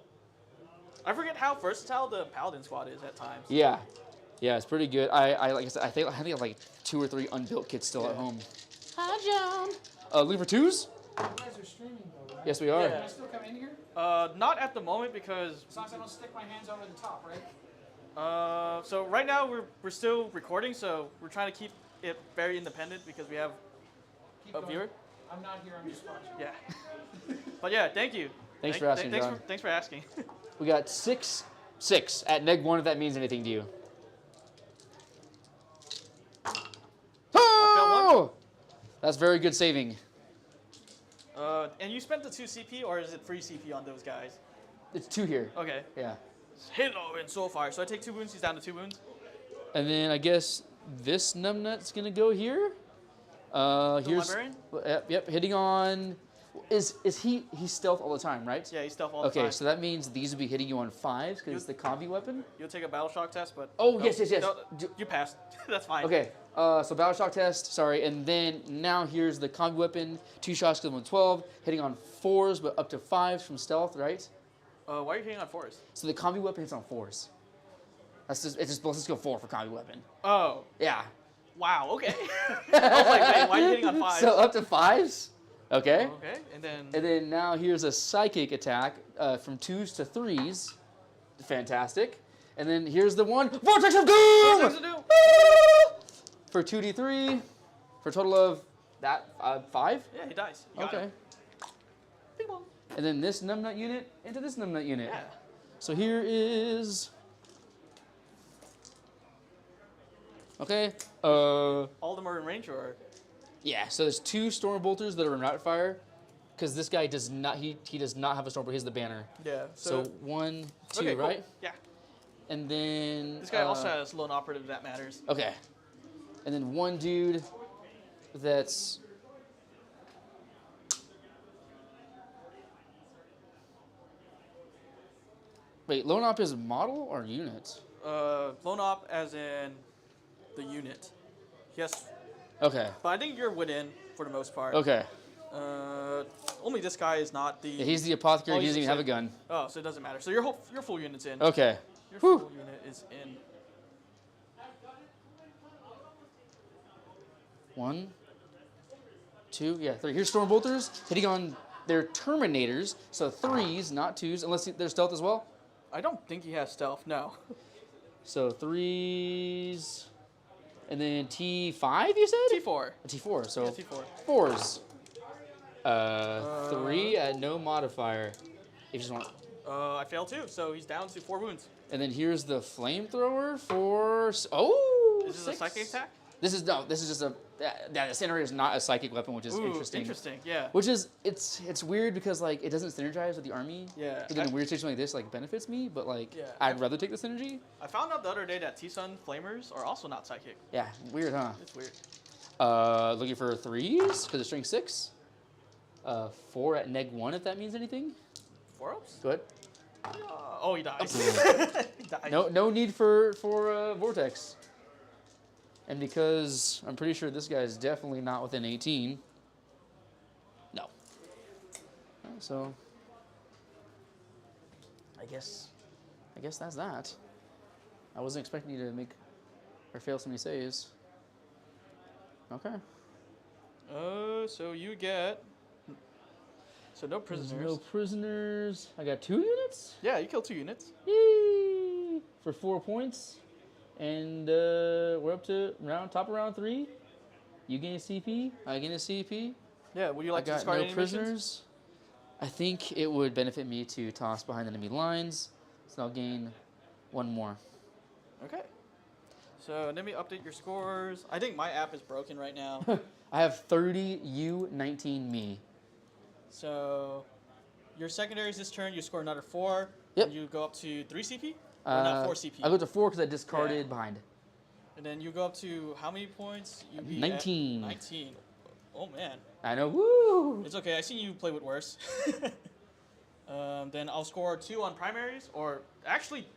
I forget how versatile the Paladin squad is at times. Yeah, yeah, it's pretty good. I like I said, I think I have like 2 or 3 unbuilt kits still at home. Hi, John. Looking for 2s? You guys are streaming though, right? Yes, we are. Yeah. Can I still come in here? Not at the moment because. As long as I don't stick my hands over the top, right? So right now we're still recording, so we're trying to keep it very independent because we have Keep a going. viewer. I'm not here, I'm just watching. Yeah. But yeah, thank you. Thanks for asking, John. Thanks for asking. We got 6 at neg 1 if that means anything to you. Oh! That's very good saving. And you spent the 2 CP, or is it free CP on those guys? It's 2 here. Okay. Yeah. Hello and Soulfire. So I take 2 wounds. He's down to 2 wounds. And then I guess this numbnut's gonna go here. Here's Librarian? yep, hitting on. Is he's stealth all the time, right? Yeah, he's stealth all the Okay, time. so that means these will be hitting you on 5s because it's the combi weapon. You'll take a battle shock test, but Oh, no, yes. no, Do- you passed. That's fine. Okay, so battle shock test. Sorry, and then now here's the combi weapon. 2 shots because 112, hitting on 4s but up to 5s from stealth, right? Why are you hitting on 4s? So the combi weapon hits on 4s. It's just plus skill 4 for combi weapon. Oh, Yeah. wow. Okay. I was like, wait, why are you hitting on 5s? So up to 5s. Okay. Okay, and then And then now here's a psychic attack from 2s to 3s. Fantastic. And then here's the one Vortex of Doom! Vortex of Doom! For 2d3 for a total of that 5. yeah, he dies. You got Okay. him. Bing bong. And then this numbnut unit into this numbnut unit. Yeah. So here is. Okay. All of them are in range, or Yeah. So there's 2 storm bolters that are in rapid fire, because this guy does not. He does not have a storm bolter. He has the banner. yeah. So 1, 2, okay, cool. right? Yeah. And then This guy also has lone operative that matters. Okay. And then 1 dude that's. Wait, lone op is model or unit? Lone op as in the unit. Yes, Okay. but I think you're within for the most part. Okay. Only this guy is not the. Yeah, he's the apothecary. Oh, He he's doesn't even have a the- gun. Oh, so it doesn't matter. So your full unit's in. Okay. Your Whew. full unit is in. 1, 2, yeah, 3. Here's storm bolters hitting on their terminators. So 3s, not 2s, unless they're stealth as well. I don't think he has stealth. No. So 3s, and then T5. You said T4. T4. So Yeah, T4. 4s. 3 at no modifier. If you just want. I failed too, so he's down to 4 wounds. And then here's the flamethrower for. Oh. Is this a 6. psychic attack? This is no. This is just a. The incinerator is not a psychic weapon, which is Ooh, interesting. Interesting. Yeah. Which is it's weird because like it doesn't synergize with the army. Yeah. But then a weird situation like this like benefits me, but like Yeah. I'd rather take the synergy. I found out the other day that T-Sun Flamers are also not psychic. Yeah, weird, huh? It's weird. Looking for 3s because it's string 6. 4 at neg 1 if that means anything. 4 ups? Go ahead. Oh, he dies. He died. No need for vortex. And because I'm pretty sure this guy is definitely not within 18. No. So I guess that's that. I wasn't expecting you to make or fail so many saves. Okay. So you get. So no prisoners. No prisoners. I got 2 units. Yeah, you killed 2 units. Yay! For 4 points. And we're up to top of round 3. You gain a CP. I gain a CP. Yeah, would you like I to got discard no any prisoners. missions? I think it would benefit me to toss behind enemy lines, so I'll gain 1 more. Okay. So let me update your scores. I think my app is broken right now. I have 30 you, 19 me. So your secondaries this turn, you score another 4. Yep. And you go up to 3 CP? Or not 4 CP? I go to 4 because I discarded Yeah. behind. And then you go up to how many points? You be 19. At 19. Oh man. I know. Woo! It's okay. I seen you play with worse. Then I'll score 2 on primaries, or actually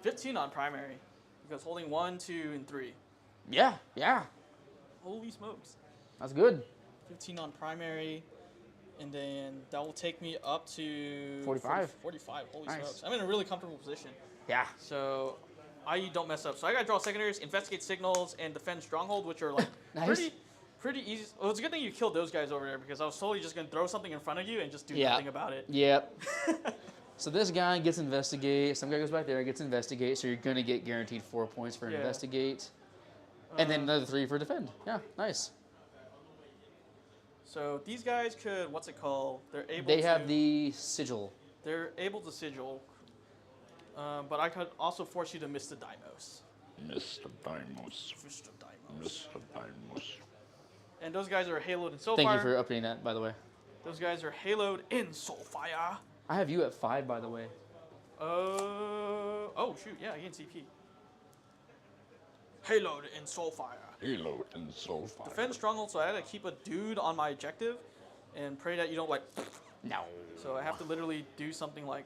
15 on primary, because holding 1, 2, and 3. Yeah. Holy smokes! That's good. 15 on primary, and then that will take me up to 45. 45. Holy Nice. smokes! I'm in a really comfortable position. Yeah. So I don't mess up. So I gotta draw secondaries, investigate signals, and defend stronghold, which are like Nice. pretty easy. Well, it's a good thing you killed those guys over there, because I was totally just gonna throw something in front of you and just do nothing about it. Yep. So this guy gets investigate. Some guy goes back there, gets investigate. So you're gonna get guaranteed 4 points for Yeah. investigate, and then another 3 for defend. Yeah, nice. So these guys could, what's it called? They have the sigil. They're able to sigil, but I could also force you to miss the Dimos. Mr. Dimos. Mr. Dimos. Mr. Dimos. And those guys are haloed in Soulfire. Thank you for updating that, by the way. Those guys are haloed in Soulfire. I have you at 5, by the way. Oh shoot, yeah, he in CP. Haloed in Soulfire. Halo and Soulfire. Defend stronghold, so I had to keep a dude on my objective, and pray that you don't like. No. So I have to literally do something like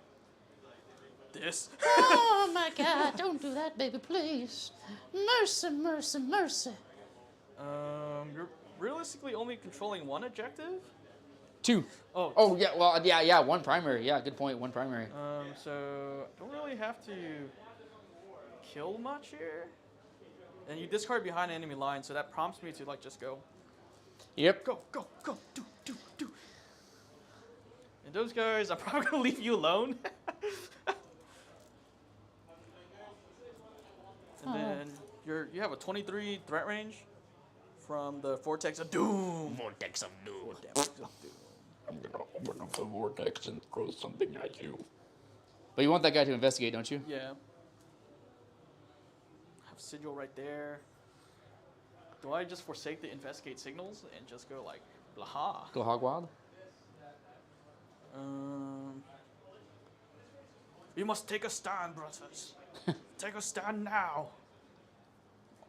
this. Oh my God, don't do that, baby, please. Mercy, mercy, mercy. You're realistically only controlling 1 objective. 2. Oh, Oh yeah. Well, yeah. 1 primary. Yeah, good point. 1 primary. So don't really have to kill much here. And you discard behind enemy line, so that prompts me to like just go. Yep. Go, do. And those guys, I'm probably gonna leave you alone. And then you have a 23 threat range from the Vortex of Doom. Vortex of Doom. Vortex of Doom. I'm gonna open up the vortex and throw something at you. But you want that guy to investigate, don't you? Yeah. Have sigil right there. Do I just forsake the investigate signals and just go like blaha? Go hog wild. We must take a stand, brothers. Take a stand now.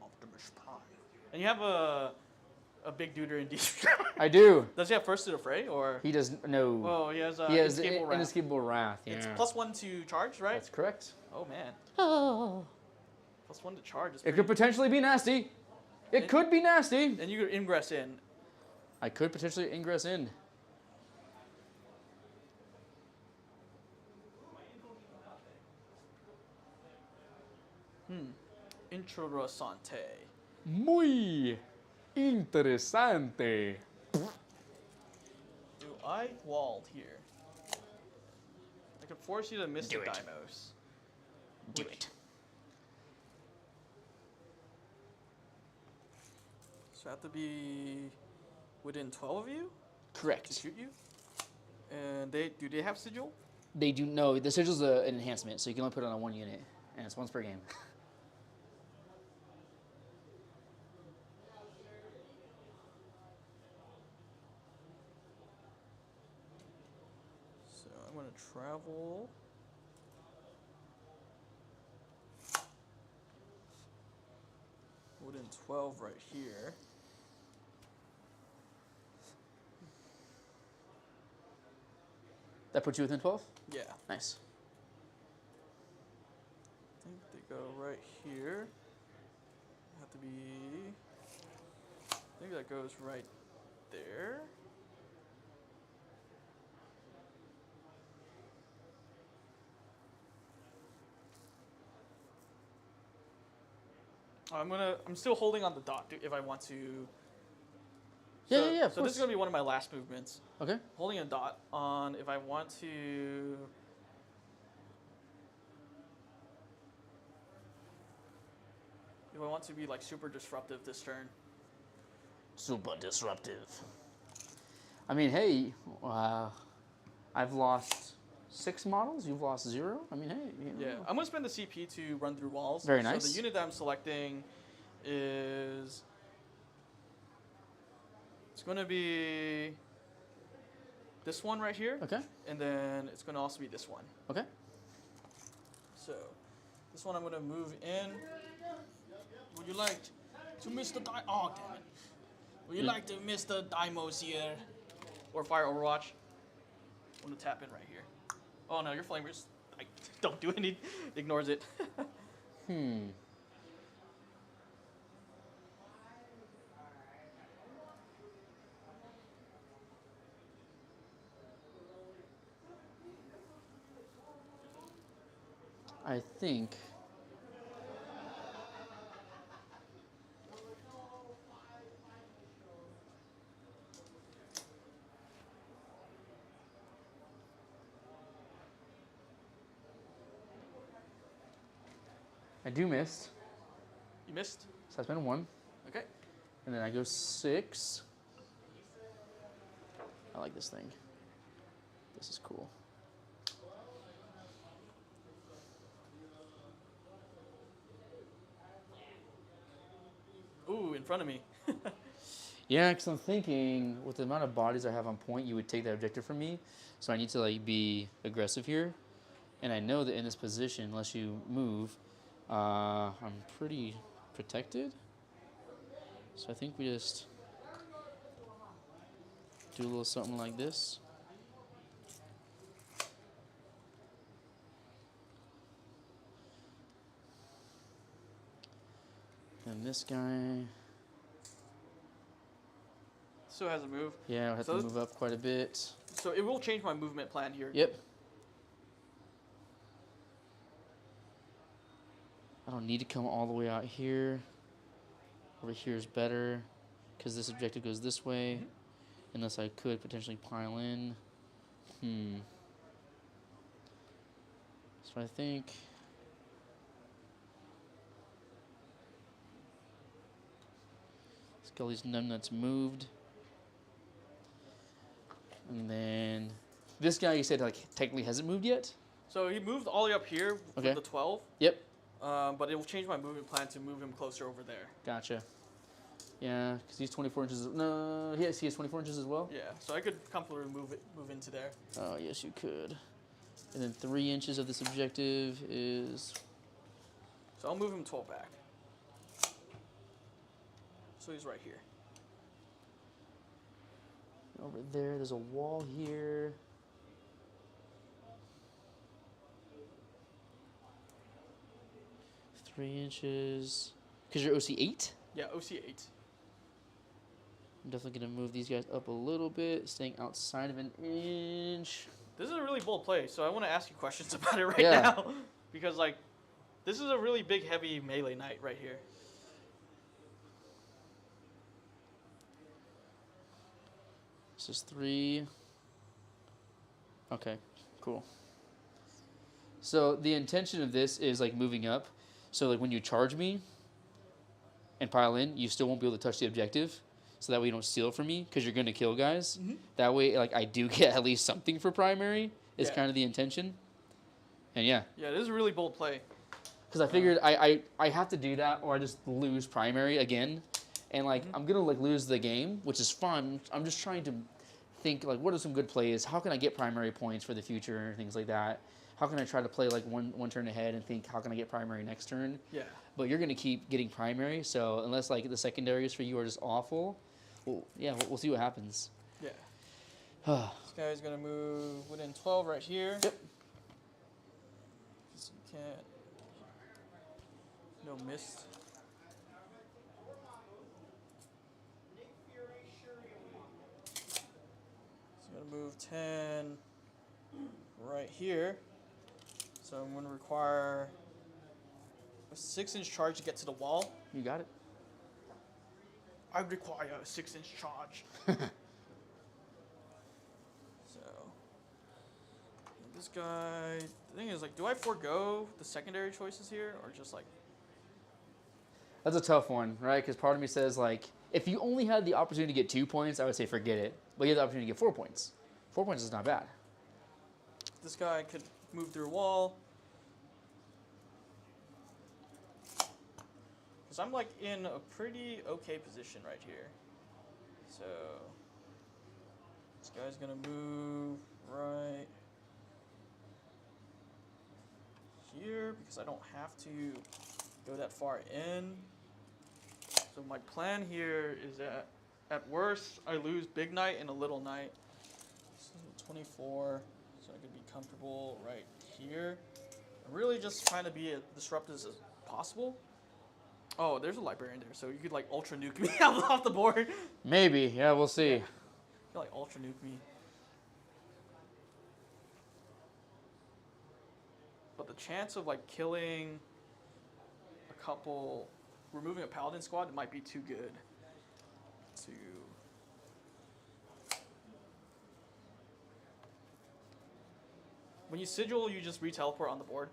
Optimus Prime. And you have a big duder in DC. I do. Does he have first to the fray, or? He does no. Oh, he has Inescapable wrath. Inescapable Wrath. Yeah. It's +1 to charge, right? That's correct. Oh man, Oh, +1 to charge is It pretty. could potentially be nasty. It could be nasty. And you could ingress in. I could potentially ingress in. Interessante. Muy interesante. Do I walled here? I could force you to miss Do the it. Dimos. Do it. So I have to be within 12 of you to Correct. shoot you. And do they have sigil? They do no. The sigil's an enhancement, so you can only put it on 1 unit, and it's once per game. So I'm gonna travel. Within 12 right here. That puts you within 12. Yeah. Nice. I think they go right here. Have to be. I think that goes right there. I'm still holding on the dot if I want to. Yeah, So, yeah, of So this course. is gonna be one of my last movements. Okay. Holding a dot on if I want to. Do I want to be like super disruptive this turn? Super disruptive. I mean, hey, I've lost 6 models. You've lost 0. I mean, hey. You know. Yeah, I'm gonna spend the CP to run through walls. Very nice. So the unit that I'm selecting is it's gonna be this one right here. Okay. And then it's gonna also be this one. Okay. So this one I'm gonna move in. Would you like to miss the oh damn it. Would you like to miss the Dimos here? Or fire Overwatch? I'm gonna tap in right here. Oh no, your flamers like don't do any ignores it. I think I do miss. You missed? So I spend 1. Okay. And then I go 6. I like this thing. This is cool. Ooh, in front of me. Yeah, because I'm thinking with the amount of bodies I have on point, you would take that objective from me. So I need to like be aggressive here. And I know that in this position, unless you move, I'm pretty protected. So I think we just do a little something like this. And this guy, So it has a move. yeah, I have So to move up quite a bit. So it will change my movement plan here. Yep. I don't need to come all the way out here. Over here is better because this objective goes this way. Unless I could potentially pile in. So I think Scully's numbnuts moved. And then this guy you said like technically hasn't moved yet? So he moved all the way up here Okay. with the 12. Yep. But it will change my movement plan to move him closer over there. Gotcha. Yeah, because he's 24 inches. No, yes, he has 24 inches as well. Yeah, so I could comfortably move into there. Oh, yes, you could. And then 3 inches of this objective is. So I'll move him 12 back. So he's right here. Over there, there's a wall here. Three inches. Because you're OC 8? Yeah, OC 8. I'm definitely going to move these guys up a little bit, staying outside of an inch. This is a really bold play, so I want to ask you questions about it right Yeah. now. Because, like, this is a really big, heavy melee knight right here. This is 3. Okay, cool. So the intention of this is like moving up. So like when you charge me and pile in, you still won't be able to touch the objective. So that way you don't steal it from me because you're going to kill guys. That way, like I do get at least something for primary is Yeah. kind of the intention. And yeah, Yeah, this is a really bold play. because I figured I have to do that or I just lose primary again. And like I'm going to like lose the game, which is fun. I'm just trying to think like what are some good plays? How can I get primary points for the future and things like that? How can I try to play like one turn ahead and think how can I get primary next turn? Yeah. But you're going to keep getting primary, so unless like the secondaries for you are just awful, well, yeah, we'll see what happens. Yeah. This guy's going to move within 12 right here. Yep. So you can't. No mist. So I'm going to move 10 right here. So I'm going to require a 6-inch charge to get to the wall. You got it. I require a 6-inch charge. So this guy, the thing is like, do I forego the secondary choices here or just like? That's a tough one, right? Because part of me says, like, if you only had the opportunity to get 2 points, I would say forget it. But you have the opportunity to get 4 points. 4 points is not bad. This guy could move through a wall. Because I'm like in a pretty okay position right here. So this guy's gonna move right here because I don't have to go that far in. So my plan here is that at worst I lose big knight and a little knight. So 24, so I could be comfortable right here. I'm really just trying to be as disruptive as possible. Oh, there's a librarian there, so you could like ultra nuke me off the board. Maybe, yeah, we'll see. You could like ultra nuke me. But the chance of like killing a couple, removing a paladin squad, it might be too good to. When you sigil, you just re-teleport on the board.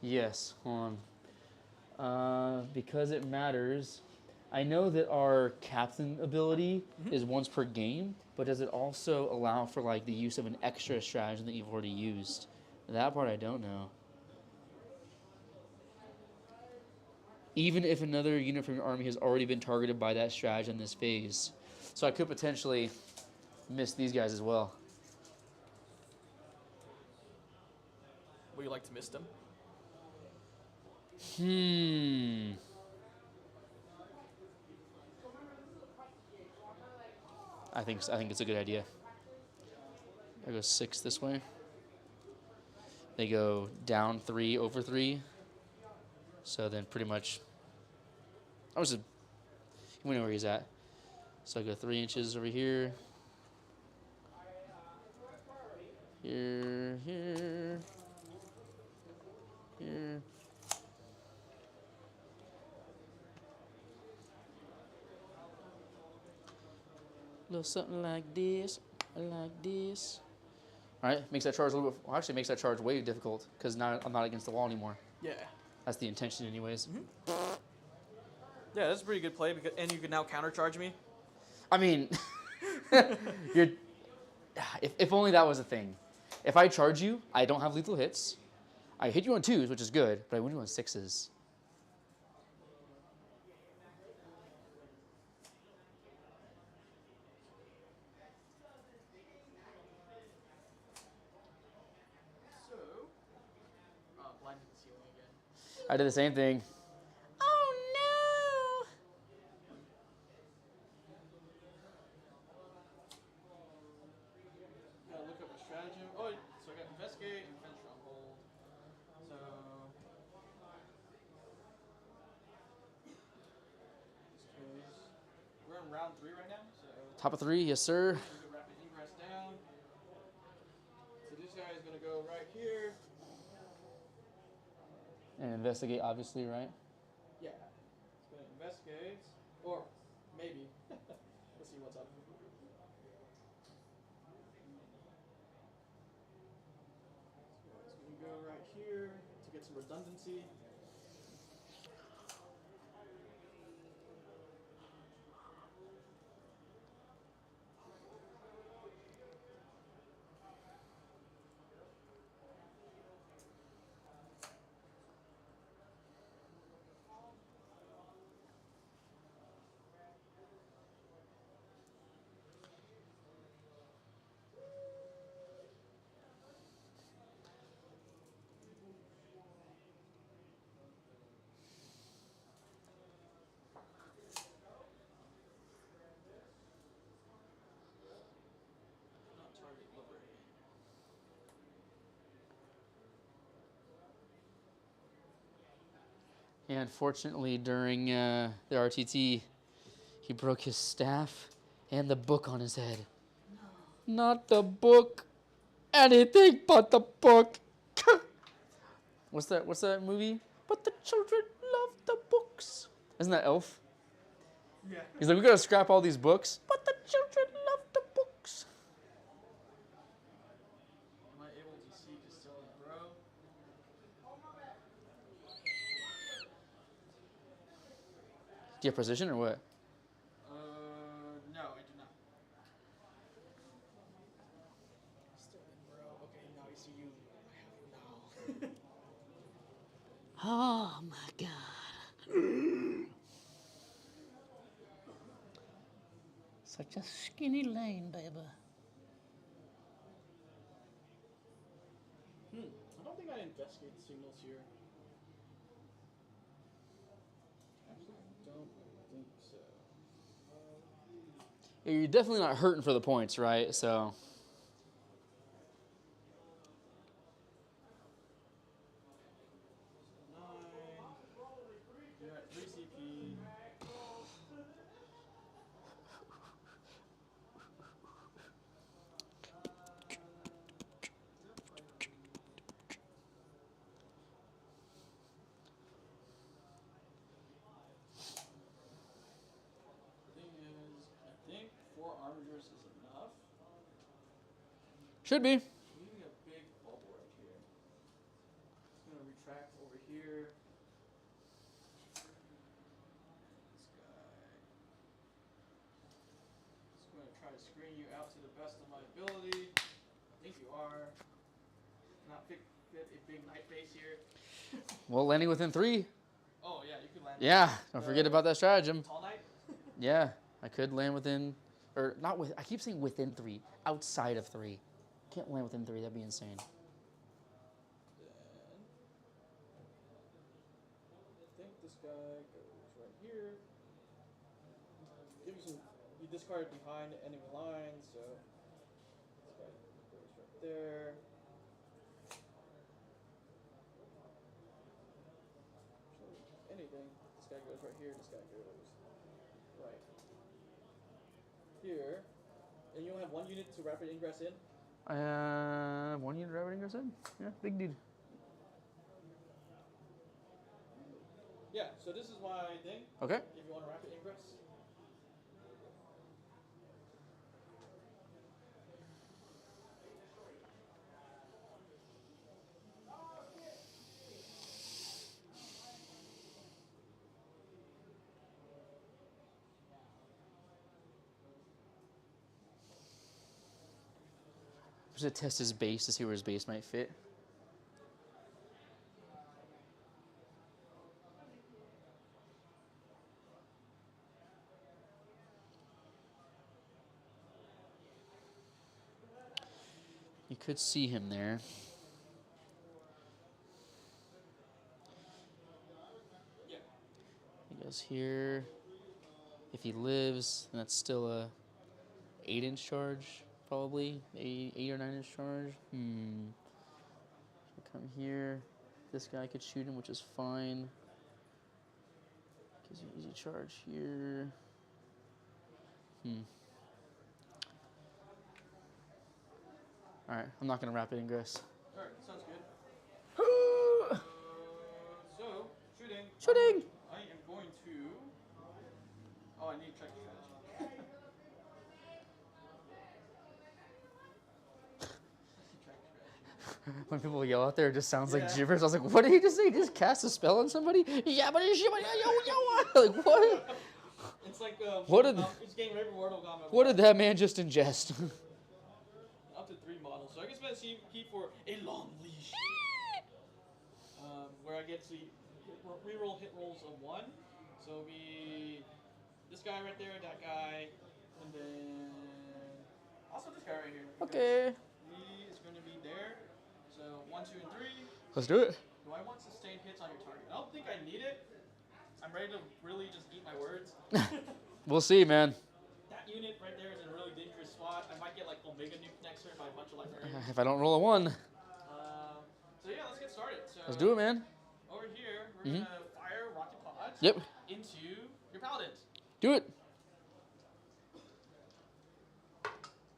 Yes, hold on. Because it matters, I know that our captain ability is once per game, but does it also allow for like the use of an extra strategy that you've already used? That part I don't know. Even if another unit from your army has already been targeted by that strategy in this phase. So I could potentially miss these guys as well. Would you like to miss them? I think it's a good idea. I go 6 this way. They go down 3 over 3. So then pretty much I was you know where he's at. So I go 3 inches over here. Here. Little something like this, like this. All right, makes that charge a little bit. Well, actually, makes that charge way difficult because now I'm not against the wall anymore. Yeah. That's the intention, anyways. Yeah, that's a pretty good play, and you can now countercharge me. I mean, you're. If only that was a thing. If I charge you, I don't have lethal hits. I hit you on 2s, which is good, but I win you on 6s. Blind to the ceiling again. I did the same thing. Oh no! Gotta look up a stratagem. Oh, so I got investigate and defense stronghold. So. We're in round 3 right now, so. Top of 3, yes sir. We can rapid ingress down. So this guy is gonna go right here. And investigate, obviously, right? Yeah. It's gonna investigate. Or maybe. Let's see what's up. So it's gonna go right here to get some redundancy. Not target liberated. Yeah, unfortunately, during the RTT, he broke his staff and the book on his head. No. Not the book. Anything but the book. What's that movie? But the children love the books. Isn't that Elf? Yeah. He's like, we gotta scrap all these books. But the children love the books. Am I able to see just still and grow? you have precision or what? No, I do not. Still in, bro. Okay, now I see you. I have it now. Oh my God. Such a skinny lane, baby. I don't think I investigate the signals here. Actually, don't think so. Yeah, you're definitely not hurting for the points, right? So. You're at 3 CP. The thing is, I think 4 armigers is enough. Should be. Leaving a big bubble right here. It's gonna retract over here. This guy. Just gonna try to screen you out to the best of my ability. I think you are. Not fit a big knight face here. Well, landing within 3. Oh yeah, you can land. Yeah, don't forget about that stratagem. Tall knight. Yeah, I could land within, or not with. I keep saying within 3, outside of 3. Can't land within 3. That'd be insane. Then I think this guy goes right here. Give you some. You discard behind the enemy line, so this guy goes right there. Actually, anything. This guy goes right here. This guy goes right here. And you only have 1 unit to rapid ingress in. 1 unit rapid ingress in? Yeah, big dude. Yeah, so this is my thing. Okay. If you want a rapid ingress. Just to test his base to see where his base might fit. You could see him there. Yeah. He goes here. If he lives, then that's still a 8-inch charge, probably 8 or 9-inch charge. Come here. This guy could shoot him, which is fine. Gives you easy charge here. All right, I'm not gonna rapid ingress. Alright, sounds good. So, shooting. Shooting. I am going to. Oh, I need to check the strategy. When people yell out there, it just sounds like Yeah. gibberish. I was like, what did he just say? He just cast a spell on somebody? Yeah, but it's like what? It's like What did- it's getting ready for Mortal Kombat. What did that man just ingest? Up to 3 models. So I can spend CP for a long leash. Where I get to reroll hit rolls of 1. So it'll be this guy right there, that guy, and then also this guy right here. Okay. He is going to be there. So 1, 2, and 3. Let's do it. Do I want sustained hits on your target? I don't think I need it. I'm ready to really just eat my words. We'll see, man. That unit right there is in a really dangerous spot. I might get like Omega Nuke next turn by a bunch of librarians. If I don't roll a 1. So yeah, let's get started. So Let's do it, man. over here, we're gonna fire rocket pods Yep. into your paladins. Do it.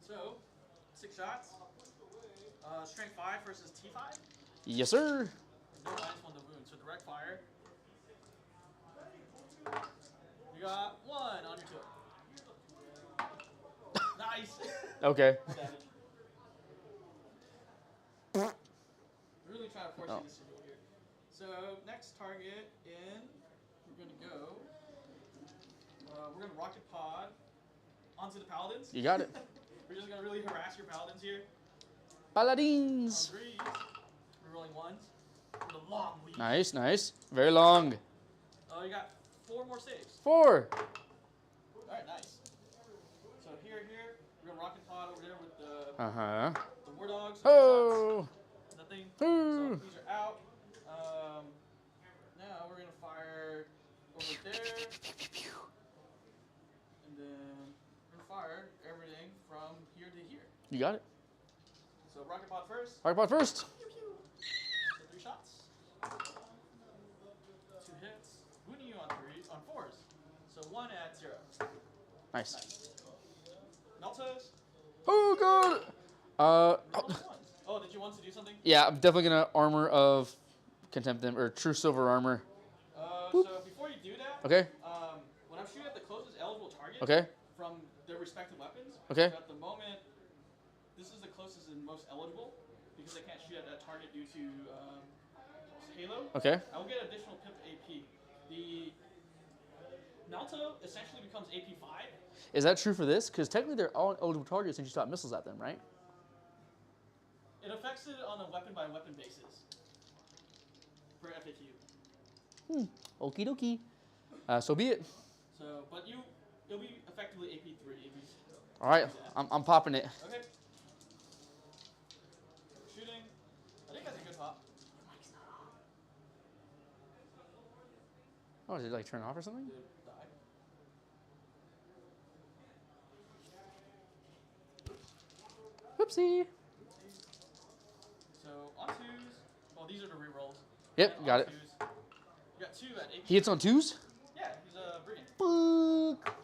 So 6 shots. Strength 5 versus T5. Yes, sir. No -1 to wound, so direct fire. You got 1 on your token. Nice. Okay. Savage. Really trying to force you to sit here. So next target in, we're gonna go we're gonna rocket pod onto the paladins. You got it. We're just gonna really harass your paladins here. On Paladins. threes, we're rolling ones. With a long lead. Nice, nice. Very long. You got 4 more saves. 4. Alright, nice. So here, we're gonna rocket pod over there with the Uh-huh. war dogs. Oh. Nothing. Ooh. So these are out. Now we're gonna fire over there. And then we're gonna fire everything from here to here. You got it. So rocket pod first. Rocket pod first. So 3 shots. 2 hits. Booting you on 4s. So 1 at 0. Nice. Nice. Meltas. Oh, God. Oh, did you want to do something? Yeah, I'm definitely going to Armor of Contempt them, or True Silver Armor. So before you do that, Okay. when I'm shooting at the closest eligible target Okay. from their respective weapons, Okay. so at the moment, this is the closest and most eligible because I can't shoot at that target due to Halo. Okay. I will get additional pip AP. The Melta essentially becomes AP 5. Is that true for this? Because technically they're all eligible targets since you shot missiles at them, right? It affects it on a weapon by weapon basis for FAQ. Okie dokie. So be it. So, but it'll be effectively AP 3 if you. All right, I'm popping it. Okay. Shooting. I think that's a good pop. Oh, did it like turn off or something? Did it die? Whoopsie. So on 2s. Well, these are the rerolls. Yep, And got on it. 2s, you got 2 at AP. He hits on 2s? Yeah, he's a brigand. Fuck.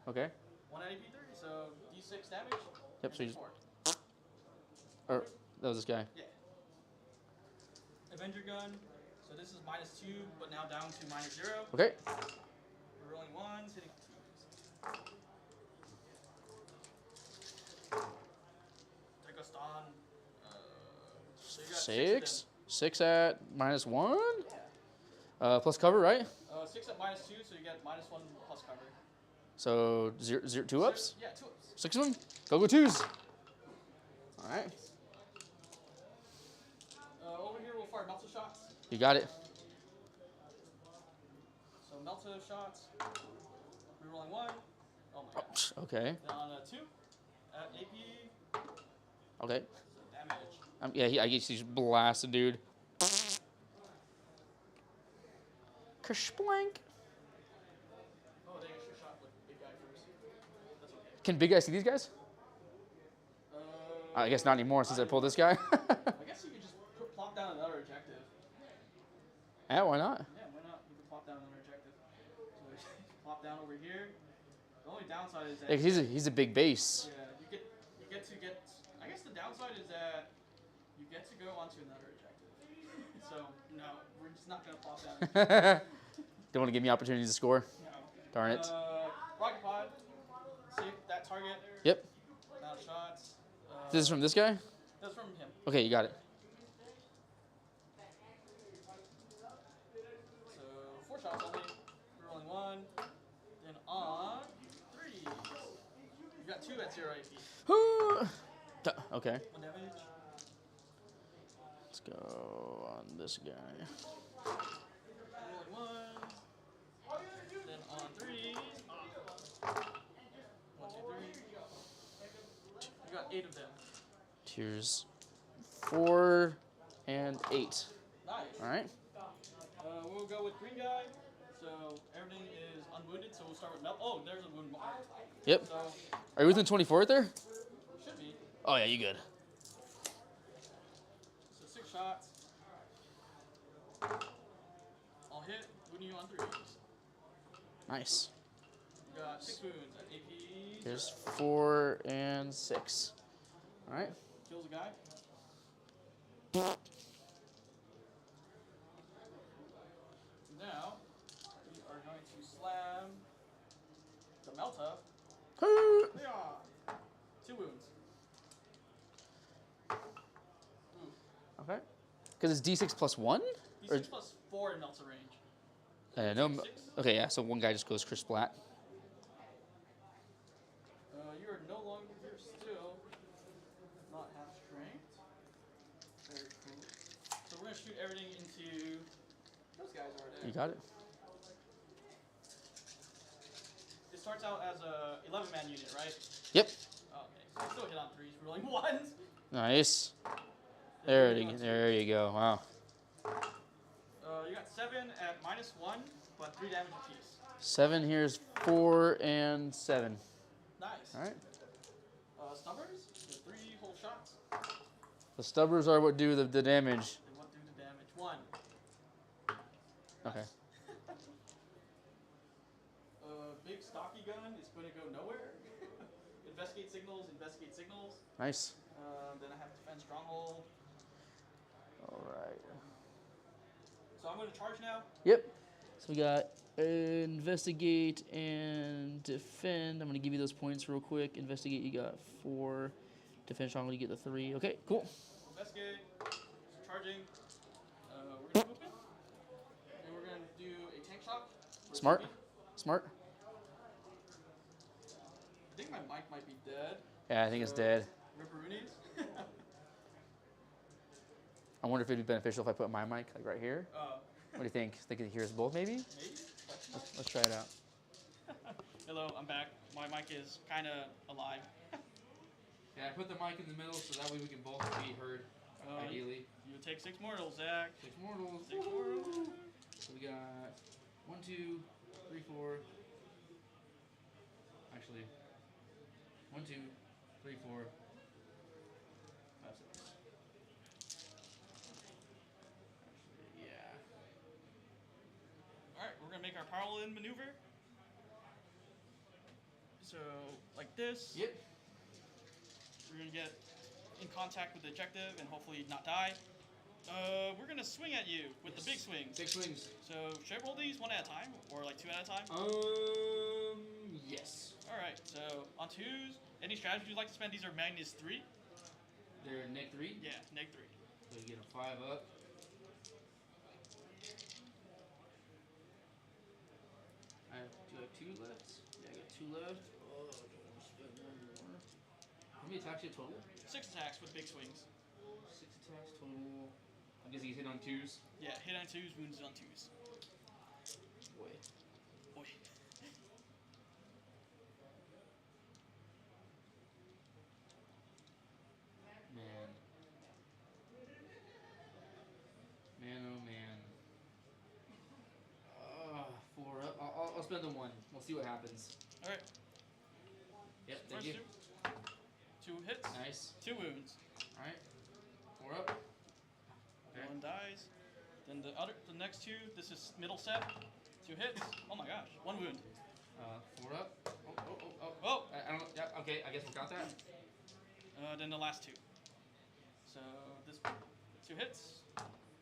Okay. 1 at AP 3, so D6 damage. Yep, and so you just- 4. Or that was this guy. Yeah. Avenger gun. So this is -2, but now down to -0. Okay. We're rolling 1s, hitting 2s. Take us on. So you got 6. 6 at -1. Yeah. Plus cover, right? 6 at -2, so you get -1 plus cover. So 2 ups. Yeah, 2 ups. 6 of them. Go 2s. All right. Over here we'll fire Melta shots. You got it. So Melta shots. Rerolling 1. Oh my god. Okay. Then on 2 at AP. Okay. So damage. Yeah, I guess he's blasted, dude. Kersplank. Oh, they actually shot with big guy first. That's okay. Can big guys see these guys? I guess not anymore since I pulled this guy. I guess you could just plop down another objective. Yeah, why not? Yeah, why not? You can plop down another objective. So you plop down over here. The only downside is that Yeah, 'cause he's a big base. yeah, you get to get. I guess the downside is that you get to go onto another objective. So no, we're just not gonna plop down. Don't want to give me opportunities to score. No. Darn it. Rocket pod. Save that target. Yep. Now shots. This is from this guy? That's from him. Okay, you got it. So 4 shots only. We're rolling 1. Then on 3. You got 2 at 0 AP. Okay. 1 damage. Let's go on this guy. Rolling 1. Then on 3. 1, 2, 3. You got 8 of them. Here's 4 and 8. Nice. All right. We'll go with green guy. So everything is unwounded. So we'll start with Mel. Oh, there's a wound mark. Yep. So Are you within 24 right there? should be. Oh yeah, you good. So 6 shots. I'll hit. Wounding you on 3. Nice. You got 6 wounds at AP. Here's 4 and 6. All right. Kills a guy. Now we are going to slam the Melta. Yeah. 2 wounds. Ooh. Okay. Because it's D6 plus 1? D6 plus 4 in Melta range. No. Six? Okay, yeah. So one guy just goes Chris Splat. gonna shoot everything into those guys over there. You got it. It starts out as a 11-man unit, right? Yep. Okay, so I still hit on 3s, rolling 1s. Nice. There you go. Wow. You got 7 at -1, but 3 damage apiece. 7 here's 4 and 7. Nice. All right. Stubbers, the 3 whole shots. The stubbers are what do the damage. They what do the damage? 1. Okay. Big stocky gun is going to go nowhere. Investigate signals, investigate signals. Nice. Then I have defend stronghold. All right. So I'm going to charge now. Yep. So we got investigate and defend. I'm going to give you those points real quick. Investigate, you got 4. Defend stronghold, you get the 3. Okay, cool. Investigate. Charging. We're going to open. And we're going to do a tank shot. Smart. Smart. I think my mic might be dead. Yeah, I think it's dead. Ripperoonies. I wonder if it'd be beneficial if I put my mic like right here. What do you think? Think it hears both, maybe? Maybe. Let's try it out. Hello, I'm back. My mic is kind of alive. Yeah, I put the mic in the middle so that way we can both be heard. Ideally. You take 6 mortals, Zach. 6 mortals. 6 mortals. So we got 1, 2, 3, 4. Actually, 1, 2, 3, 4, 5, 6. Actually, yeah. Alright, we're going to make our parallel maneuver. So, like this. Yep. We're going to get in contact with the objective and hopefully not die. We're going to swing at you with the big swings. Big swings. So, should I roll these 1 at a time or like 2 at a time? Yes. Alright, so on 2s, any strategies you'd like to spend? These are -3. They're neg 3? Yeah, -3. So you get a 5 up. Do I have 2 left? Yeah, I got 2 left. Oh, I don't want to spend 1 more. How many attacks you have total? 6 attacks with big swings. 6 attacks total. I'm guessing he's hit on 2s. Yeah, hit on 2s, wounds on 2s. Boy. Boy. Man. Man, oh man. 4 up. I'll spend the 1. We'll see what happens. Alright. Yep, thank First you. 2 hits. Nice. 2 wounds. Alright. 4 up. Okay. 1 dies. Then the next 2, this is middle set. 2 hits. Oh my gosh. 1 wound. 4 up. Oh. Oh! I don't. Yeah. Okay. I guess we'll count that. Then the last 2. So this 2 hits.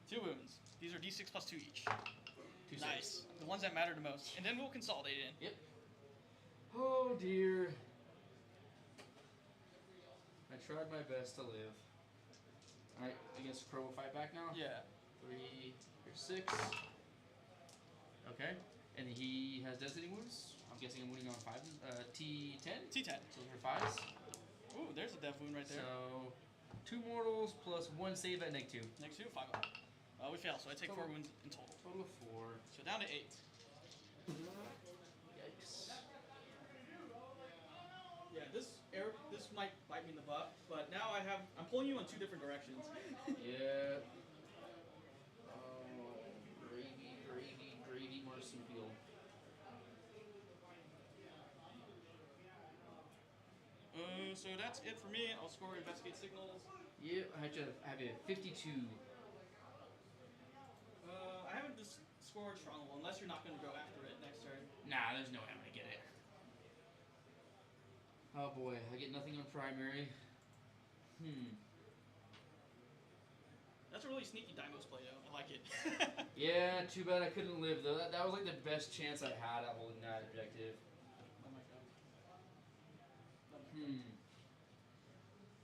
2 wounds. These are d6 plus 2 each. 2 Nice. saves. The ones that matter the most. And then we'll consolidate it in. Yep. Oh dear. I tried my best to live. Alright, I guess Crow will fight back now? Yeah. 3, here's 6. Okay. And he has devastating wounds. I'm guessing I'm wounding on 5. T10? T10. So for 5s. Ooh, there's a death wound right there. So 2 mortals plus 1 save at neg 2. Next 2, 5 up. We fail, so I take 4 wounds in total. Total of 4. So down to 8. Yikes. Yeah, this might bite me in the butt, but now I'm pulling you in 2 different directions. Yeah. Oh, gravy marsupial. So that's it for me. I'll score investigate signals. Yeah, I have a 52. I haven't scored stronghold unless you're not going to go after it next turn. Nah, there's no way I'm gonna get it. Oh boy, I get nothing on primary. That's a really sneaky Dimos play though. I like it. Yeah, too bad I couldn't live though. That was like the best chance I had at holding that objective. Oh my god.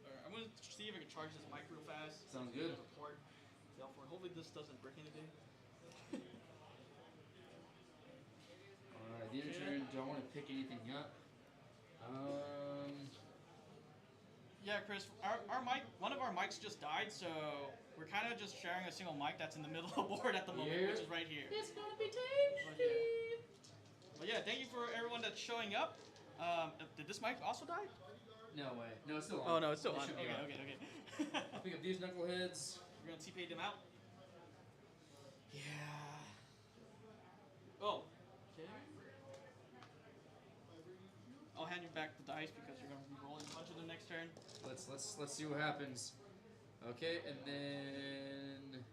Alright, I'm gonna see if I can charge this mic real fast. Sounds good. Report. Hopefully this doesn't break anything. Alright, the end of turn, don't want to pick anything up. Yeah, Chris, our mic, one of our mics just died, so we're kind of just sharing a single mic that's in the middle of the board at the moment, Here. which is right here. It's gonna be tasty. But yeah, thank you for everyone that's showing up. Did this mic also die? No way. No, it's still on. Oh no, it's still It on. should be Okay, on. okay. I'll pick up these knuckleheads. We're gonna TP them out. Yeah. Oh. Okay. I'll hand you back the dice because you're gonna be rolling a bunch of them next turn. Let's see what happens. Okay, and then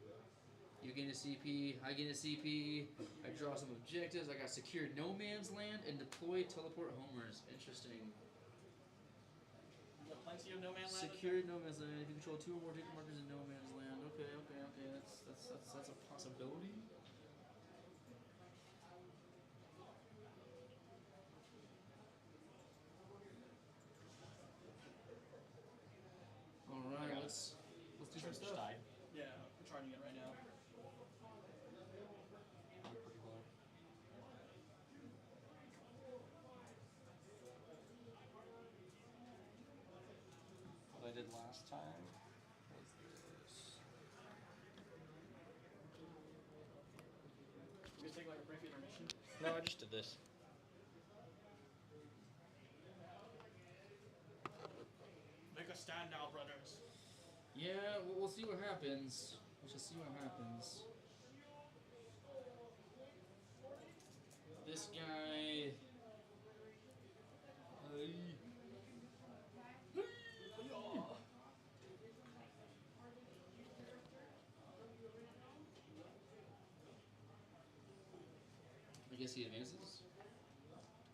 you gain a CP, I gain a CP, I draw some objectives, I got secure no man's land and deploy teleport homers. Interesting. You got plenty of no man land. Secure no man's land. If you control 2 or more ticket markers in no man's land. Okay. That's a possibility. Alright, let's do some stuff. Died. Yeah, I'm charging it right now. Pretty low. What I did last time was this. You guys take like a brief intermission. No, I just did this. Make a stand now, brothers. Yeah, we'll see what happens. We shall see what happens. This guy. I guess he advances.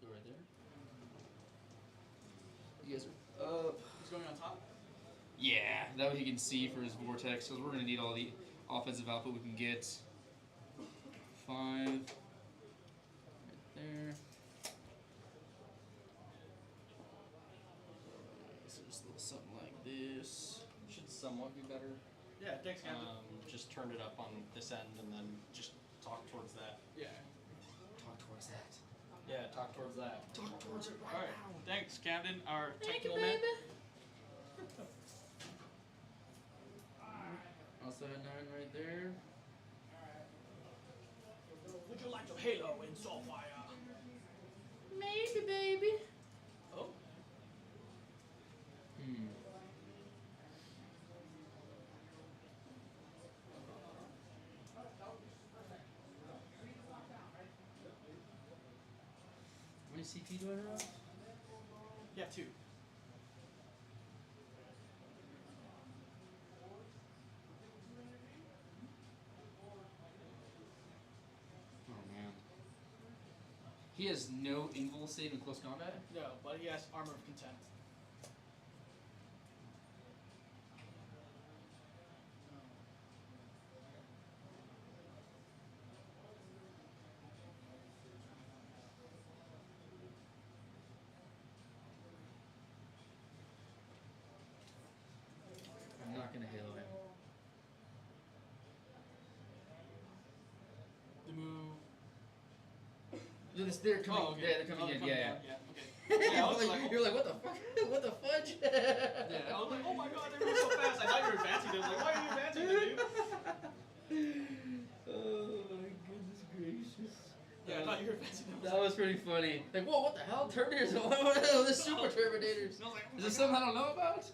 Go right there. You guys are up. He's going on top. Yeah, that way he can see for his vortex, because we're going to need all the offensive output we can get. 5. Right there. So just a little something like this. Should somewhat be better. Yeah, thanks, Captain. Just turn it up on this end and then just talk towards that. Yeah. Talk towards that. Yeah, talk towards that. Talk towards it right All right. Thanks, Camden, our Thank you, technical man. baby. Also at 9 right there. Would you like to Halo in Soulfire? Maybe, baby. Oh. How many CP do I have? Yeah, 2. Oh man. He has no invul save in close combat? No, but he has Armor of Contempt. I'm not gonna Halo him. The move. They're coming. Oh, okay. Yeah, they're coming in. Yeah. down. Yeah, okay. Yeah, I was like, You're like, what the fuck? What the fudge? yeah, I was like, oh my god, they move so fast. I thought you were advancing them. I was like, why are you advancing them, dude? Oh my goodness gracious. Yeah, I thought you were advancing them. That was pretty funny. Like, whoa, what the hell? Terminators? What the hell? This Super Terminators. And I was like, oh Is my this God. something I don't know about?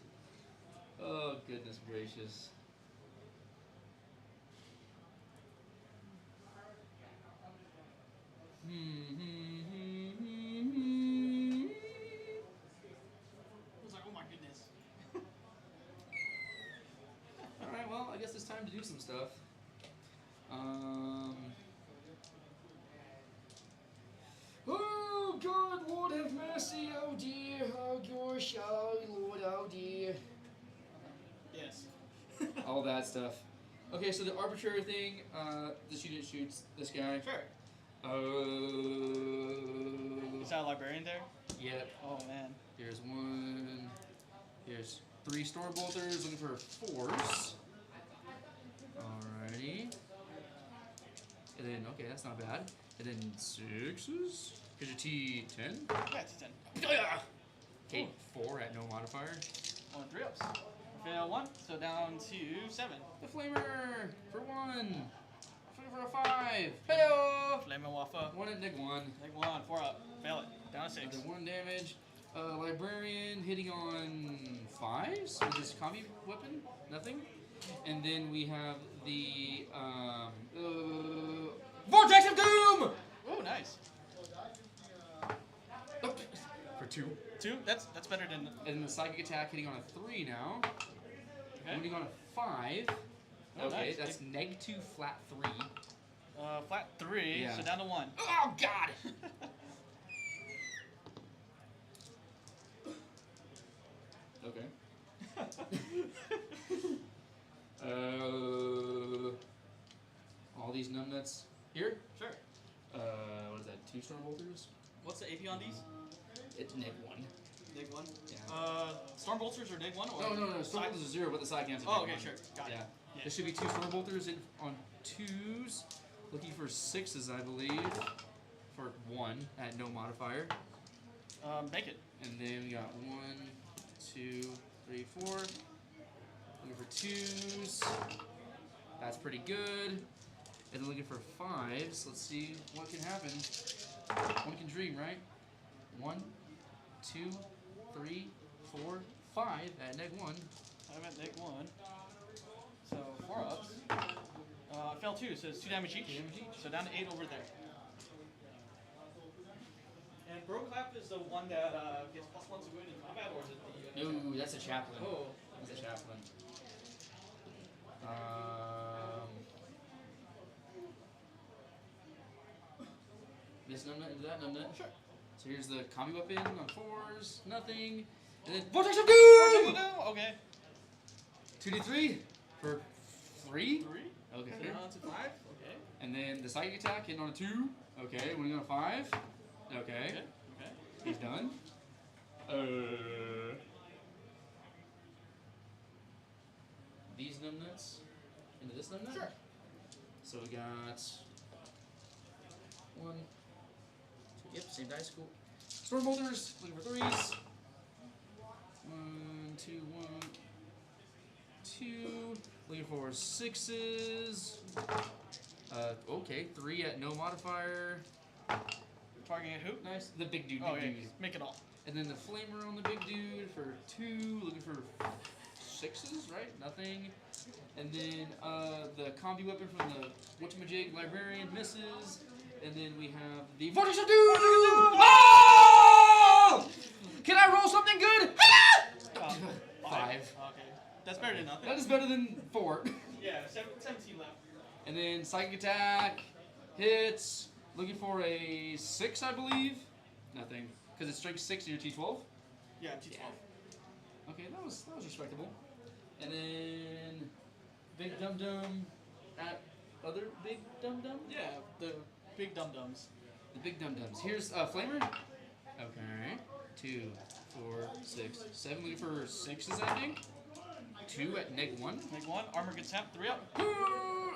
Oh goodness gracious. I was like, oh my goodness. Alright, well, I guess it's time to do some stuff. Oh God, Lord have mercy, oh dear, oh gosh, oh Lord, oh dear. Yes. All that stuff. Okay, so the arbitrary thing, this unit shoots this guy. Sure. Oh. Is that a librarian there? Yep. Oh man. Here's 1. Here's 3 store bolters looking for force. Alrighty. And then, okay, that's not bad. And then 6s. Here's your T10. Yeah, it's a 10. Okay, 4 at no modifier. On 3 ups. Fail 1, so down to 7. The Flamer for 1. Flamer for a 5. Heyo! Flamin' Waffle. 1 at neg 1. Take 1, 4 up. Fail it. Down to 6. Another 1 damage. Librarian hitting on 5s with his combi weapon. Nothing. And then we have the Vortex of Doom! Oh, nice. For 2. 2? That's better than. And the psychic attack hitting on a 3 now. Okay. Hitting on a 5. Oh, Okay, nice. that's neg 2 flat 3. Flat 3, Yeah. so down to 1. Oh god! Okay. All these numbnuts here. Sure. What is that? 2 storm bolters. What's the AP on these? It's neg 1. Neg 1? Yeah. Storm bolters are neg 1 or? No. Storm bolters are 0, but the side cans are Oh, neg okay, 1. sure. Got Yeah. it. Yeah. There should be 2 storm bolters in on 2s. Looking for 6s, I believe. For 1 at no modifier. Make it. And then we got 1, 2, 3, 4. Looking for 2s. That's pretty good. And then looking for 5s. Let's see what can happen. One can dream, right? 1, 2, 3, 4, 5 at neg 1. I'm at neg 1. So 4 ups. Fell 2, so it's 2 damage each. 2 damage each. So down to 8 over there. And Broke Clap is the one that gets +1 to win in combat, or is it the. No, that's a chaplain. Oh. That's a chaplain. This numbnut into that numbnut. Sure. So here's the combi weapon on 4s, nothing. And then Vortex of Doom! Okay. 2d3 for 3. 3. Okay. Down to 5. Okay. And then the psychic attack hitting on a 2. Okay, winning on a 5. Okay. Okay. He's done. These numbnuts into this numbnut? Sure. So we got 1. Yep, same dice, cool. Storm bolters, looking for 3s. 1, 2, 1, 2. Looking for 6s. Okay, 3 at no modifier. Targeting at who? Nice. The big dude, Oh, big yeah. dude. Make it all. And then the flamer on the big dude for 2. Looking for 6s, right? Nothing. And then the combi weapon from the whatchamajig librarian misses. And then we have the Vortex of Doom! Oh! Can I roll something good? 5. Okay. That's better than nothing. That is better than 4. Yeah, 17 left. And then psychic attack hits. Looking for a 6, I believe. Nothing, because it's strength 6 and your T12. Yeah, T12. Okay, that was respectable. And then big dum dum at other big dum dum. Yeah, the big dum-dums. The big dum dums. Here's flamer. Okay, 2, 4, 6, 7. Looking for 6s, I think. 2 at neg 1. Make 1. Armor gets tapped. 3 up.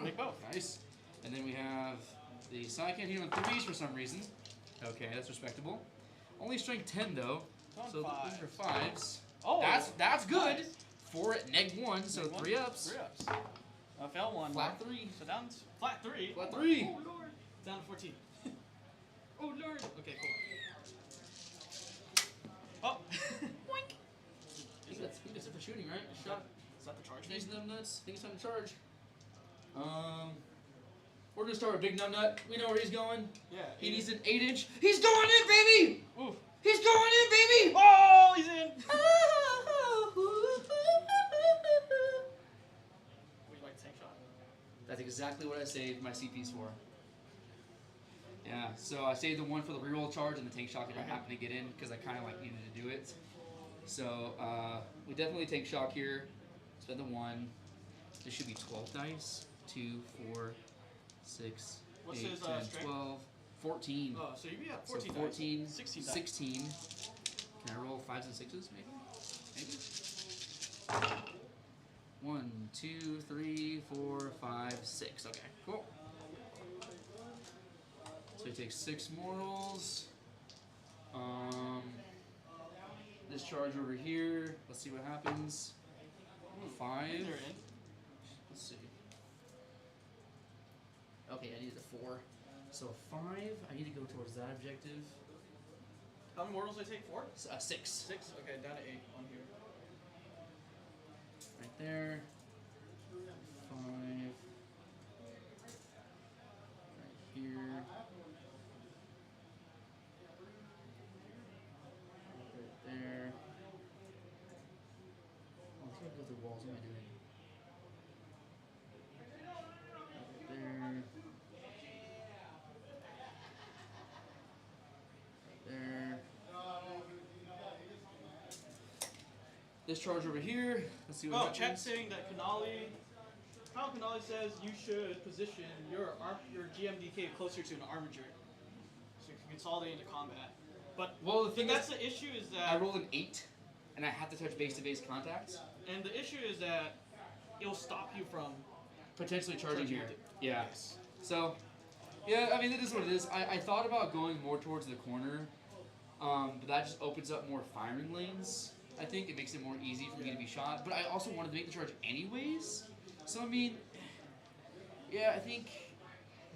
Make both. Nice. And then we have the Psychic here on 3s for some reason. Okay, that's respectable. Only strength 10 though. On So 5. these are 5s. Oh, That's good. nice. 4 at neg 1, so Neg 1, 3 ups. 3 ups. Fail 1. Flat 3. So down to flat 3. Flat 3. Oh lord. Down to 14. Oh lord. Okay, cool. Oh. Boink. I think that's it for shooting, right? A shot. Is that the charge These phase? numbnuts. I think it's time to charge. We're gonna start with Big Numbnut. We know where he's going. Yeah. He needs an 8-inch. He's going in, baby! Ooh. He's going in, baby! Oh, he's in. Would you like to tank shot? That's exactly what I saved my CPs for. Yeah, so I saved the one for the reroll charge and the tank shock if I happen to get in because I kind of like needed to do it. So we definitely tank shock here. Spend the 1. This should be 12 dice. 2, 4, 6, What's 8, his, 10, strength? 12, 14. Oh, so you'd be at So 14 14, dice. 16 dice. 16. Can I roll 5s and 6s, maybe? Maybe? 1, 2, 3, 4, 5, 6. Okay, cool. So he takes 6 morals. This Discharge over here. Let's see what happens. 5. They're in. Let's see. Okay, I needed a 4. So 5. I need to go towards that objective. How many mortals did I take? 4? 6. 6? Okay, down to 8 on here. Right there. 5. Right here. Right there. Oh, let's go through walls. What am I doing? Right there. There. Discharge over here. Let's see what Oh, happens. chat saying that Kyle Canali says you should position your GMDK closer to an armature, so you can consolidate into combat. But Well, the thing that's is, the issue is I that, rolled an 8, and I have to touch base-to-base contact. and the issue is that it'll stop you from Potentially charging here. with it. Yeah. Yes. So, yeah, I mean, it is what it is. I thought about going more towards the corner, but that just opens up more firing lanes. I think it makes it more easy for me to be shot. But I also wanted to make the charge anyways. So, I mean, yeah, I think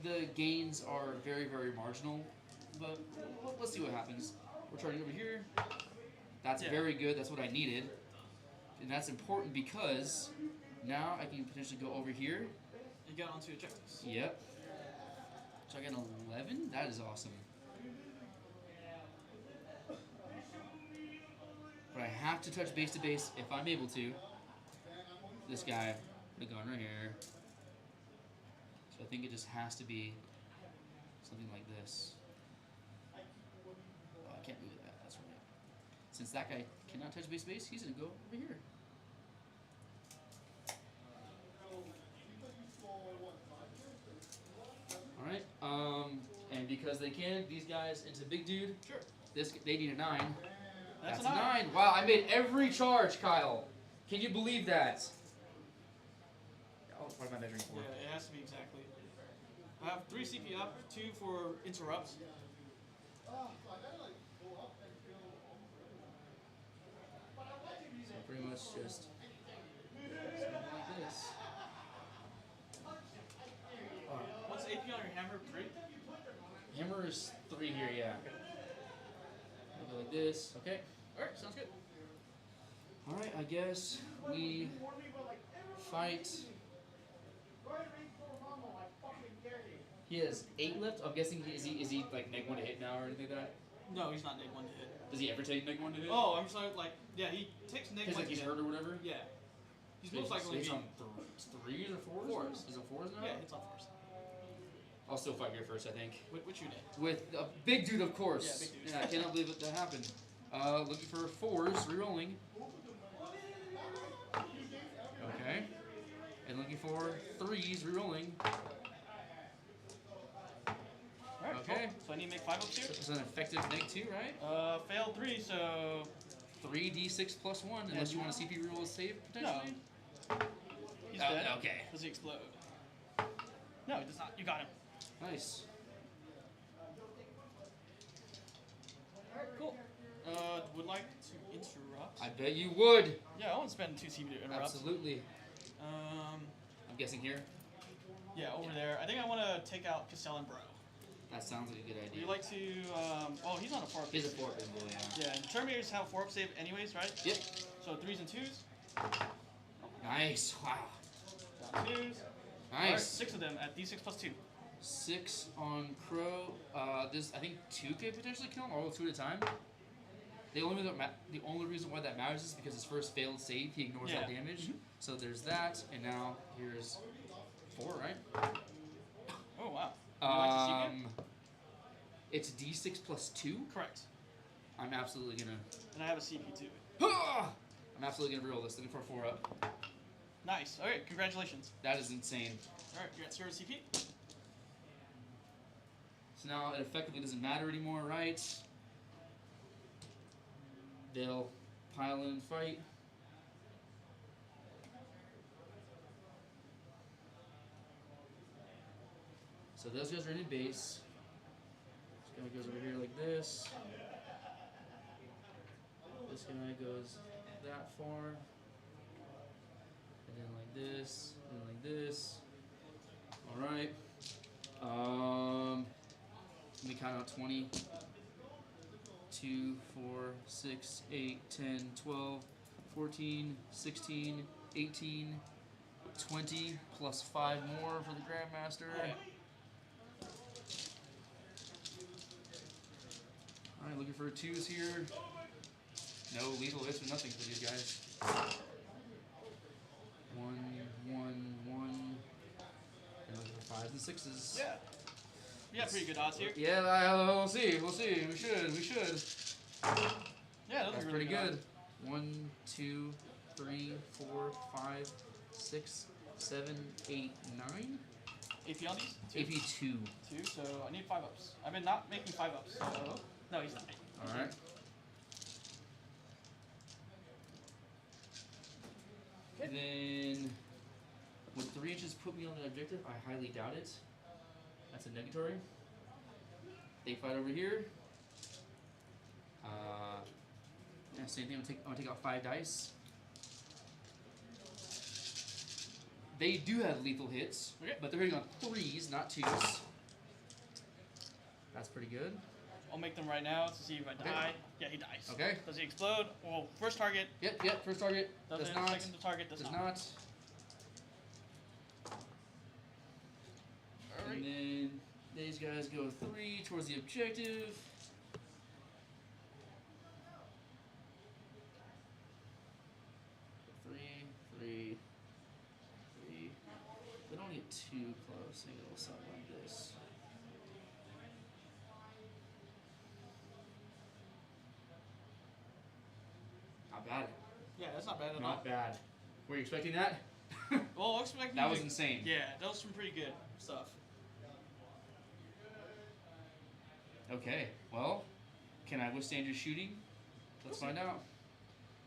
the gains are very, very marginal. But let's see what happens. We're charging over here. That's Yeah. very good. That's what I needed. And that's important because now I can potentially go over here. You get onto objectives. Yep. So I got an 11? That is awesome. But I have to touch base to base if I'm able to. This guy would have gone right here. So I think it just has to be something like this. Oh, I can't do that. That's right. Since that guy cannot touch base to base, he's going to go over here. Alright, and because they can, these guys into big dude. Sure. They need a 9. That's a a 9. 9. Wow, I made every charge, Kyle. Can you believe that? Oh, what am I measuring for? Yeah, it has to be exactly. I have 3 CP up, 2 for interrupts. So pretty much just something like this. What's the AP on your hammer? 3? Hammer is 3 here, yeah. I'll go like this. Okay. Alright, sounds good. Alright, I guess we fight. He has 8 left. I'm guessing is he like -1 to hit now or anything like that? No, he's not neg 1 to hit. Does he ever take -1 to hit? Oh, I'm sorry, like, yeah, he takes neg 1 Because to like he's hit. hurt or whatever. Yeah. He's So most likely he's to on be. 3s or 4s? 4s. Is it 4s now? Yeah, it's on first. I'll still fight here first, I think. Which unit? With a big dude, of course. Yeah, big dude. Yeah, I cannot believe that happened. Looking for 4s, rerolling. Okay. And looking for 3s, rerolling. Alright, Okay. cool. So I need to make 5 up So here. it's an effective -2, right? Failed 3, so 3d6 plus 1, unless you want a CP reroll to save, potentially? he's dead. Okay. Does he explode? No, he does not. You got him. Nice. Alright, cool. Would like to interrupt. I bet you would. Yeah, I won't spend 2 CP to interrupt. Absolutely. I'm guessing here. Yeah, over there. I think I want to take out Cassell and Bro. That sounds like a good Would idea. you like to, oh, he's on a 4-up. He's a 4 pinball, yeah. Yeah, and Terminators have 4-up save anyways, right? Yep. So 3s and 2s. Nice. Wow. Down 2s. Nice. Alright, 6 of them at D6 plus 2. 6 on Crow. This I think 2 could potentially kill him, all 2 at a time. The only reason why that matters is because his first failed save, he ignores Yeah. that damage. So there's that, and now here's 4, right? Oh, wow. Would you like to see again? It's D6 plus 2. Correct. I'm absolutely gonna. And I have a CP too. I'm absolutely gonna reroll this. Looking for a 4-up. Nice. Okay, congratulations. That is insane. Alright, you're at 0 CP. So now it effectively doesn't matter anymore, right? They'll pile in and fight. So those guys are in base. This guy goes over here like this. This guy goes that far. And then like this, and then like this. Alright. Let me count out 20. 2, 4, 6, 8, 10, 12, 14, 16, 18, 20, plus 5 more for the Grandmaster. Okay. Alright, looking for 2s here. No lethal hits or nothing for these guys. 1, 1, 1. And looking for 5s and 6s. Yeah. You got pretty good odds here. Yeah, we'll see. We'll see. We should. Yeah, those That's are pretty really good. 1, 2, 3, 4, 5, 6, 7, 8, 9. AP on these? AP 2. 2, so I need 5 ups. I've been not making 5 ups, so. No, he's not. Alright. Okay. Then, would 3 inches put me on an objective? I highly doubt it. That's a negatory. They fight over here. Yeah, same thing. I'm gonna take out 5 dice. They do have lethal hits, Okay. but they're hitting on 3s, not 2s. That's pretty good. I'll make them right now to see if I Okay. die. Yeah, he dies. Okay. Does he explode? Well, first target Yep. First target doesn't. does not. Second target does, Does not. not. Alright. And then these guys go 3 towards the objective. Three. They don't get too close. Maybe a little something like this. Not bad. Yeah, that's not bad at all. Not bad. Were you expecting that? Well, I was expecting That you was to- insane. Yeah, that was some pretty good stuff. Okay. Well, can I withstand your shooting? Let's find out.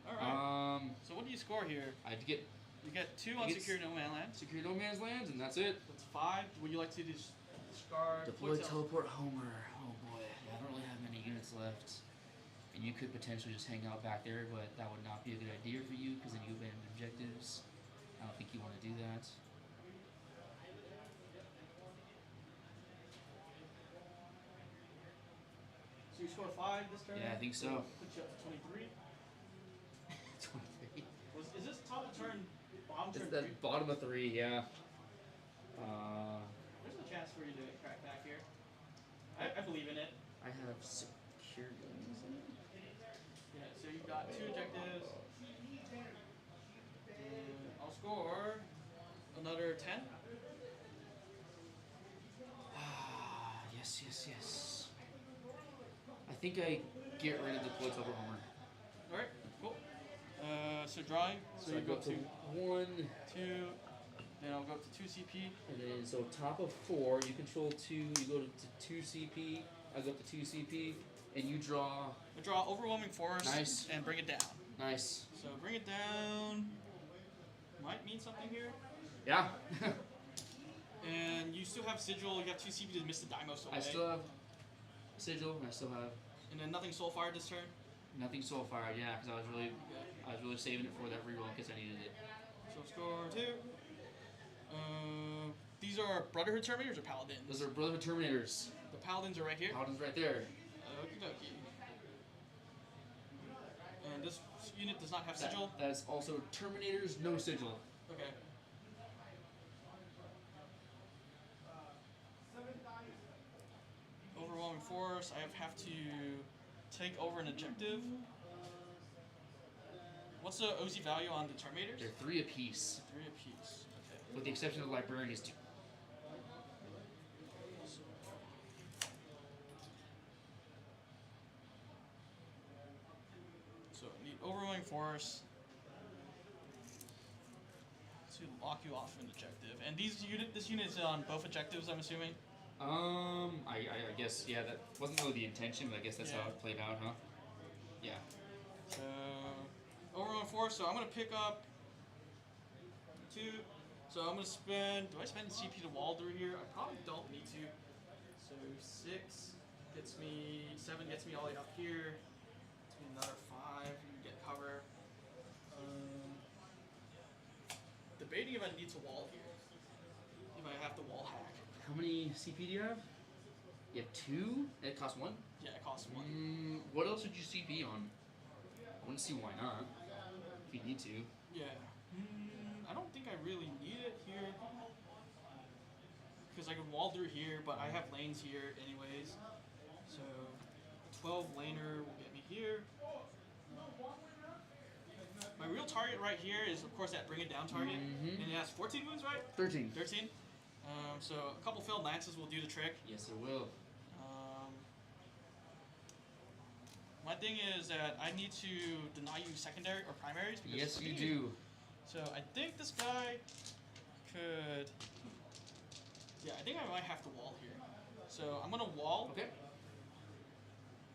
Alright. So what do you score here? I'd get You get 2 I on get secure no man land. secure no man's lands, and that's it. That's 5. Would you like to discard? Deploy what's else? teleport Homer. Oh boy, I don't really have many units left. And you could potentially just hang out back there, but that would not be a good idea for you because then you abandon objectives. I don't think you want to do that. So you score 5 this turn? Yeah, I think so. Put you up to 23. 23. Is this top of turn, bottom turn It's 3? the bottom of 3, yeah. There's a chance for you to crack back here. I believe in it. I have secure lands. Yeah, so you've got 2 objectives. I'll score another 10. Yes. I think I get rid of the deploy teleport Homer. Alright, cool. So drawing. So you I go up to to 1. 2. Then I'll go up to 2 CP. And then, so top of 4, you control 2, you go to 2 CP, I go up to 2 CP, and you draw. I draw overwhelming force. Nice. And bring it down. Nice. So bring it down. Might mean something here. Yeah. And you still have sigil. You have 2 CP to miss the Dimos away. I still have sigil, and I still have And then nothing soul fire this turn. nothing soul fired, yeah, because I was really saving it for that reroll in case I needed it. So score 2. These are Brotherhood Terminators or Paladins? Those are Brotherhood Terminators. The Paladins are right here. Paladin's right there. Okie dokie. And this unit does not have sigil. That's also Terminators, no sigil. Okay. Overwhelming force. I have to take over an objective. What's the OZ value on the Terminators? They're 3 apiece, 3 apiece. Okay. with the exception of the Librarian is 2. So I need overwhelming force to lock you off an objective. And this unit is on both objectives, I'm assuming. I guess, yeah, that wasn't really the intention, but I guess that's how Yeah. it played out, huh? Yeah. So overwhelming force. So I'm gonna pick up 2. So I'm gonna spend. Do I spend CP to wall through here? I probably don't need to. So 6 gets me 7 gets me all the way up here. Gets me another 5. CP do you have? You have 2? It costs 1? Yeah, it costs 1. What else would you CP on? I wouldn't see why not. If you need to. Yeah. I don't think I really need it here. Because I can wall through here, but I have lanes here anyways. So, 12 laner will get me here. My real target right here is, of course, that bring it down target. And it has 14 wounds, right? 13. 13. So a couple failed lances will do the trick. Yes, it will. My thing is that I need to deny you secondary or primaries. Because Yes, you do. So I think this guy could. Yeah, I think I might have to wall here. So I'm gonna wall. Okay.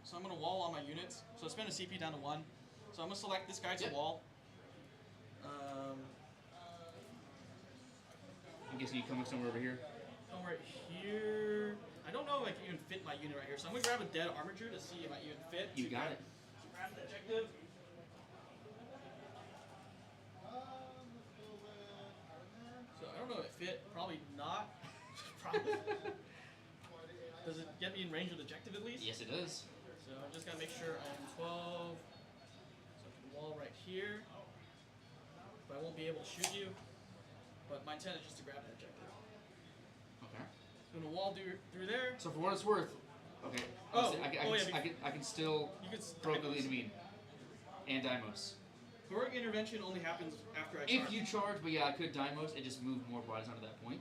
So I'm gonna wall on my units. So spend a CP down to 1. So I'm gonna select this guy to wall. I'm guessing you come somewhere over here. Come right here. I don't know if I can even fit my unit right here. So I'm gonna grab a dead armature to see if I even fit. You got it. Grab the objective. So I don't know if it fit. Probably not. Probably. Does it get me in range of the objective at least? Yes, it does. So I just gotta make sure I'm 12. So I can wall right here. But I won't be able to shoot you. But my intent is just to grab that objective. Okay. So I'm gonna wall through there. So for what it's worth, okay. Oh, I can still You can throw the lead and Dimos. heroic intervention only happens after I charge. If you charge, but yeah, I could Dimos and just move more bodies onto that point.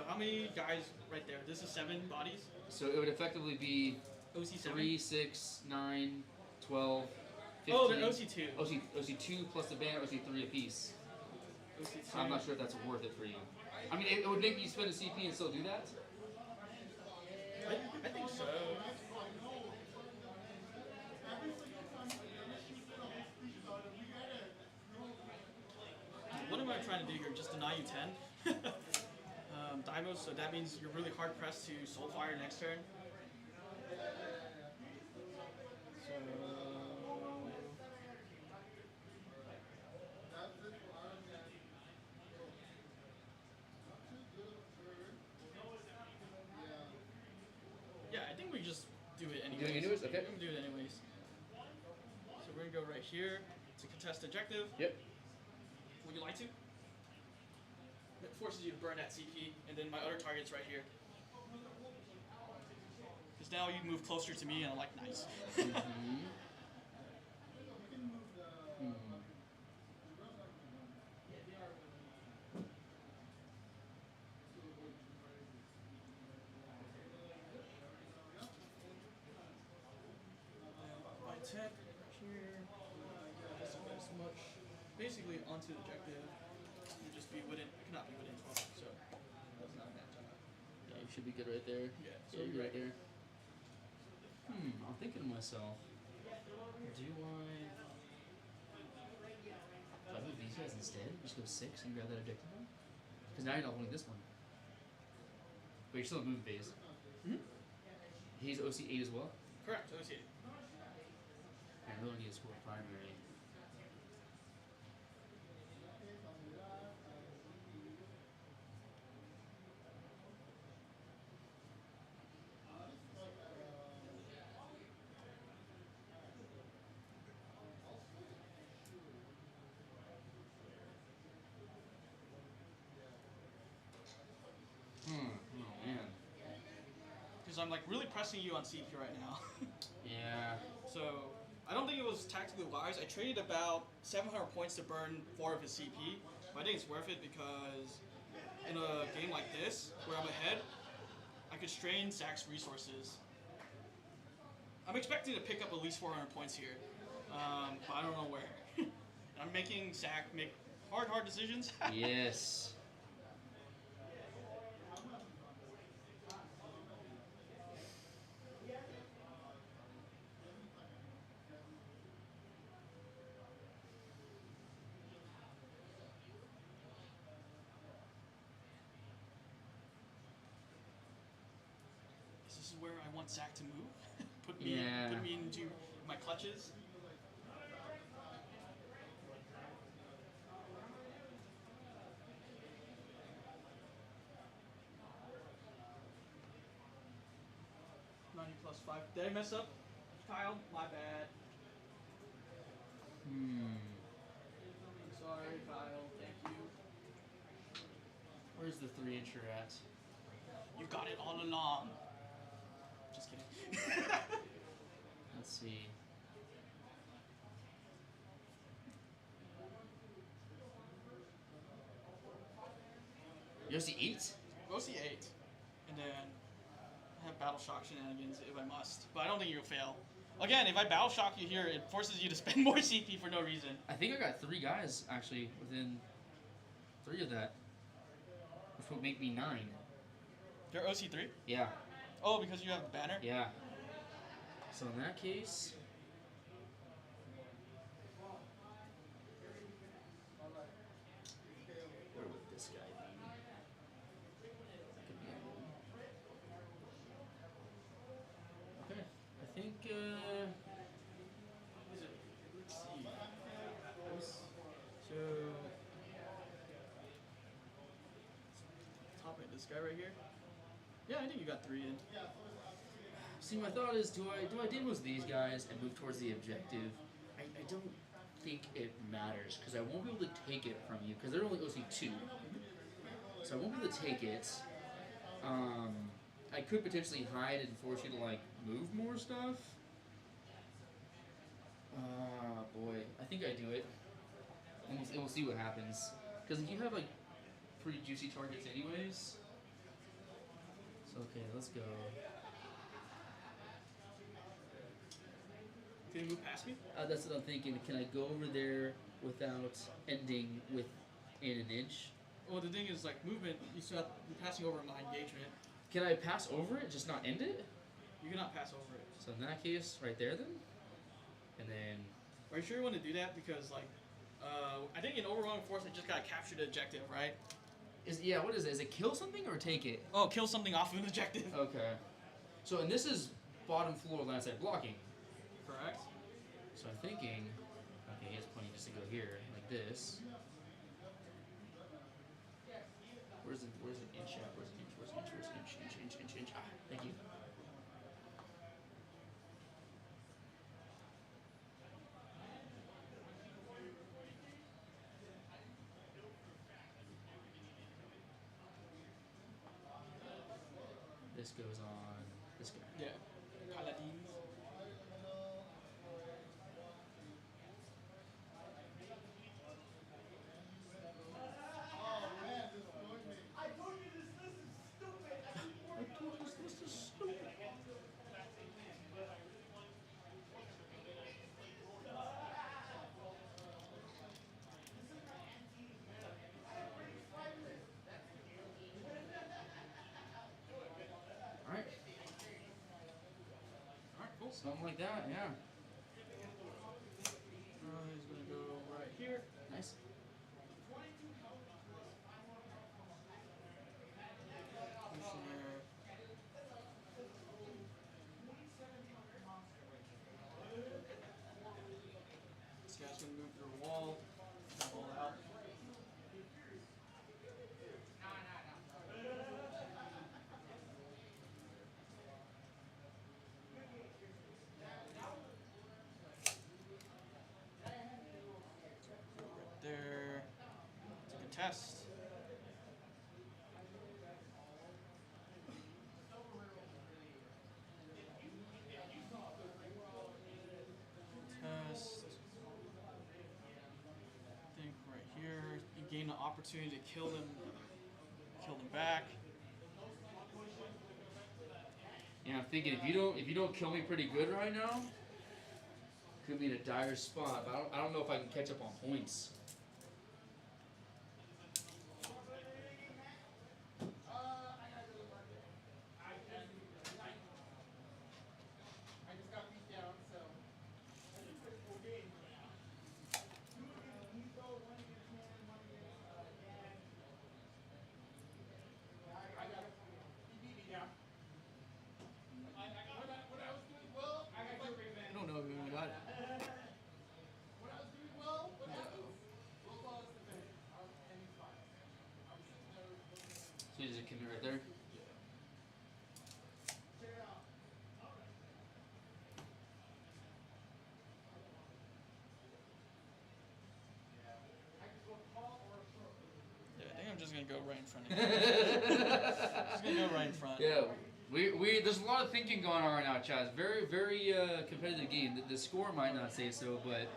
How many guys right there? This is 7 bodies. So it would effectively be OC 7. 3, 6, 9, 12, 15. Oh, they're OC 2. OC 2 plus the banner, OC 3 apiece. OC 2. I'm not sure if that's worth it for you. I mean, it would make you spend a CP and still do that. I think so. What am I trying to do here? Just deny you 10? Dimos, so that means you're really hard pressed to Soulfire next turn. So... Yeah, I think we just do it anyways. Doing it anyways? Okay. We're gonna do it anyways. So we're gonna go right here to contest objective. Yep. Would you like to? It forces you to burn that CP, and then my other target's right here. Because now you move closer to me, and I'm like, nice. My tech here, doesn't get as much. Basically, onto the objective. You just be within, cannot be within 12, so that's not a bad job. Yeah, you should be good right there. Yeah, so Yeah, you're right right there. I'm thinking to myself, do I move these guys instead? Just go 6 and grab that objective one? Because now you're not holding this one. But you're still in move phase. He's OC 8 as well? Correct, OC. I really need to score primary. Oh man. Because I'm like really pressing you on CP right now. Yeah. So I don't think it was tactically wise. I traded about 700 points to burn 4 of his CP, but I think it's worth it because in a game like this, where I'm ahead, I could strain Zach's resources. I'm expecting to pick up at least 400 points here, but I don't know where. I'm making Zach make hard decisions. Yes. This is where I want Zach to move. Put me into my clutches. +5. Did I mess up? Kyle, my bad. Hmm. I'm sorry, Kyle. Thank you. Where's the 3-incher at? You got it all along. Just kidding. Let's see. You see 8? Go see 8. And then have battle shock shenanigans if I must. But I don't think you'll fail. Again, if I battle shock you here, it forces you to spend more CP for no reason. I think I got 3 guys actually within 3 of that, which would make me 9. You're OC3? Yeah. Oh, because you have the banner? Yeah. So in that case, where would this guy be? Could be okay. I think. Is it? Let's see. So. Top right, this guy right here. Yeah, I think you got 3 in. See, my thought is, do I demos these guys and move towards the objective? I don't think it matters because I won't be able to take it from you because they're only OC2, so I won't be able to take it. I could potentially hide and force you to like move more stuff. Boy, I think I do it, and we'll see what happens. Because you have like pretty juicy targets, anyways. So okay, let's go. Can you move past me? That's what I'm thinking. Can I go over there without ending within an inch? Well, the thing is, like, movement, you're passing over my engagement. Can I pass over it, just not end it? You cannot pass over it. So in that case, right there then? And then... Are you sure you want to do that? Because, like, I think in overwhelming force, I just gotta capture the objective, right? Yeah, what is it? Is it kill something or take it? Oh, kill something off of an objective. Okay. So, and this is bottom floor landside blocking. Correct. So I'm thinking, okay, he has plenty just to go here, like this. Where's the inch at? Where's the inch? Inch. Ah, thank you. This goes on this guy. Yeah. Paladins. Alright. Alright, cool. Something like that, yeah. He's gonna go right here. Nice. Missionary. This guy's gonna move through a wall. Wall out. Right there. It's a contest. Test. I think right here you gain an opportunity to kill them back. Yeah, I'm thinking if you don't kill me pretty good right now, could be in a dire spot. But I don't know if I can catch up on points. I don't know if we got it. gonna go right in front of you. He's gonna go right in front. Yeah, we there's a lot of thinking going on right now, Chaz. Very competitive game. The score might not say so, but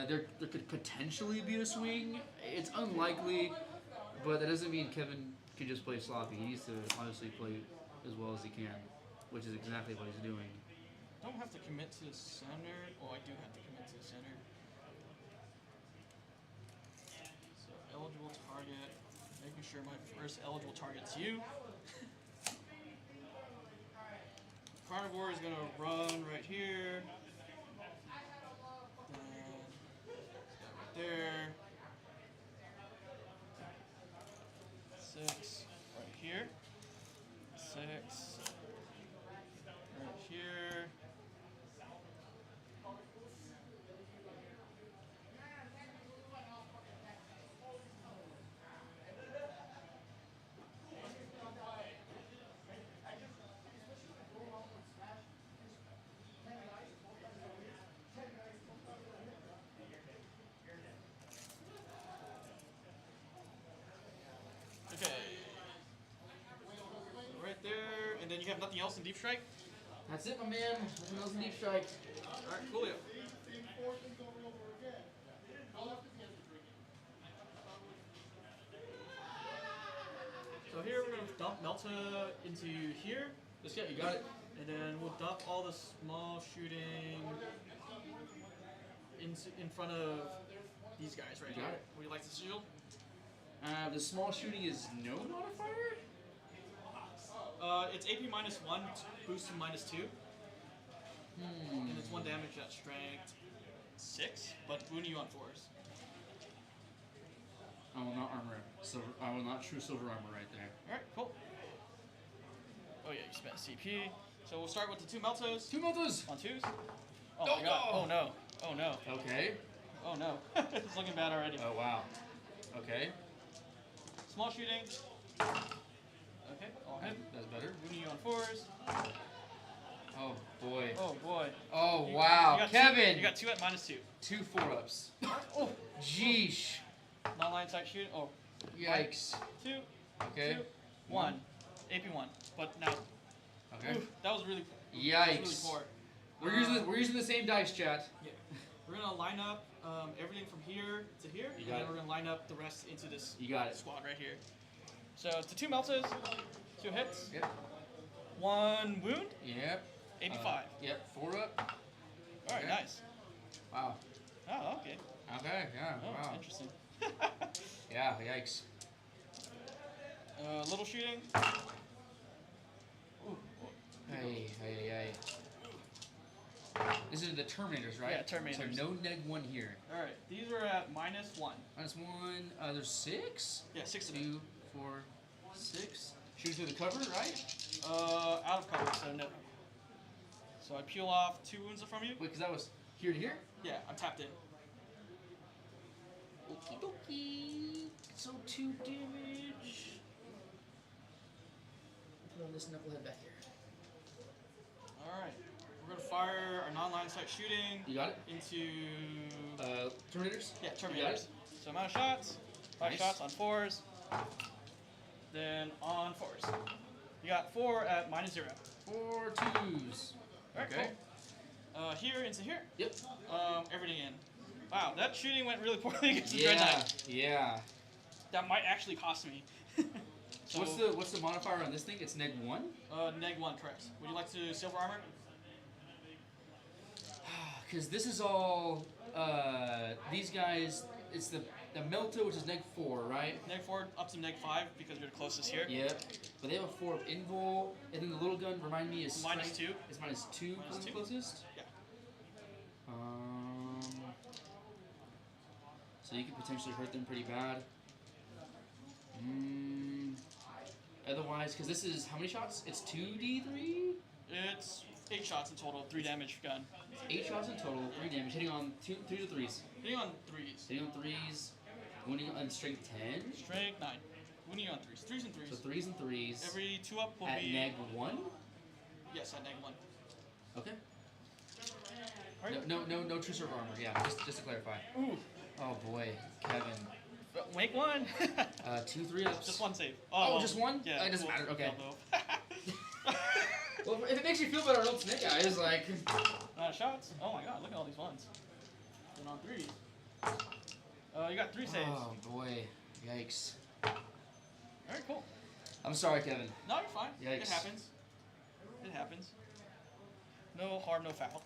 there could potentially be a swing. It's unlikely, but that doesn't mean Kevin can just play sloppy. He needs to honestly play as well as he can, which is exactly what he's doing. Don't have to commit to the center. Oh, I do have to commit to the center. So eligible target. Making sure my first eligible target's you. Carnivore is gonna run right here. Then right there. 6 right here. 6 right here. Okay. Right there, and then you have nothing else in deep strike? That's it, my man. Nothing else in deep strike. Alright, coolio. So here we're gonna dump Melta into here. Just you got it. And then we'll dump all the small shooting in front of these guys right You here. got it. Would you like to shield? The small shooting is no modifier? It's AP -1, boost to -2. And it's 1 damage at strength 6, but wounding you on 4s. I will not armor. I will not true silver armor right there. Alright, cool. Oh yeah, you spent CP. So we'll start with the 2 Meltos. 2 Meltas! On 2s. Oh my god. Oh no. Oh no. Okay. Oh no. It's looking bad already. Oh wow. Okay. Small shooting. Okay, all hit. That's better. Wounding you on 4s. Oh boy. Oh boy. Oh You- wow. you got Kevin! You got 2 at -2. 2 4-ups. Oh. Jeesh. Non-line sight shooting. Oh. Yikes. 2. Okay. 2. 1. AP 1. But now. Okay. Oof, that was really. Yikes. That was really poor. We're using the same dice, chat. Yeah. We're gonna line up everything from here to here, and got then it. we're gonna line up the rest into this You got it. squad right here. So it's the 2 Meltas, 2 hits, Yep. 1 wound, Yep. 85. Yep. 4-up. All right, okay. nice. Wow. Oh, okay. Okay. Yeah. Oh, Wow. interesting. Yeah. Yikes. Little shooting. Ooh. Hey. This is the Terminators, right? Yeah, Terminators. So no neg 1 here. All right, these are at -1. -1. There's 6. Yeah, 6 of them. 2, 4, 6. Shoot through the cover, right? Out of cover, so no. So I peel off 2 wounds from you. Wait, because that was here to here? Yeah, I'm tapped in. Okie dokie. So 2 damage. Put on this knucklehead back here. All right, we're gonna fire our non-line sight shooting You got it? into Terminators? yeah You got Terminators. it? So amount of shots, 5 Nice. shots on 4s, then on 4s. You got 4 at -0. 4 2s. All right, Okay. cool. Here into here. Yep. Everything in. Wow, that shooting went really poorly against the Yeah. Dreadnought. Yeah. That might actually cost me. So, What's the modifier on this thing? It's neg 1? -1, correct. Would you like to silver armor? Because this is all these guys. It's the Melta, which is neg 4, right? -4 up to -5 because you're the closest here. Yep. But they have a 4 of invul, and then the little gun, remind me, is -2. strength- It's -2 -2. the closest. Yeah. So you could potentially hurt them pretty bad. Otherwise, because this is how many shots? It's 2d3. It's 8 shots in total, 3 damage gun. 8 shots in total, 3 damage, hitting on 2 to 3s. Hitting on 3s. Hitting on 3s, wounding on strength 10. Strength 9. Wounding on 3s. 3s and 3s. So 3s and 3s. Every 2 up will at be. neg 1. Yes, at -1. Okay. Alright. No true server armor. Yeah, just to clarify. Ooh. Oh boy, Kevin. Make one. 2 3-ups. Just one save. Oh, just one? Yeah. It doesn't well, matter. Okay. well, Well, if it makes you feel better, don't snake eyes. Like. shots. Oh my god, look at all these ones. And on 3s. You got 3 saves. Oh boy. Yikes. Alright, cool. I'm sorry, Kevin. No, you're fine. Yikes. It happens. It happens. No harm, no foul.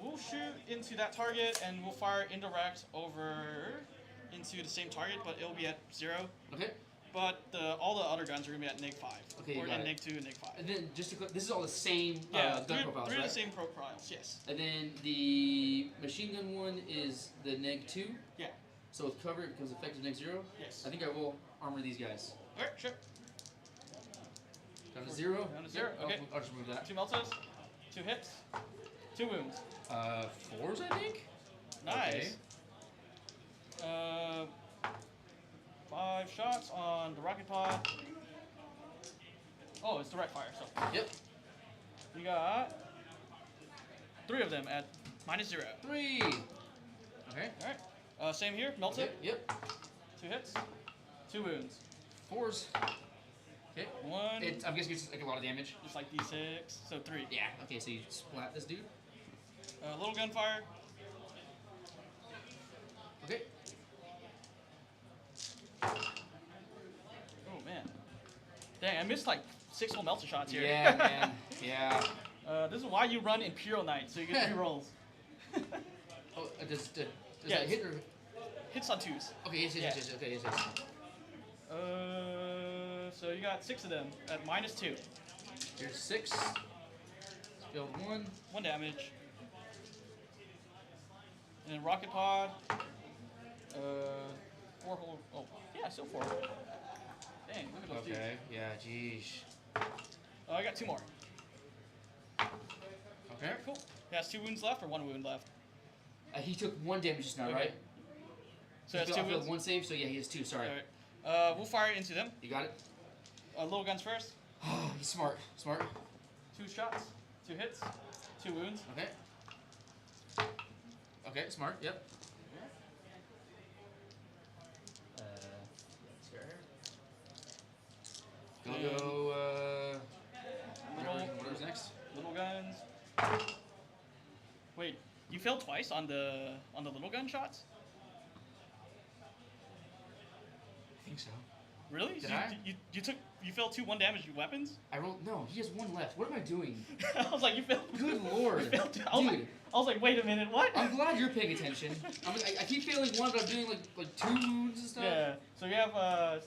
We'll shoot into that target and we'll fire indirect over into the same target, but it'll be at 0. Okay. But all the other guns are gonna be at -5. Okay, you or got at it. -2 and -5. And then just to this is all the same Yeah, gun profiles, three right? of the same profiles, yes. And then the machine gun one is the -2. Yeah. So with cover it becomes effective -0. Yes. I think I will armor these guys. Alright, sure. Down to 0. Down to 0, Yep, okay. I'll just remove that. 2 meltas, 2 hits, 2 wounds. 4s, I think. Nice. 5 shots on the rocket pod. Oh, it's direct fire, so. Yep. You got 3 of them at -0. 3. Okay. Alright. Same here, melted. Yep. 2 hits, 2 wounds. 4s. Okay. 1, I'm guessing it's like a lot of damage. just like d6, so 3. Yeah. Okay, so you splat this dude. Little gunfire. Okay. Oh man. Dang, I missed like 6 whole melter shots here. Yeah, man. Yeah. This is why you run Imperial Knight, so you get 3 rolls. Oh, does Yeah, that hit or? Hits on 2s. Okay, yes. Okay, yes. So you got 6 of them at -2. Here's 6. Skilled 1. 1 damage. And then rocket pod. 4 whole. Oh, yeah, still 4. Dang, look at those dudes. Okay. Yeah. Jeez. I got 2 more. Okay. Alright, cool. He has 2 wounds left or 1 wound left. He took 1 damage just now, Okay. right? So that's 2 I failed wounds. 1 save, so yeah, he has 2. Sorry. Alright. We'll fire into them. You got it. Little guns first. He's smart. Smart. 2 shots. 2 hits. 2 wounds. Okay. Okay. Smart. Yep. Go. Whatever's next. Little guns. Wait, you failed twice on the little gun shots? I think so. Really? Did you, I? You failed 2 1-damage weapons? I rolled. No, he has 1 left. What am I doing? I was like, you failed. Good lord. You failed 2. Dude. I was like, wait a minute, what? I'm glad you're paying attention. I keep failing 1, but I'm doing like 2 wounds and stuff. Yeah. So you have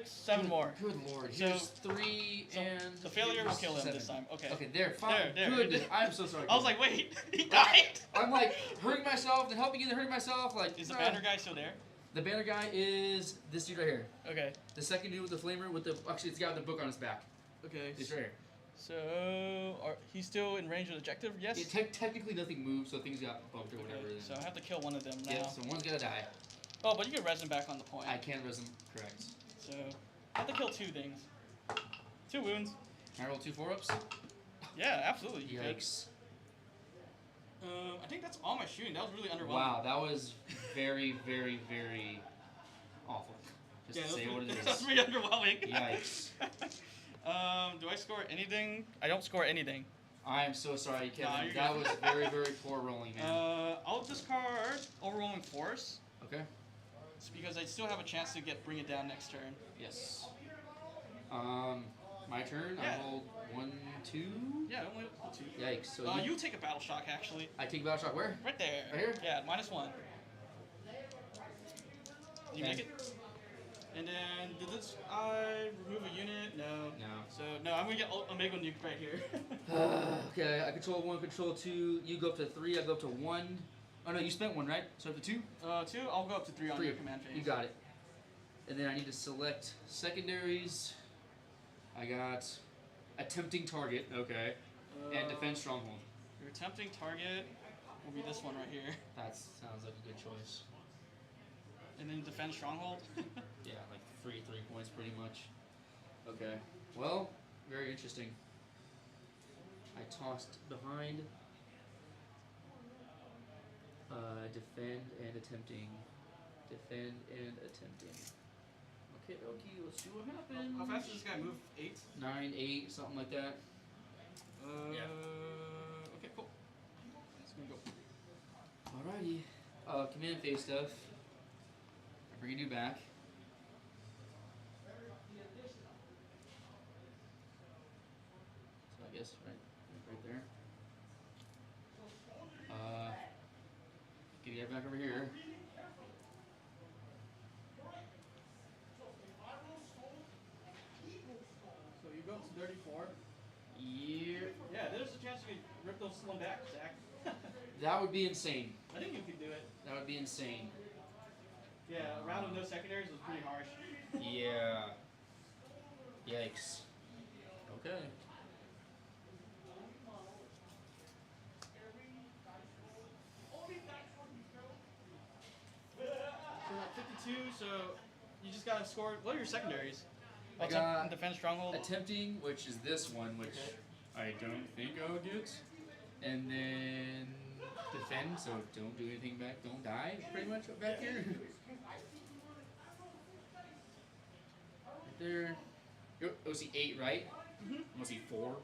7 more. Good lord. So- Here's 3 So and. the failure will here's kill him 7. this time. Okay. Okay, there. Fine. There. Good. I'm so sorry. I was like, wait, he died. I'm like hurting myself, then helping you, then hurting myself. Like. Is the banner guy still there? The banner guy is this dude right here. Okay. The second dude with the flamer with the actually it's the guy with the book on his back. Okay. It's right here. So, he's still in range of the objective? Yes. Yeah, technically nothing moved, so things got bumped or whatever. Okay, then. so I have to kill one of them now. Yeah, so one's gotta die. Oh, but you can res him back on the point. I can't res him. Correct. So, I have to kill 2 things. 2 wounds. Can I roll 2 4-ups? Yeah, absolutely. You could. Yikes. I think that's all my shooting. That was really underwhelming. Wow, that was very, very, very awful. Just to say what it That's is. really underwhelming. Yikes. Do I score anything? I don't score anything. I am so sorry, Kevin. Nah, you're that good. was very, very poor rolling, man. I'll discard Overwhelming Force. Okay. It's because I still have a chance to bring it down next turn. Yes. My turn. Yeah. I hold 1, 2. Yeah, only 2. Yikes. So You take a battle shock actually. I take battle shot where? Right there. Right here? Yeah, -1. You Okay. make it? And then, did this, I remove a unit? No. No. So, no, I'm gonna get Omega Nuke right here. Okay, I control 1, control 2. You go up to 3, I go up to 1. Oh no, you spent 1, right? So up to 2? 2, I'll go up to 3 on 3. your command phase. You got it. And then I need to select secondaries. I got attempting target, okay, and defense stronghold. Your attempting target will be this one right here. That sounds like a good choice. And then defense stronghold. Yeah, like 3 points pretty much. Okay. Well, very interesting. I tossed behind. Defend and attempting. defend, and attempting. Okay, okay, let's see what happens. How fast does this guy move? 8? 9, 8, something like that. Yeah. Okay, cool. It's gonna go. Alrighty. Command phase stuff. I'm bringing you back. So I guess right there. Get you guys back over here. So you go up to 34. Yeah. Yeah, there's a chance you could rip those one back, Zach. That would be insane. I think you could do it. That would be insane. Yeah, a round of no secondaries was pretty harsh. Yeah. Yikes. Okay. So at 52, so you just gotta score. What are your secondaries? I got defense stronghold. attempting, which is this one, which I don't think I'll get. And then defend, so don't do anything back, don't die, pretty much back here. Right there. OC 8, right? Mm-hmm. OC 4.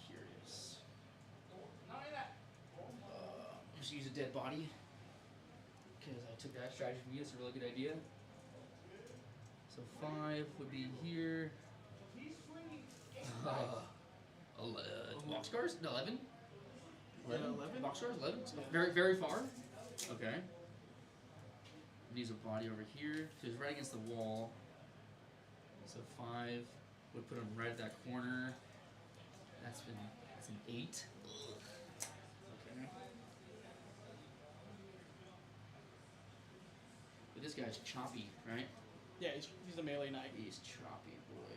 Curious. Just use a dead body. Because I took that strategy from you, it's a really good idea. So 5 would be here. 11. Boxcars? No, 11? 11? 11? Boxcars? 11? So very, very far. Okay. Needs a body over here. So he's right against the wall. So 5 would put him right at that corner. That's an 8. Okay. But this guy's choppy, right? Yeah, he's a melee knight. He's choppy, boy.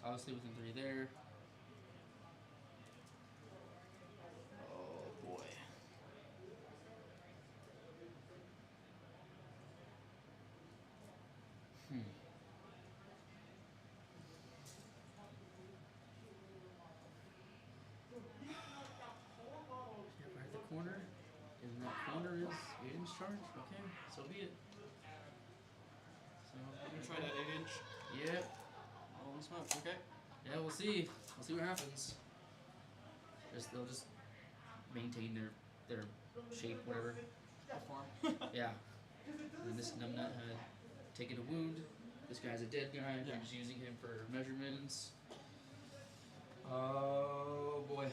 So obviously within 3 there. Oh boy. Right at the corner. And that corner is Aiden's charge. Okay, so be it. So I'm gonna try that 8-inch. Yep. Holy smokes, okay. Yeah, we'll see. We'll see what happens. They'll just maintain their shape, whatever. Perform. Yeah. And this numbnut had taken a wound. This guy's a dead guy. Yeah. I'm just using him for measurements. Oh boy.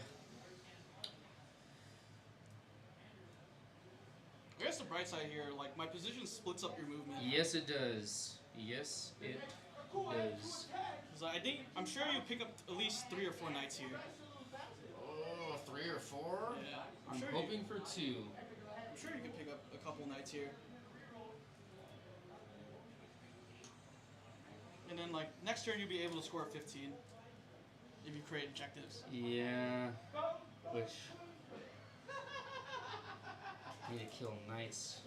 I guess the bright side here, like my position splits up your movement. Yes, it does. Yes, it does. I'm sure you pick up at least 3 or 4 knights here. Oh, 3 or 4? Yeah. I'm sure hoping for 2. I'm sure you could pick up a couple knights here. And then like next turn you'll be able to score 15 if you create objectives. Yeah. Which need to kill knights.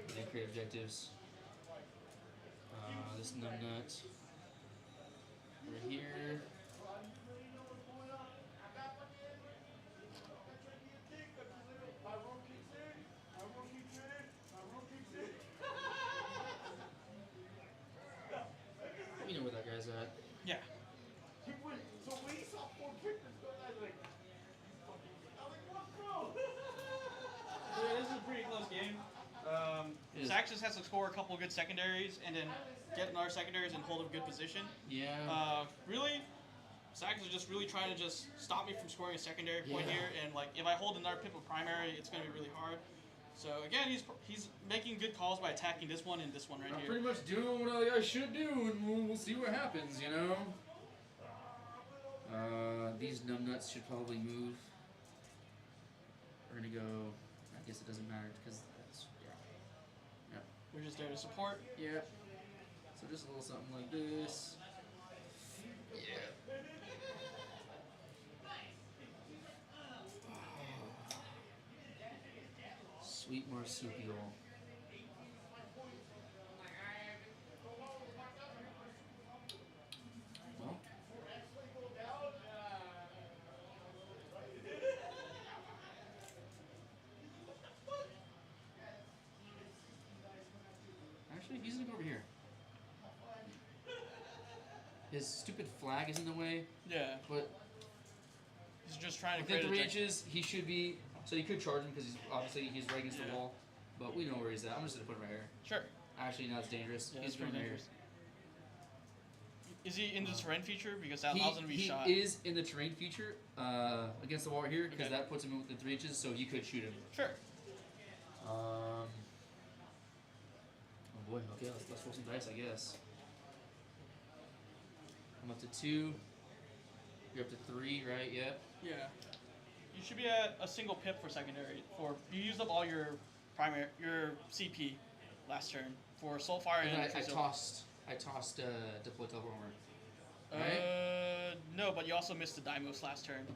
And then create objectives. This numbnut over here. You know where that guy's at. Yeah. Yeah, this is a pretty close game. Zach just has to score a couple of good secondaries and then get another secondaries and hold a good position. Yeah. Really, Zach is just really trying to just stop me from scoring a secondary point Yeah. here, and like if I hold another pip of primary, it's going to be really hard. So again, he's making good calls by attacking this one and this one right I'm here. pretty much doing what I should do, and we'll see what happens, you know? These numbnuts should probably move. We're gonna go. I guess it doesn't matter because that's We're just there to support. yeah. So just a little something like this. Yeah. Sweet marsupial. Well. Actually, he's gonna go over here. His stupid flag is in the way, Yeah. but He's just trying to within create 3 a inches, he should be. So you could charge him because he's right against the Yeah. wall, but we know where he's at. I'm just gonna put him right here. Sure. Actually, now it's dangerous. Yeah, he's that's pretty going right dangerous. Is he in the terrain feature? Because that here. allows him to be shot. He is in the terrain feature against the wall right here because Okay. that puts him within 3 inches, so you could shoot him. Sure. Oh boy. Okay, let's roll some dice, I guess. I'm up to 2. You're up to 3, right? Yep. Yeah. You should be at a single pip for secondary. You used up all your CP last turn for Soulfire And and then I True tossed deploy teleport armor. Silver. Right? No, but you also missed the Deimos last turn.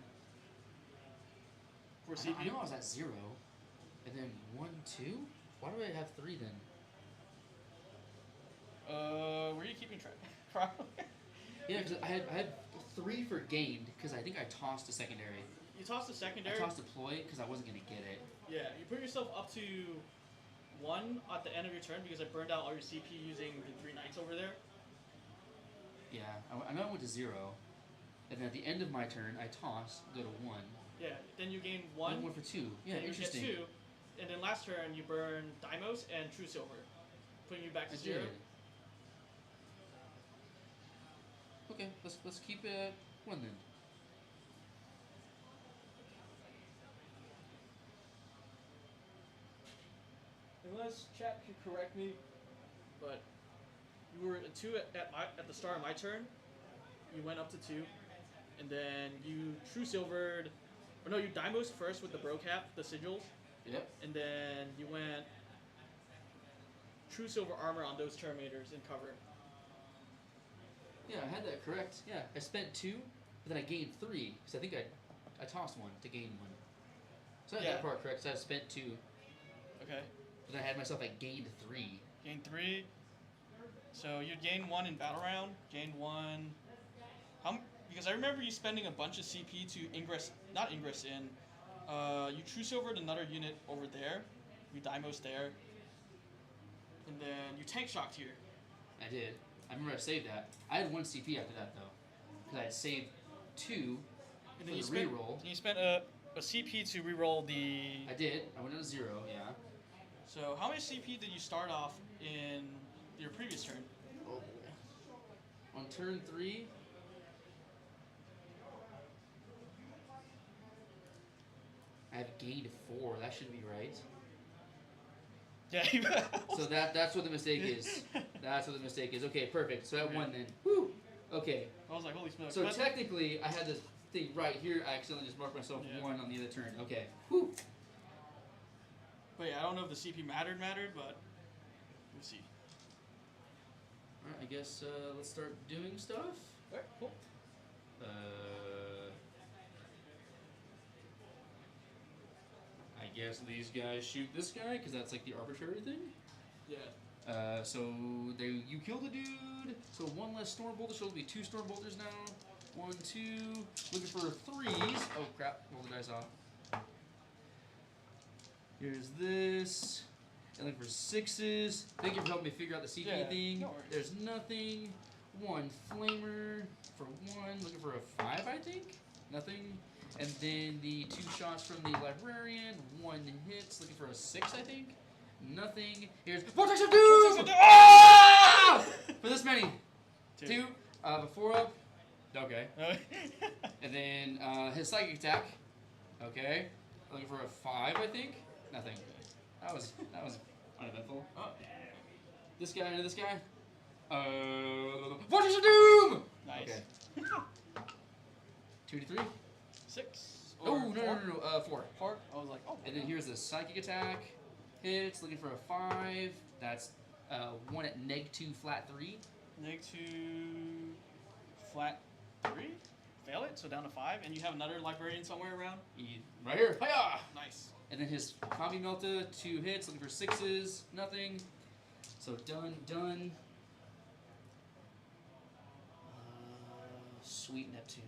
For I CP. know I was at 0, and then 1, 2. Why do I have 3 then? Were you keeping track? Probably. Yeah, because I had 3 for gained because I think I tossed a secondary. You tossed the secondary. I tossed deploy because I wasn't gonna get it. Yeah, you put yourself up to 1 at the end of your turn because I burned out all your CP using the 3 knights over there. Yeah, I know I went to 0, and then at the end of my turn I toss, go to 1. Yeah, then you gain I 1. went for 2. Yeah, then you interesting. get 2, and then last turn you burn Deimos and True Silver, putting you back to I 0. did. Okay, let's keep it at 1 then. Unless chat could correct me, but you were at 2 at the start of my turn. You went up to 2, and then you True Silvered, or no, you Deimos first with the bro cap, the sigils, Yep. and then you went True Silver armor on those Terminators in cover. Yeah, I had that correct. Yeah, I spent 2, but then I gained 3 because I think I tossed 1 to gain 1. So I had Yeah. that part correct. So I spent 2, Okay. but then I had myself at gained 3. Gain 3. So you gain 1 in battle round. Gain 1. Because I remember you spending a bunch of CP to not ingress in. You True Silvered another unit over there. You Deimos there. And then you tank shocked here. I did. I remember I saved that. I had 1 CP after that though, because I had saved 2 And for then the reroll. you spent a CP to reroll the. I did. I went on 0. Yeah. So how much CP did you start off in your previous turn? Oh boy. On turn 3. I have gained 4. That should be right. Yeah. So that's what the mistake is. That's what the mistake is. Okay, perfect. So at Okay. 1 then. Woo! Okay. I was like, holy smokes. So But- technically, I had this thing right here. I accidentally just marked myself Yeah. 1 on the other turn. Okay. Woo! But yeah, I don't know if the CP mattered, but we'll see. Alright, I guess let's start doing stuff. Alright, cool. I guess these guys shoot this guy because that's like the arbitrary thing. Yeah. So you killed a dude. So 1 less storm bolter. So it'll be 2 storm bolters now. 1, 2. Looking for 3s. Oh crap! Roll the dice off. Here's this. And looking for 6s. Thank you for helping me figure out the CP Yeah, thing. no worries. There's nothing. 1 flamer for 1. Looking for a 5, I think. Nothing. And then the 2 shots from the librarian. 1 hits. Looking for a 6, I think. Nothing. Here's Vortex of Doom! Ah! For this many. 2. 4 up. Okay. And then his psychic attack. Okay. Looking for a 5, I think. Nothing. That was uneventful. This guy into this guy. Vortex of Doom! Nice. Okay. 2 to 3. 6. Oh, Or no, no, no, no, 4. 4? I was like, oh. And then here's the psychic attack. Hits, looking for a 5. That's 1 at -2 flat 3. -2 flat 3. Fail it, so down to 5. And you have another librarian somewhere around? Right here. Hiya! Nice. And then his Combi Melta, 2 hits, looking for 6s, nothing. So done, done. Sweet Neptune.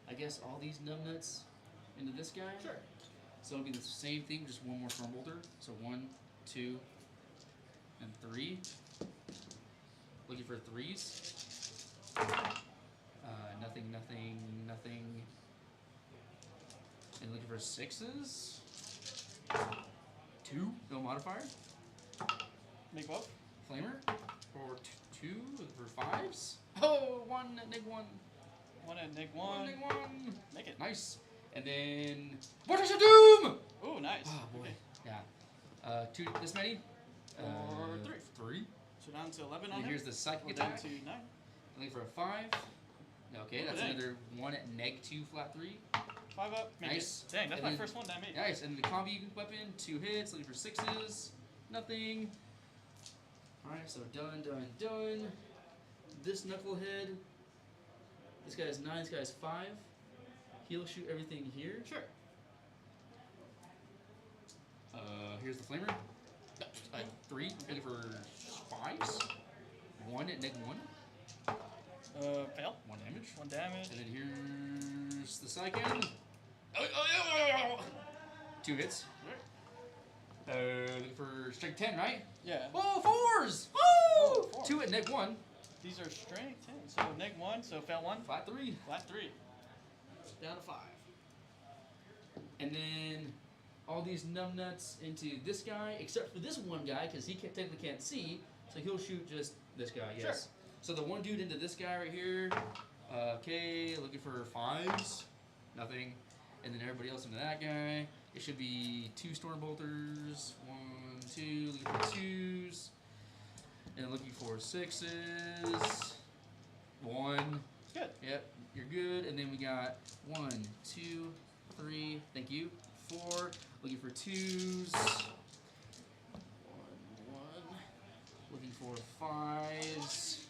I guess all these numbnuts into this guy? Sure. So it'll be the same thing, just one more Storm Bolter. So 1, 2, and 3. Looking for 3s. Nothing, nothing, nothing. And looking for 6s. 2, no modifier. Make both. Flamer for 2, looking for 5s. Oh, 1 at -1. 1 at -1. 1 at -1. Make it. Nice. And then Vortex of Doom! Ooh, nice. Oh boy. Okay. Yeah. 2 this many? Or 3. 3. So down to 11 on And him. here's the psychic Or down attack. to 9. Looking for a 5. Okay, that's dang. another 1 at -2 flat 3. 5 up. Make Nice. it. Dang, that's And my then- first one that I made. Nice. And the combi weapon, 2 hits, looking for 6s. Nothing. Alright, so done, done, done. This knucklehead. This guy's 9, this guy's 5. He'll shoot everything here. Sure. Here's the flamer. 3, looking for 5s. 1 at -1. Fail. 1 damage. 1 damage. And then here's the Psychic. 2 hits. Looking for strength 10, right? Yeah. Oh, 4s! Woo! Oh, 4. 2 at -1. These are strength 10. So -1, so fail 1. Flat 3. Flat 3. Down to 5. And then all these numbnuts into this guy, except for this one guy, because he technically can't see, so he'll shoot just this guy, yes. Sure. So the one dude into this guy right here, okay, looking for 5s, nothing. And then everybody else into that guy. It should be 2 Storm Bolters, 1, 2, looking for 2s. And looking for 6s, 1. Good. Yep, you're good. And then we got 1, 2, 3, thank you, 4, looking for 2s, 1, looking for 5s,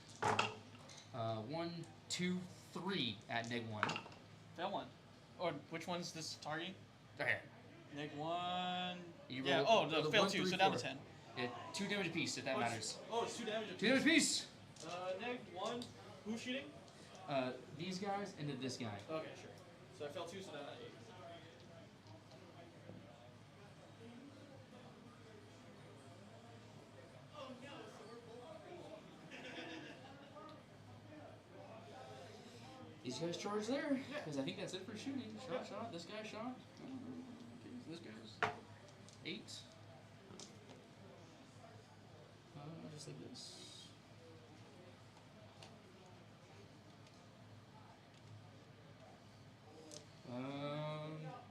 1, 2, 3 at -1. Fail 1. Or which one's this targeting? There. -1. You Yeah, roll the the fail 1, 2, 3, so down 4. to 10. Yeah, 2 damage apiece, if that matters. It's 2 damage. 2 damage apiece! -1. Who's shooting? These guys and then this guy. Okay, sure. So I fell 2, so down to 8. These guys charge there, because I think that's it for shooting. Shot, this guy shot. Okay, so this guy's 8. Just like this.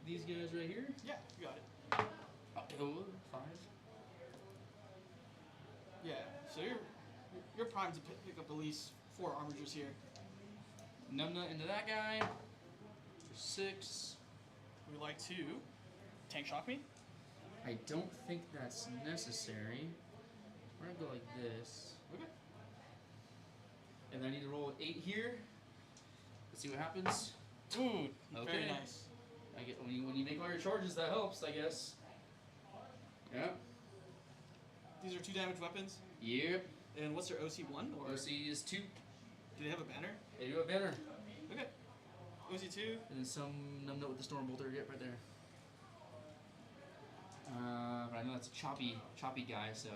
These guys right here. Yeah, you got it. Oh, 5. Yeah, so you're primed to pick up at least 4 armatures here. Numbnut into that guy. For 6. We like to tank shock me. I don't think that's necessary. We're gonna go like this. Okay. And then I need to roll 8 here. Let's see what happens. Ooh, Okay. very nice. I get when you make all your charges, that helps, I guess. Yeah. These are 2 damage weapons. Yep. And what's their OC1? Or OC is 2. do they have a banner? They do a banner. Okay. OC2. And then some numbnut with the Storm Bolter. Yep, right there. But I know that's a choppy guy, so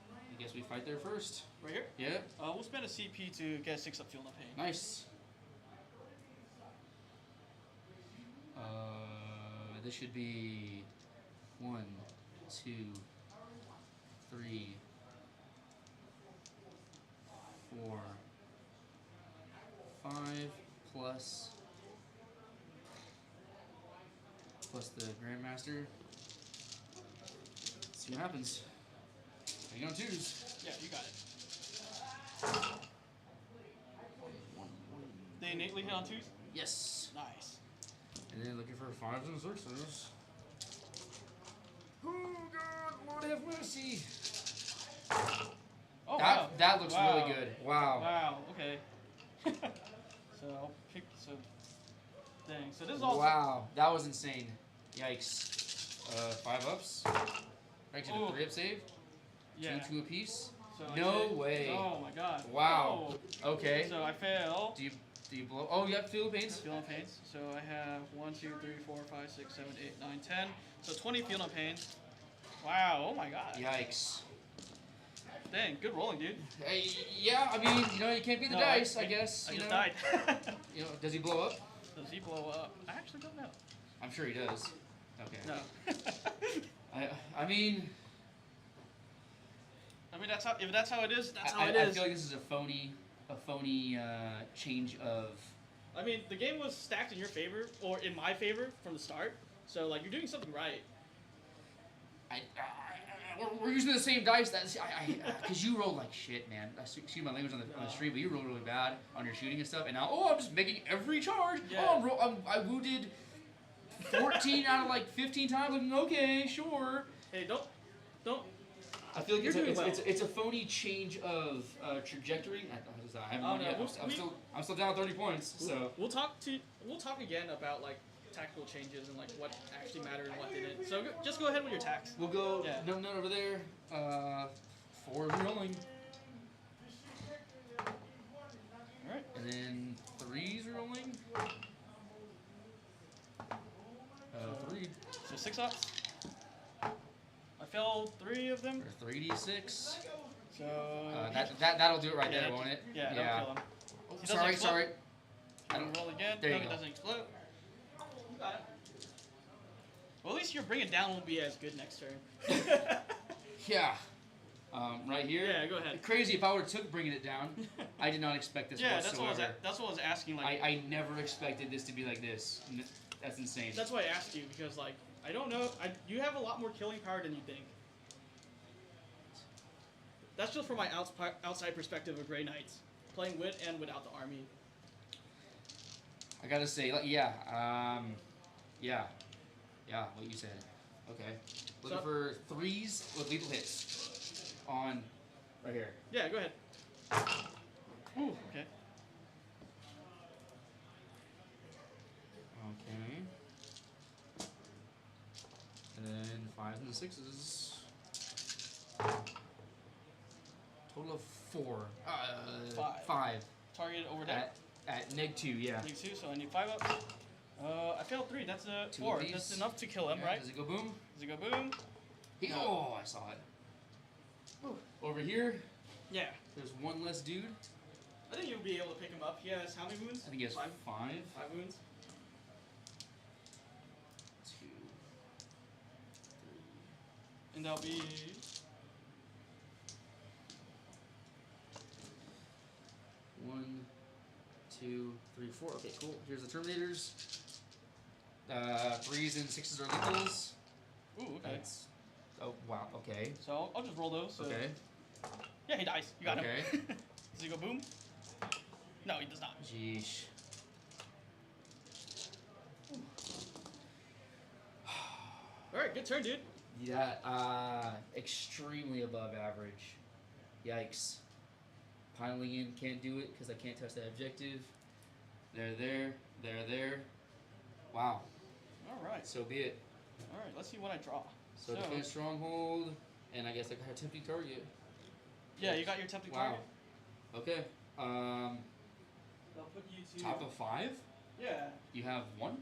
I guess we fight there first. Right here. Yep. We'll spend a CP to get 6 up, feel no pain. Nice. This should be 1, 2, 3, 4, 5 plus the Grandmaster. See what happens. Hang on 2s. Yeah, you got it. They innately hit on 2s? Yes. Nice. And then looking for 5s and 6s. Oh God, Lord have mercy. Oh, That wow. that looks Wow. really good. Wow. Wow, okay. So I'll pick, so, dang. So this is all. Wow, that was insane. Yikes. 5 ups. Right to the Ooh. 3 up save. Yeah. 2 apiece. So No way. Oh my god. Wow. Oh. Okay. So I fail. Do you blow? Oh, you have fuel paints. Fuel and paints. So I have 1, 2, 3, 4, 5, 6, 7, 8, 9, 10. So 20 fuel and paints. Wow. Oh my god. Yikes. Dang. Good rolling, dude. Hey, yeah, I mean, you know, you can't beat the dice, I guess. I you just know? died. You know, does he blow up? Does he blow up? I actually don't know. I'm sure he does. Okay. No. I mean, I mean, that's how. If that's how it is, that's how I it is. feel like this is a phony change of. I mean, the game was stacked in your favor, or in my favor, from the start. So, like, you're doing something right. We're using the same dice. Because you rolled like shit, man. Excuse my language on the stream, but you rolled really bad on your shooting and stuff. And now, I'm just making every charge. Yeah. Oh, I wounded 14 out of like 15 times. Like, okay, sure. Hey, don't. I feel like You're doing well. it's a phony change of trajectory. I haven't won no, yet. I'm still down 30 points. So We'll talk again about like tactical changes and like what actually mattered and what didn't. So just go ahead with your tax. we'll go. Yeah. No, over there. 4 rolling, All right. and then 3s rolling. 3 So 6 ups. I failed 3 of them. or 3d6. So That'll do it right yeah, there, won't it? Yeah, that'll kill him. Oh, He doesn't sorry, explode. sorry. I don't roll again. There No, you he go. doesn't explode. You got it. Well, at least your bring it down won't be as good next turn. Yeah. Right here. Yeah, go ahead. Crazy if I would have took bringing it down. I did not expect this Yeah, whatsoever. that's what I was asking. Like, I never expected this to be like this. That's insane. that's why I asked you because like I don't know. You have a lot more killing power than you think. That's just from my outside perspective of Grey Knights, playing with and without the army. I gotta say, like, yeah, what you said. Okay. Looking So- for 3s with lethal hits on right here. Yeah, go ahead. Ooh, okay. Okay. And then 5s and 6s. Total of 4. 5. Target over there. At -2, yeah. Take 2, so I need 5 ups. I failed 3. That's a 2 4. of these. That's enough to kill him, Yeah, right? Does it go boom? Does it go boom? No. Oh, I saw it. Over here, Yeah. there's one less dude. I think you'll be able to pick him up. He has how many wounds? I think he has 5. 5 wounds. 2, 3. And that'll be. 1, 2, 3, 4. Okay, cool. Here's the Terminators. 3s and 6s are lethals. Ooh, okay. That's. Oh wow. Okay. So I'll just roll those. So. Okay. Yeah, he dies. You got Okay. him. Does he go boom? No, he does not. Jeesh. Alright, good turn, dude. Yeah. Extremely above average. Yikes. Piling in, can't do it because I can't touch that objective. They're there. Wow. Alright. So be it. Alright, let's see what I draw. So defense stronghold, and I guess I got a tempting target. Yeah, you got your tempting Wow. target. Okay. They'll put you to. Top of 5. Yeah. You have 1.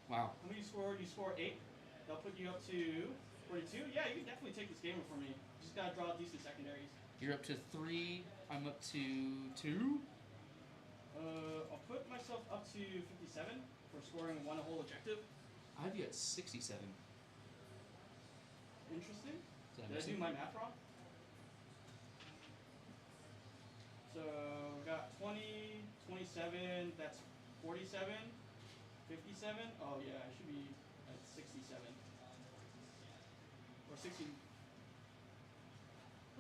Wow. How many you score? You score 8. They'll put you up to 42. Yeah, you can definitely take this game from me. Just gotta draw decent secondaries. You're up to 3. I'm up to 2. I'll put myself up to 57 for scoring one whole objective. I have you at 67. Interesting. Did I Did I miss do it? my math wrong? So we got 20, 27, that's 47, 57. Oh yeah, I should be at 67. Or 60.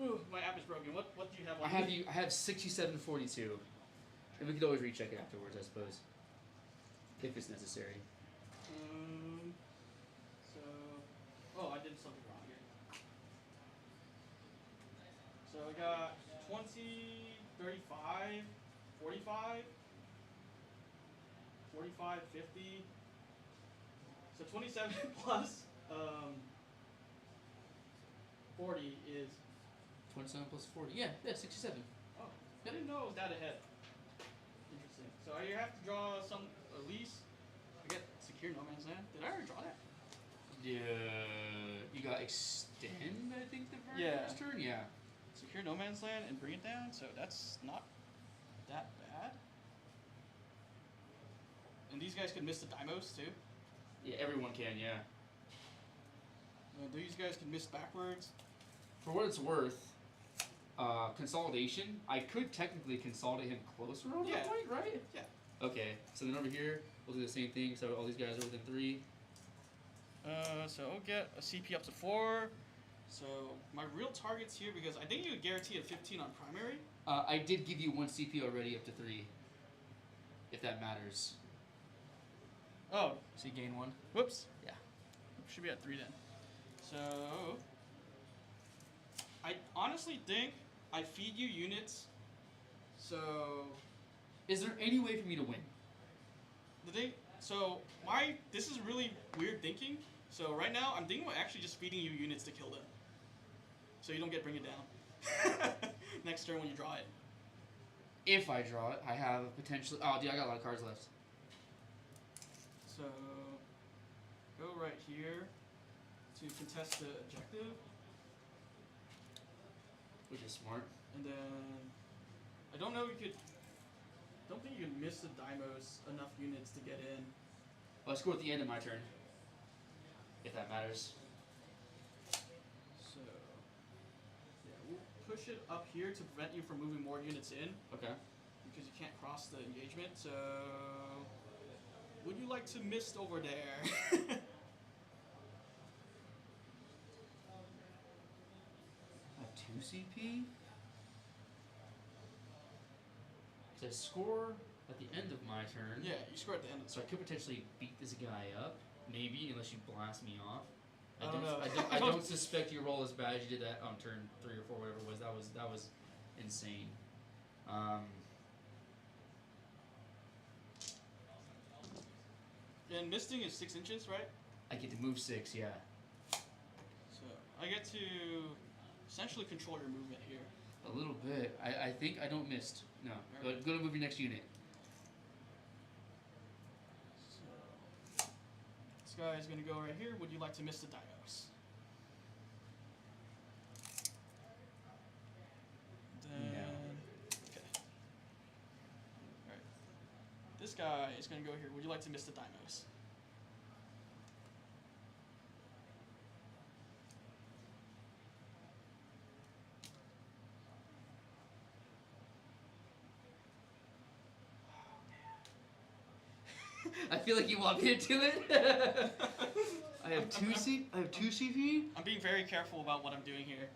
Ooh, my app is broken. What do you have on I have 6742. And we could always recheck it afterwards, I suppose. if it's necessary. So, oh, I did something wrong here. So I got 20, 35, 45, 45, 50. So 27 plus 40 is. 27 plus 40. Yeah, 67. Oh, I didn't know it was that ahead. Interesting. So you have to draw some at least. I get secure no man's land. Did I already draw that? Yeah, you got extend. I think the very first turn. Yeah. Secure no man's land and bring it down. So that's not that bad. And these guys could miss the Dimos too. Yeah, everyone can. Yeah. These guys can miss backwards. For what it's worth, consolidation. I could technically consolidate him closer on that point, right? Yeah. Okay. So then over here, we'll do the same thing. So all these guys are within 3. So I'll get a CP up to 4. So my real target's here because I think you would guarantee a 15 on primary. I did give you 1 CP already up to 3. If that matters. Oh, So you gain 1. whoops. Yeah. Should be at 3 then. So I honestly think I feed you units. So Is there any way for me to win? the thing. So this is really weird thinking. So right now I'm thinking about actually just feeding you units to kill them. So you don't get bring it down. Next turn when you draw it. If I draw it, I have potentially. Oh, dude, I got a lot of cards left. So go right here to contest the objective, Which is smart. and then I don't know if you could. Don't think you can miss the Dimos enough units to get in. Well, I score at the end of my turn. If that matters. So yeah, we'll push it up here to prevent you from moving more units in Okay. because you can't cross the engagement. So would you like to mist over there? I have 2 CP. So I score at the end of my turn. Yeah, you score at the end. So I could potentially beat this guy up, maybe, unless you blast me off. I don't know. I don't suspect you roll as bad as you did that on turn 3 or 4, whatever it was. That was insane. And misting is 6 inches, right? I get to move 6, yeah. So I get to essentially control your movement here. A little bit. I think I don't missed. No. Go to move your next unit. So this guy is going to go right here. Would you like to miss the Dimos? Then, No. Okay. Alright. This guy is going to go here. Would you like to miss the Dimos? I feel like you want me to do it. I have 2 CP. I'm being very careful about what I'm doing here.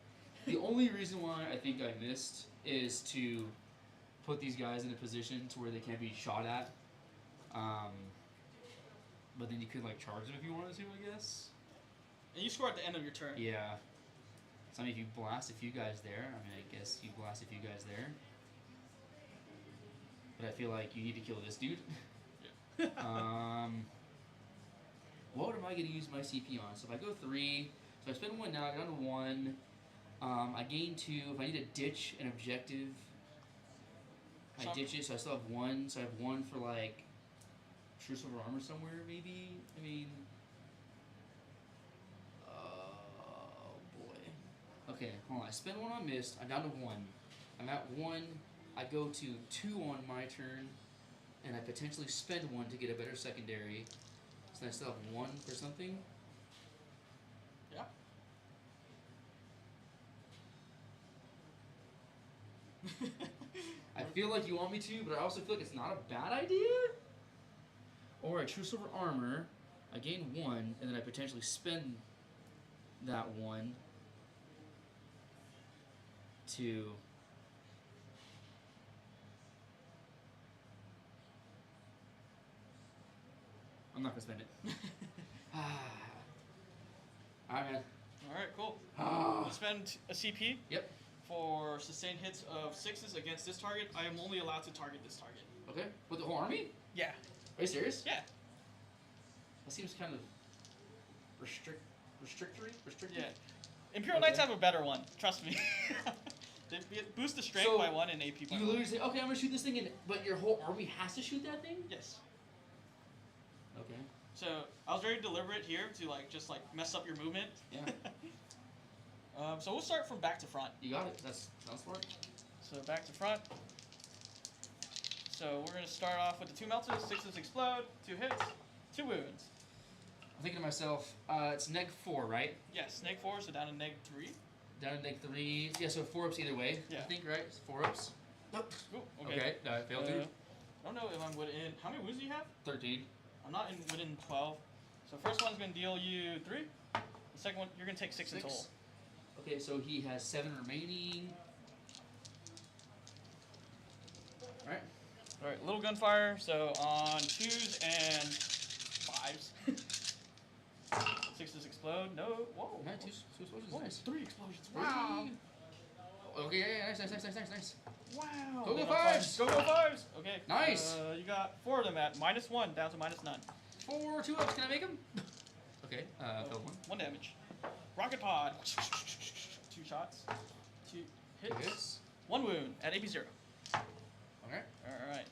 The only reason why I think I missed is to put these guys in a position to where they can't be shot at. But then you could like charge them if you wanted to, I guess. And you score at the end of your turn. Yeah. So I mean, if you blast a few guys there, I mean, I guess you blast a few guys there. But I feel like you need to kill this dude. What am I going to use my CP on? So if I go 3, so I spend 1 now, I get down to 1. I gain 2. If I need to ditch an objective, I ditch it, so I still have 1. So I have 1 for like True Silver Armor somewhere, maybe? I mean, oh boy. Okay, hold on. I spend 1 on Mist. I'm down to 1. I'm at 1. I go to 2 on my turn. And I potentially spend 1 to get a better secondary. So I still have 1 for something. Yeah. I feel like you want me to, but I also feel like it's not a bad idea. Or I True Silver Armor, I gain 1, and then I potentially spend that 1 to I'm not gonna spend it. Alright, man. Alright, cool. Ah. You spend a CP. Yep. For sustained hits of 6s against this target, I am only allowed to target this target. Okay. With the whole army? Yeah. Are you serious? Yeah. That seems kind of restrictory? Yeah. Imperial Knights have a better one. Trust me. They boost the strength So, by 1 and AP by You 1. literally say, okay, I'm gonna shoot this thing, but your whole army has to shoot that thing? Yes. Okay. So I was very deliberate here to just mess up your movement. Yeah. So we'll start from back to front. You got it. That sounds smart. So back to front. So we're gonna start off with the 2 melters, 6s explode, 2 hits, 2 wounds. I'm thinking to myself, it's neg 4, right? Yeah, snake 4, so down to neg 3. Down to neg 3. Yeah, so 4 ups either way. Yeah. I think, right? 4 ups. Nope. Ooh, Okay. No, I failed to. I don't know if I'm within. How many wounds do you have? 13. I'm not within 12. So first one's gonna deal you 3. The second one, you're gonna take 6 in total. Okay, so he has 7 remaining. Alright. Alright, little gunfire. So on 2s and 5s. 6s explode. No. Whoa. Nice, two explosions. Whoa, Nice. 3 explosions. Wow. Wow. Okay, yeah, nice. Wow. Go Then 5s. Go 5s. Okay. Nice. You got 4 of them at -1 down to -9. 4 2 ups. Can I make him? Okay. Failed 1. 1 damage. Rocket pod. 2 shots. 2 hits. 2 hits. 1 wound at AP 0. Okay. Alright.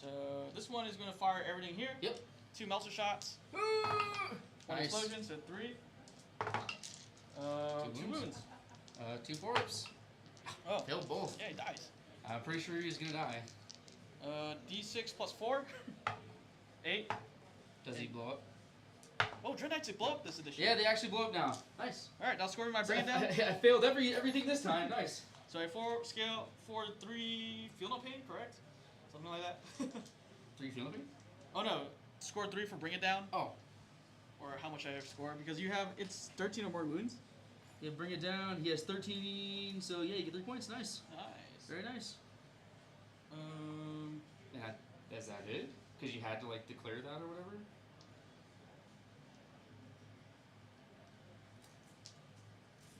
So this one is going to fire everything here. Yep. 2 melter shots. 1 Nice. explosion, so 3. 2 wounds. 2 4 ups. Oh. Failed both. Yeah, he dies. I'm pretty sure he's gonna die. D6 plus 4. 8. Does he blow up? Oh, Dread Knights blow up this edition. Yeah, they actually blow up now. Nice. Alright, now score my bring it down. I failed everything this time. Nice. So I 4 3 feel no pain, correct? Something like that. 3 feeling me? Oh no, score 3 for bring it down. Oh. Or how much I have scored because it's 13 or more wounds. Yeah, bring it down. He has 13, so yeah, you get 3 points. Nice. Nice. Very nice. Is that it? Because you had to declare that or whatever.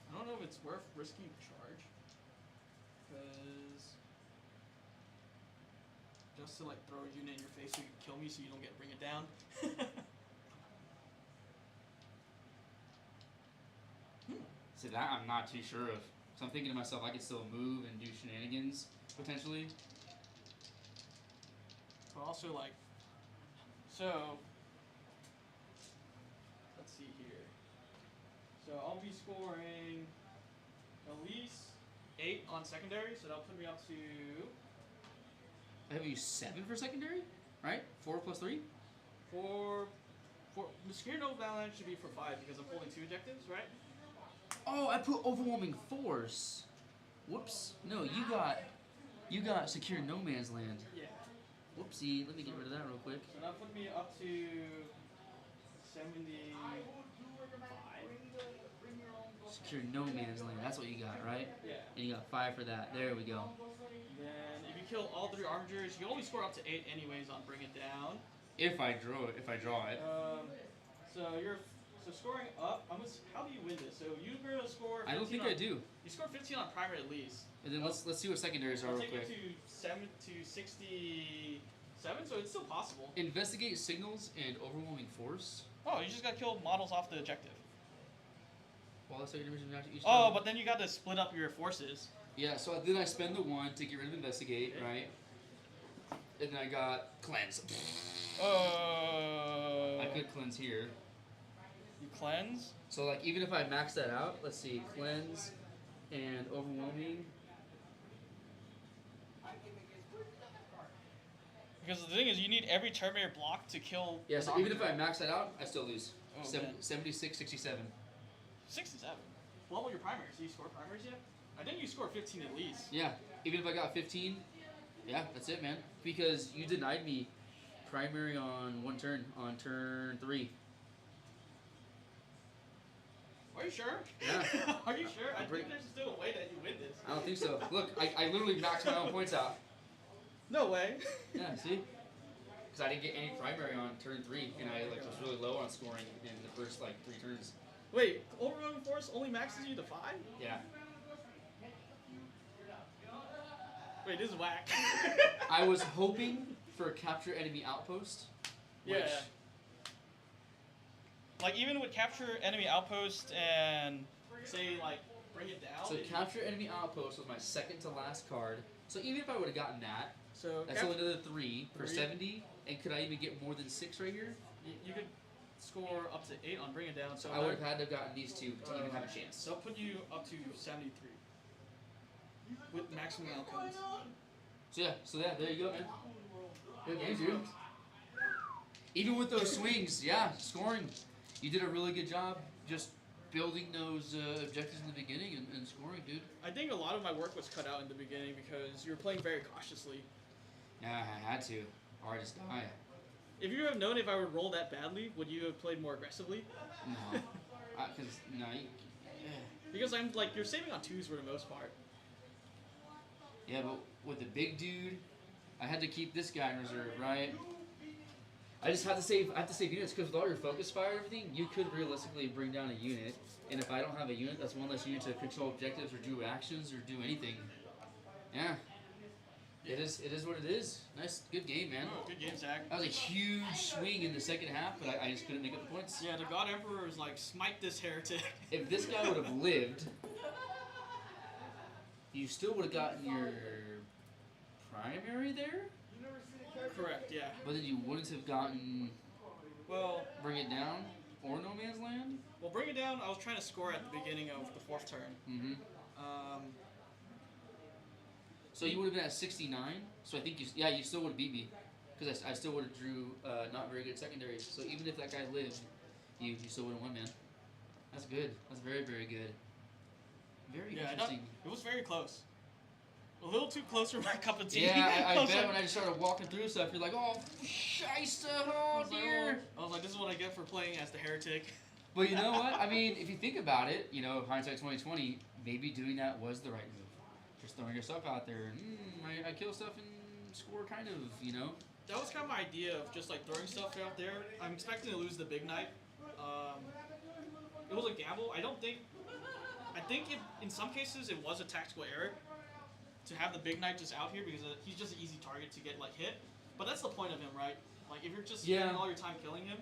I don't know if it's worth risking charge. Because just to throw a unit in your face so you can kill me so you don't get to bring it down. See, that I'm not too sure of. So I'm thinking to myself, I could still move and do shenanigans, potentially. But also so let's see here. So I'll be scoring at least 8 on secondary, so that'll put me up to I have you 7 for secondary, right? 4 plus 3? 4. Secure no avalanche should be for 5 because I'm holding 2 objectives, right? Oh, I put overwhelming force. Whoops. No, you got secure no man's land. Yeah. Whoopsie. Let me get rid of that real quick. So that put me up to 75. Secure no man's land. That's what you got, right? Yeah. And you got 5 for that. There we go. Then if you kill all 3 armigers, you can only score up to 8 anyways on bring it down. If I draw it. So scoring up. How do you win this? So you were to score. 15 I don't think on, I do. You score 15 on primer at least. And then let's see what secondaries are I'll real take quick. it to 67, so it's still possible. Investigate signals and overwhelming force. Oh, you just gotta kill models off the objective. Well, that's secondary mission after each Oh, time. but then you got to split up your forces. Yeah, so then I spend the 1 to get rid of investigate, Okay. right? And then I got cleanse. I could cleanse here. You cleanse. So even if I max that out, let's see, cleanse and overwhelming. Because the thing is, you need every Terminator block to kill. Yeah, an so even if armiger. I max that out, I still lose. Oh, 76, 67. 67. What were your primaries? Do you score primaries yet? I think you scored 15 at least. Yeah, even if I got 15, yeah, that's it, man. Because you denied me primary on 1 turn, on turn 3. Are you sure? Yeah. Are you sure? I pretty- think there's still a way that you win this. I don't think so. Look, I literally maxed my own points out. No way. Yeah, see? because I didn't get any primary on turn 3, and I like was really low on scoring in the first like 3 turns. Wait, overwhelming force only maxes you to 5? Yeah. Wait, this is whack. I was hoping for a capture enemy outpost. Which, Yeah. Like even with capture enemy outpost and say like bring it down. So capture enemy outpost was my second to last card. So even if I would have gotten that, So that's only another 3 for 70. And could I even get more than 6 right here? you could score up to 8 on bring it down. So I would have had to have gotten these 2 to even have a chance. So I'll put you up to 73 with maximum outcomes. So yeah, there you go, man. Good game, dude. Even with those swings, yeah, scoring. You did a really good job just building those objectives in the beginning and scoring, dude. I think a lot of my work was cut out in the beginning because you were playing very cautiously. Yeah, I had to, or I just die. If you have known if I would roll that badly, would you have played more aggressively? No, because no, Because I'm like you're saving on 2s for the most part. yeah, but with the big dude, I had to keep this guy in reserve, right? I just have to save. I have to save units because with all your focus fire and everything, you could realistically bring down a unit. And if I don't have a unit, that's one less unit to control objectives or do actions or do anything. Yeah. It is what it is. Nice, good game, man. Oh, good game, Zach. That was a huge swing in the second half, but I just couldn't make up the points. Yeah, the God Emperor is like, smite this heretic. If this guy would have lived, you still would have gotten your primary there, Correct, yeah. but then you wouldn't have gotten Well, Bring It Down or No Man's Land. well, bring it down. I was trying to score at the beginning of the 4th turn. Mm-hmm. So you would have been at 69. So I think you still would have beat me, because I still would have drew not very good secondaries. So even if that guy lived, you still would have won, man. That's good. That's very, very good. Very interesting. It was very close. A little too close for my cup of tea. Yeah, I was bet like- when I just started walking through stuff, you're like, oh, shiesta, I oh was like, dear. I was like, this is what I get for playing as the heretic. But you know what? I mean, if you think about it, hindsight 2020, maybe doing that was the right move. Just throwing yourself out there. I kill stuff and score, kind of, That was kind of my idea of just like throwing stuff out there. I'm expecting to lose the big knight. It was a gamble. I think in some cases it was a tactical error to have the big knight just out here because he's just an easy target to get like hit. But that's the point of him, right? Like if you're just spending all your time killing him.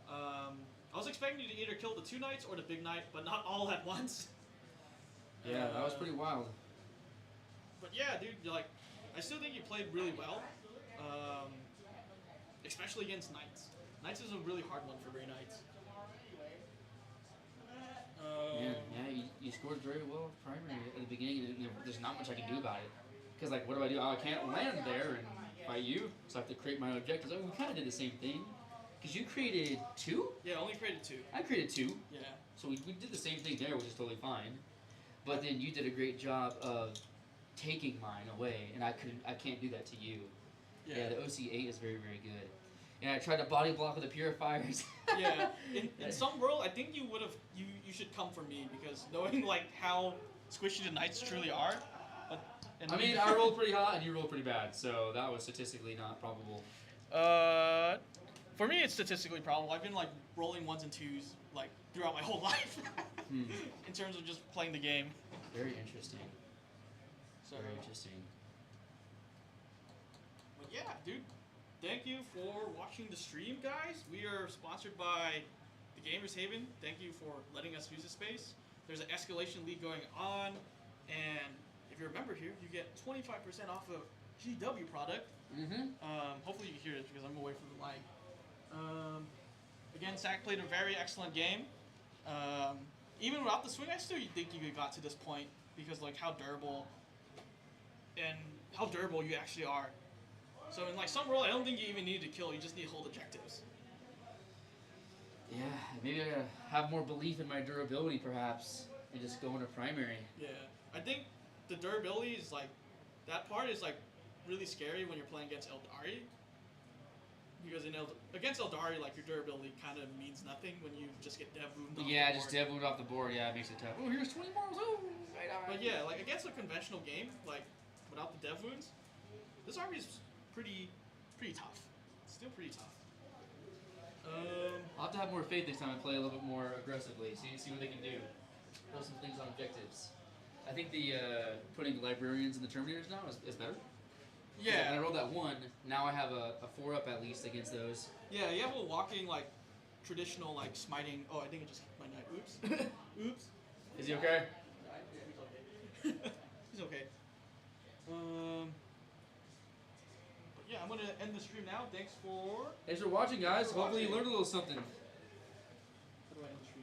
I was expecting you to either kill the 2 knights or the big knight, but not all at once. Yeah, that was pretty wild. But yeah, dude, like I still think you played really well, especially against knights. Knights is a really hard one for Grey Knights. You scored very well primary at the beginning, and there's not much I can do about it. Because, like, what do? Oh, I can't land there and fight you, so I have to create my objectives. I mean, we kind of did the same thing. Because you created 2? Yeah, only created 2. I created 2. Yeah. So we did the same thing there, which is totally fine. But then you did a great job of taking mine away, and I can't do that to you. Yeah, the OC8 is very, very good. And I tried to body block with the purifiers. Yeah, in some world, I think you should come for me because knowing like how squishy the knights truly are. I mean, I rolled pretty hot and you rolled pretty bad, so that was statistically not probable. For me, it's statistically probable. I've been like rolling 1s and 2s like throughout my whole life in terms of just playing the game. Very interesting. So, Very interesting. But yeah, dude. Thank you for watching the stream, guys. We are sponsored by the Gamers Haven. Thank you for letting us use the space. There's an escalation league going on, and if you're a member here, you get 25% off of GW product. Hopefully you can hear this because I'm away from the mic. Again, Zach played a very excellent game. Even without the swing, I still think you got to this point because like how durable you actually are. So in like some world, I don't think you even need to kill. You just need to hold objectives. Yeah, maybe I gotta have more belief in my durability, perhaps, and just go into primary. Yeah, I think the durability is like that part is like really scary when you're playing against Eldari. Because against Eldari, like your durability kind of means nothing when you just get dev wounded. Yeah, just dev wound off the board. Yeah, it makes it tough. Oh, here's 20 more. Oh, right on. But yeah, like against a conventional game, like without the dev wounds, this army is pretty tough. still pretty tough. I'll have to have more faith next time and play a little bit more aggressively. See what they can do. Throw some things on objectives. I think the putting librarians and the terminators now is better. Yeah. And I rolled that 1. Now I have a 4-up at least against those. Yeah, you have a walking like traditional like smiting. Oh, I think I just kicked my knight. Oops. Oops. Is he okay? He's okay. But yeah, I'm gonna end the stream now. Thanks for. Thanks for watching, guys. For Hopefully you watching. learned a little something. How do I end the stream?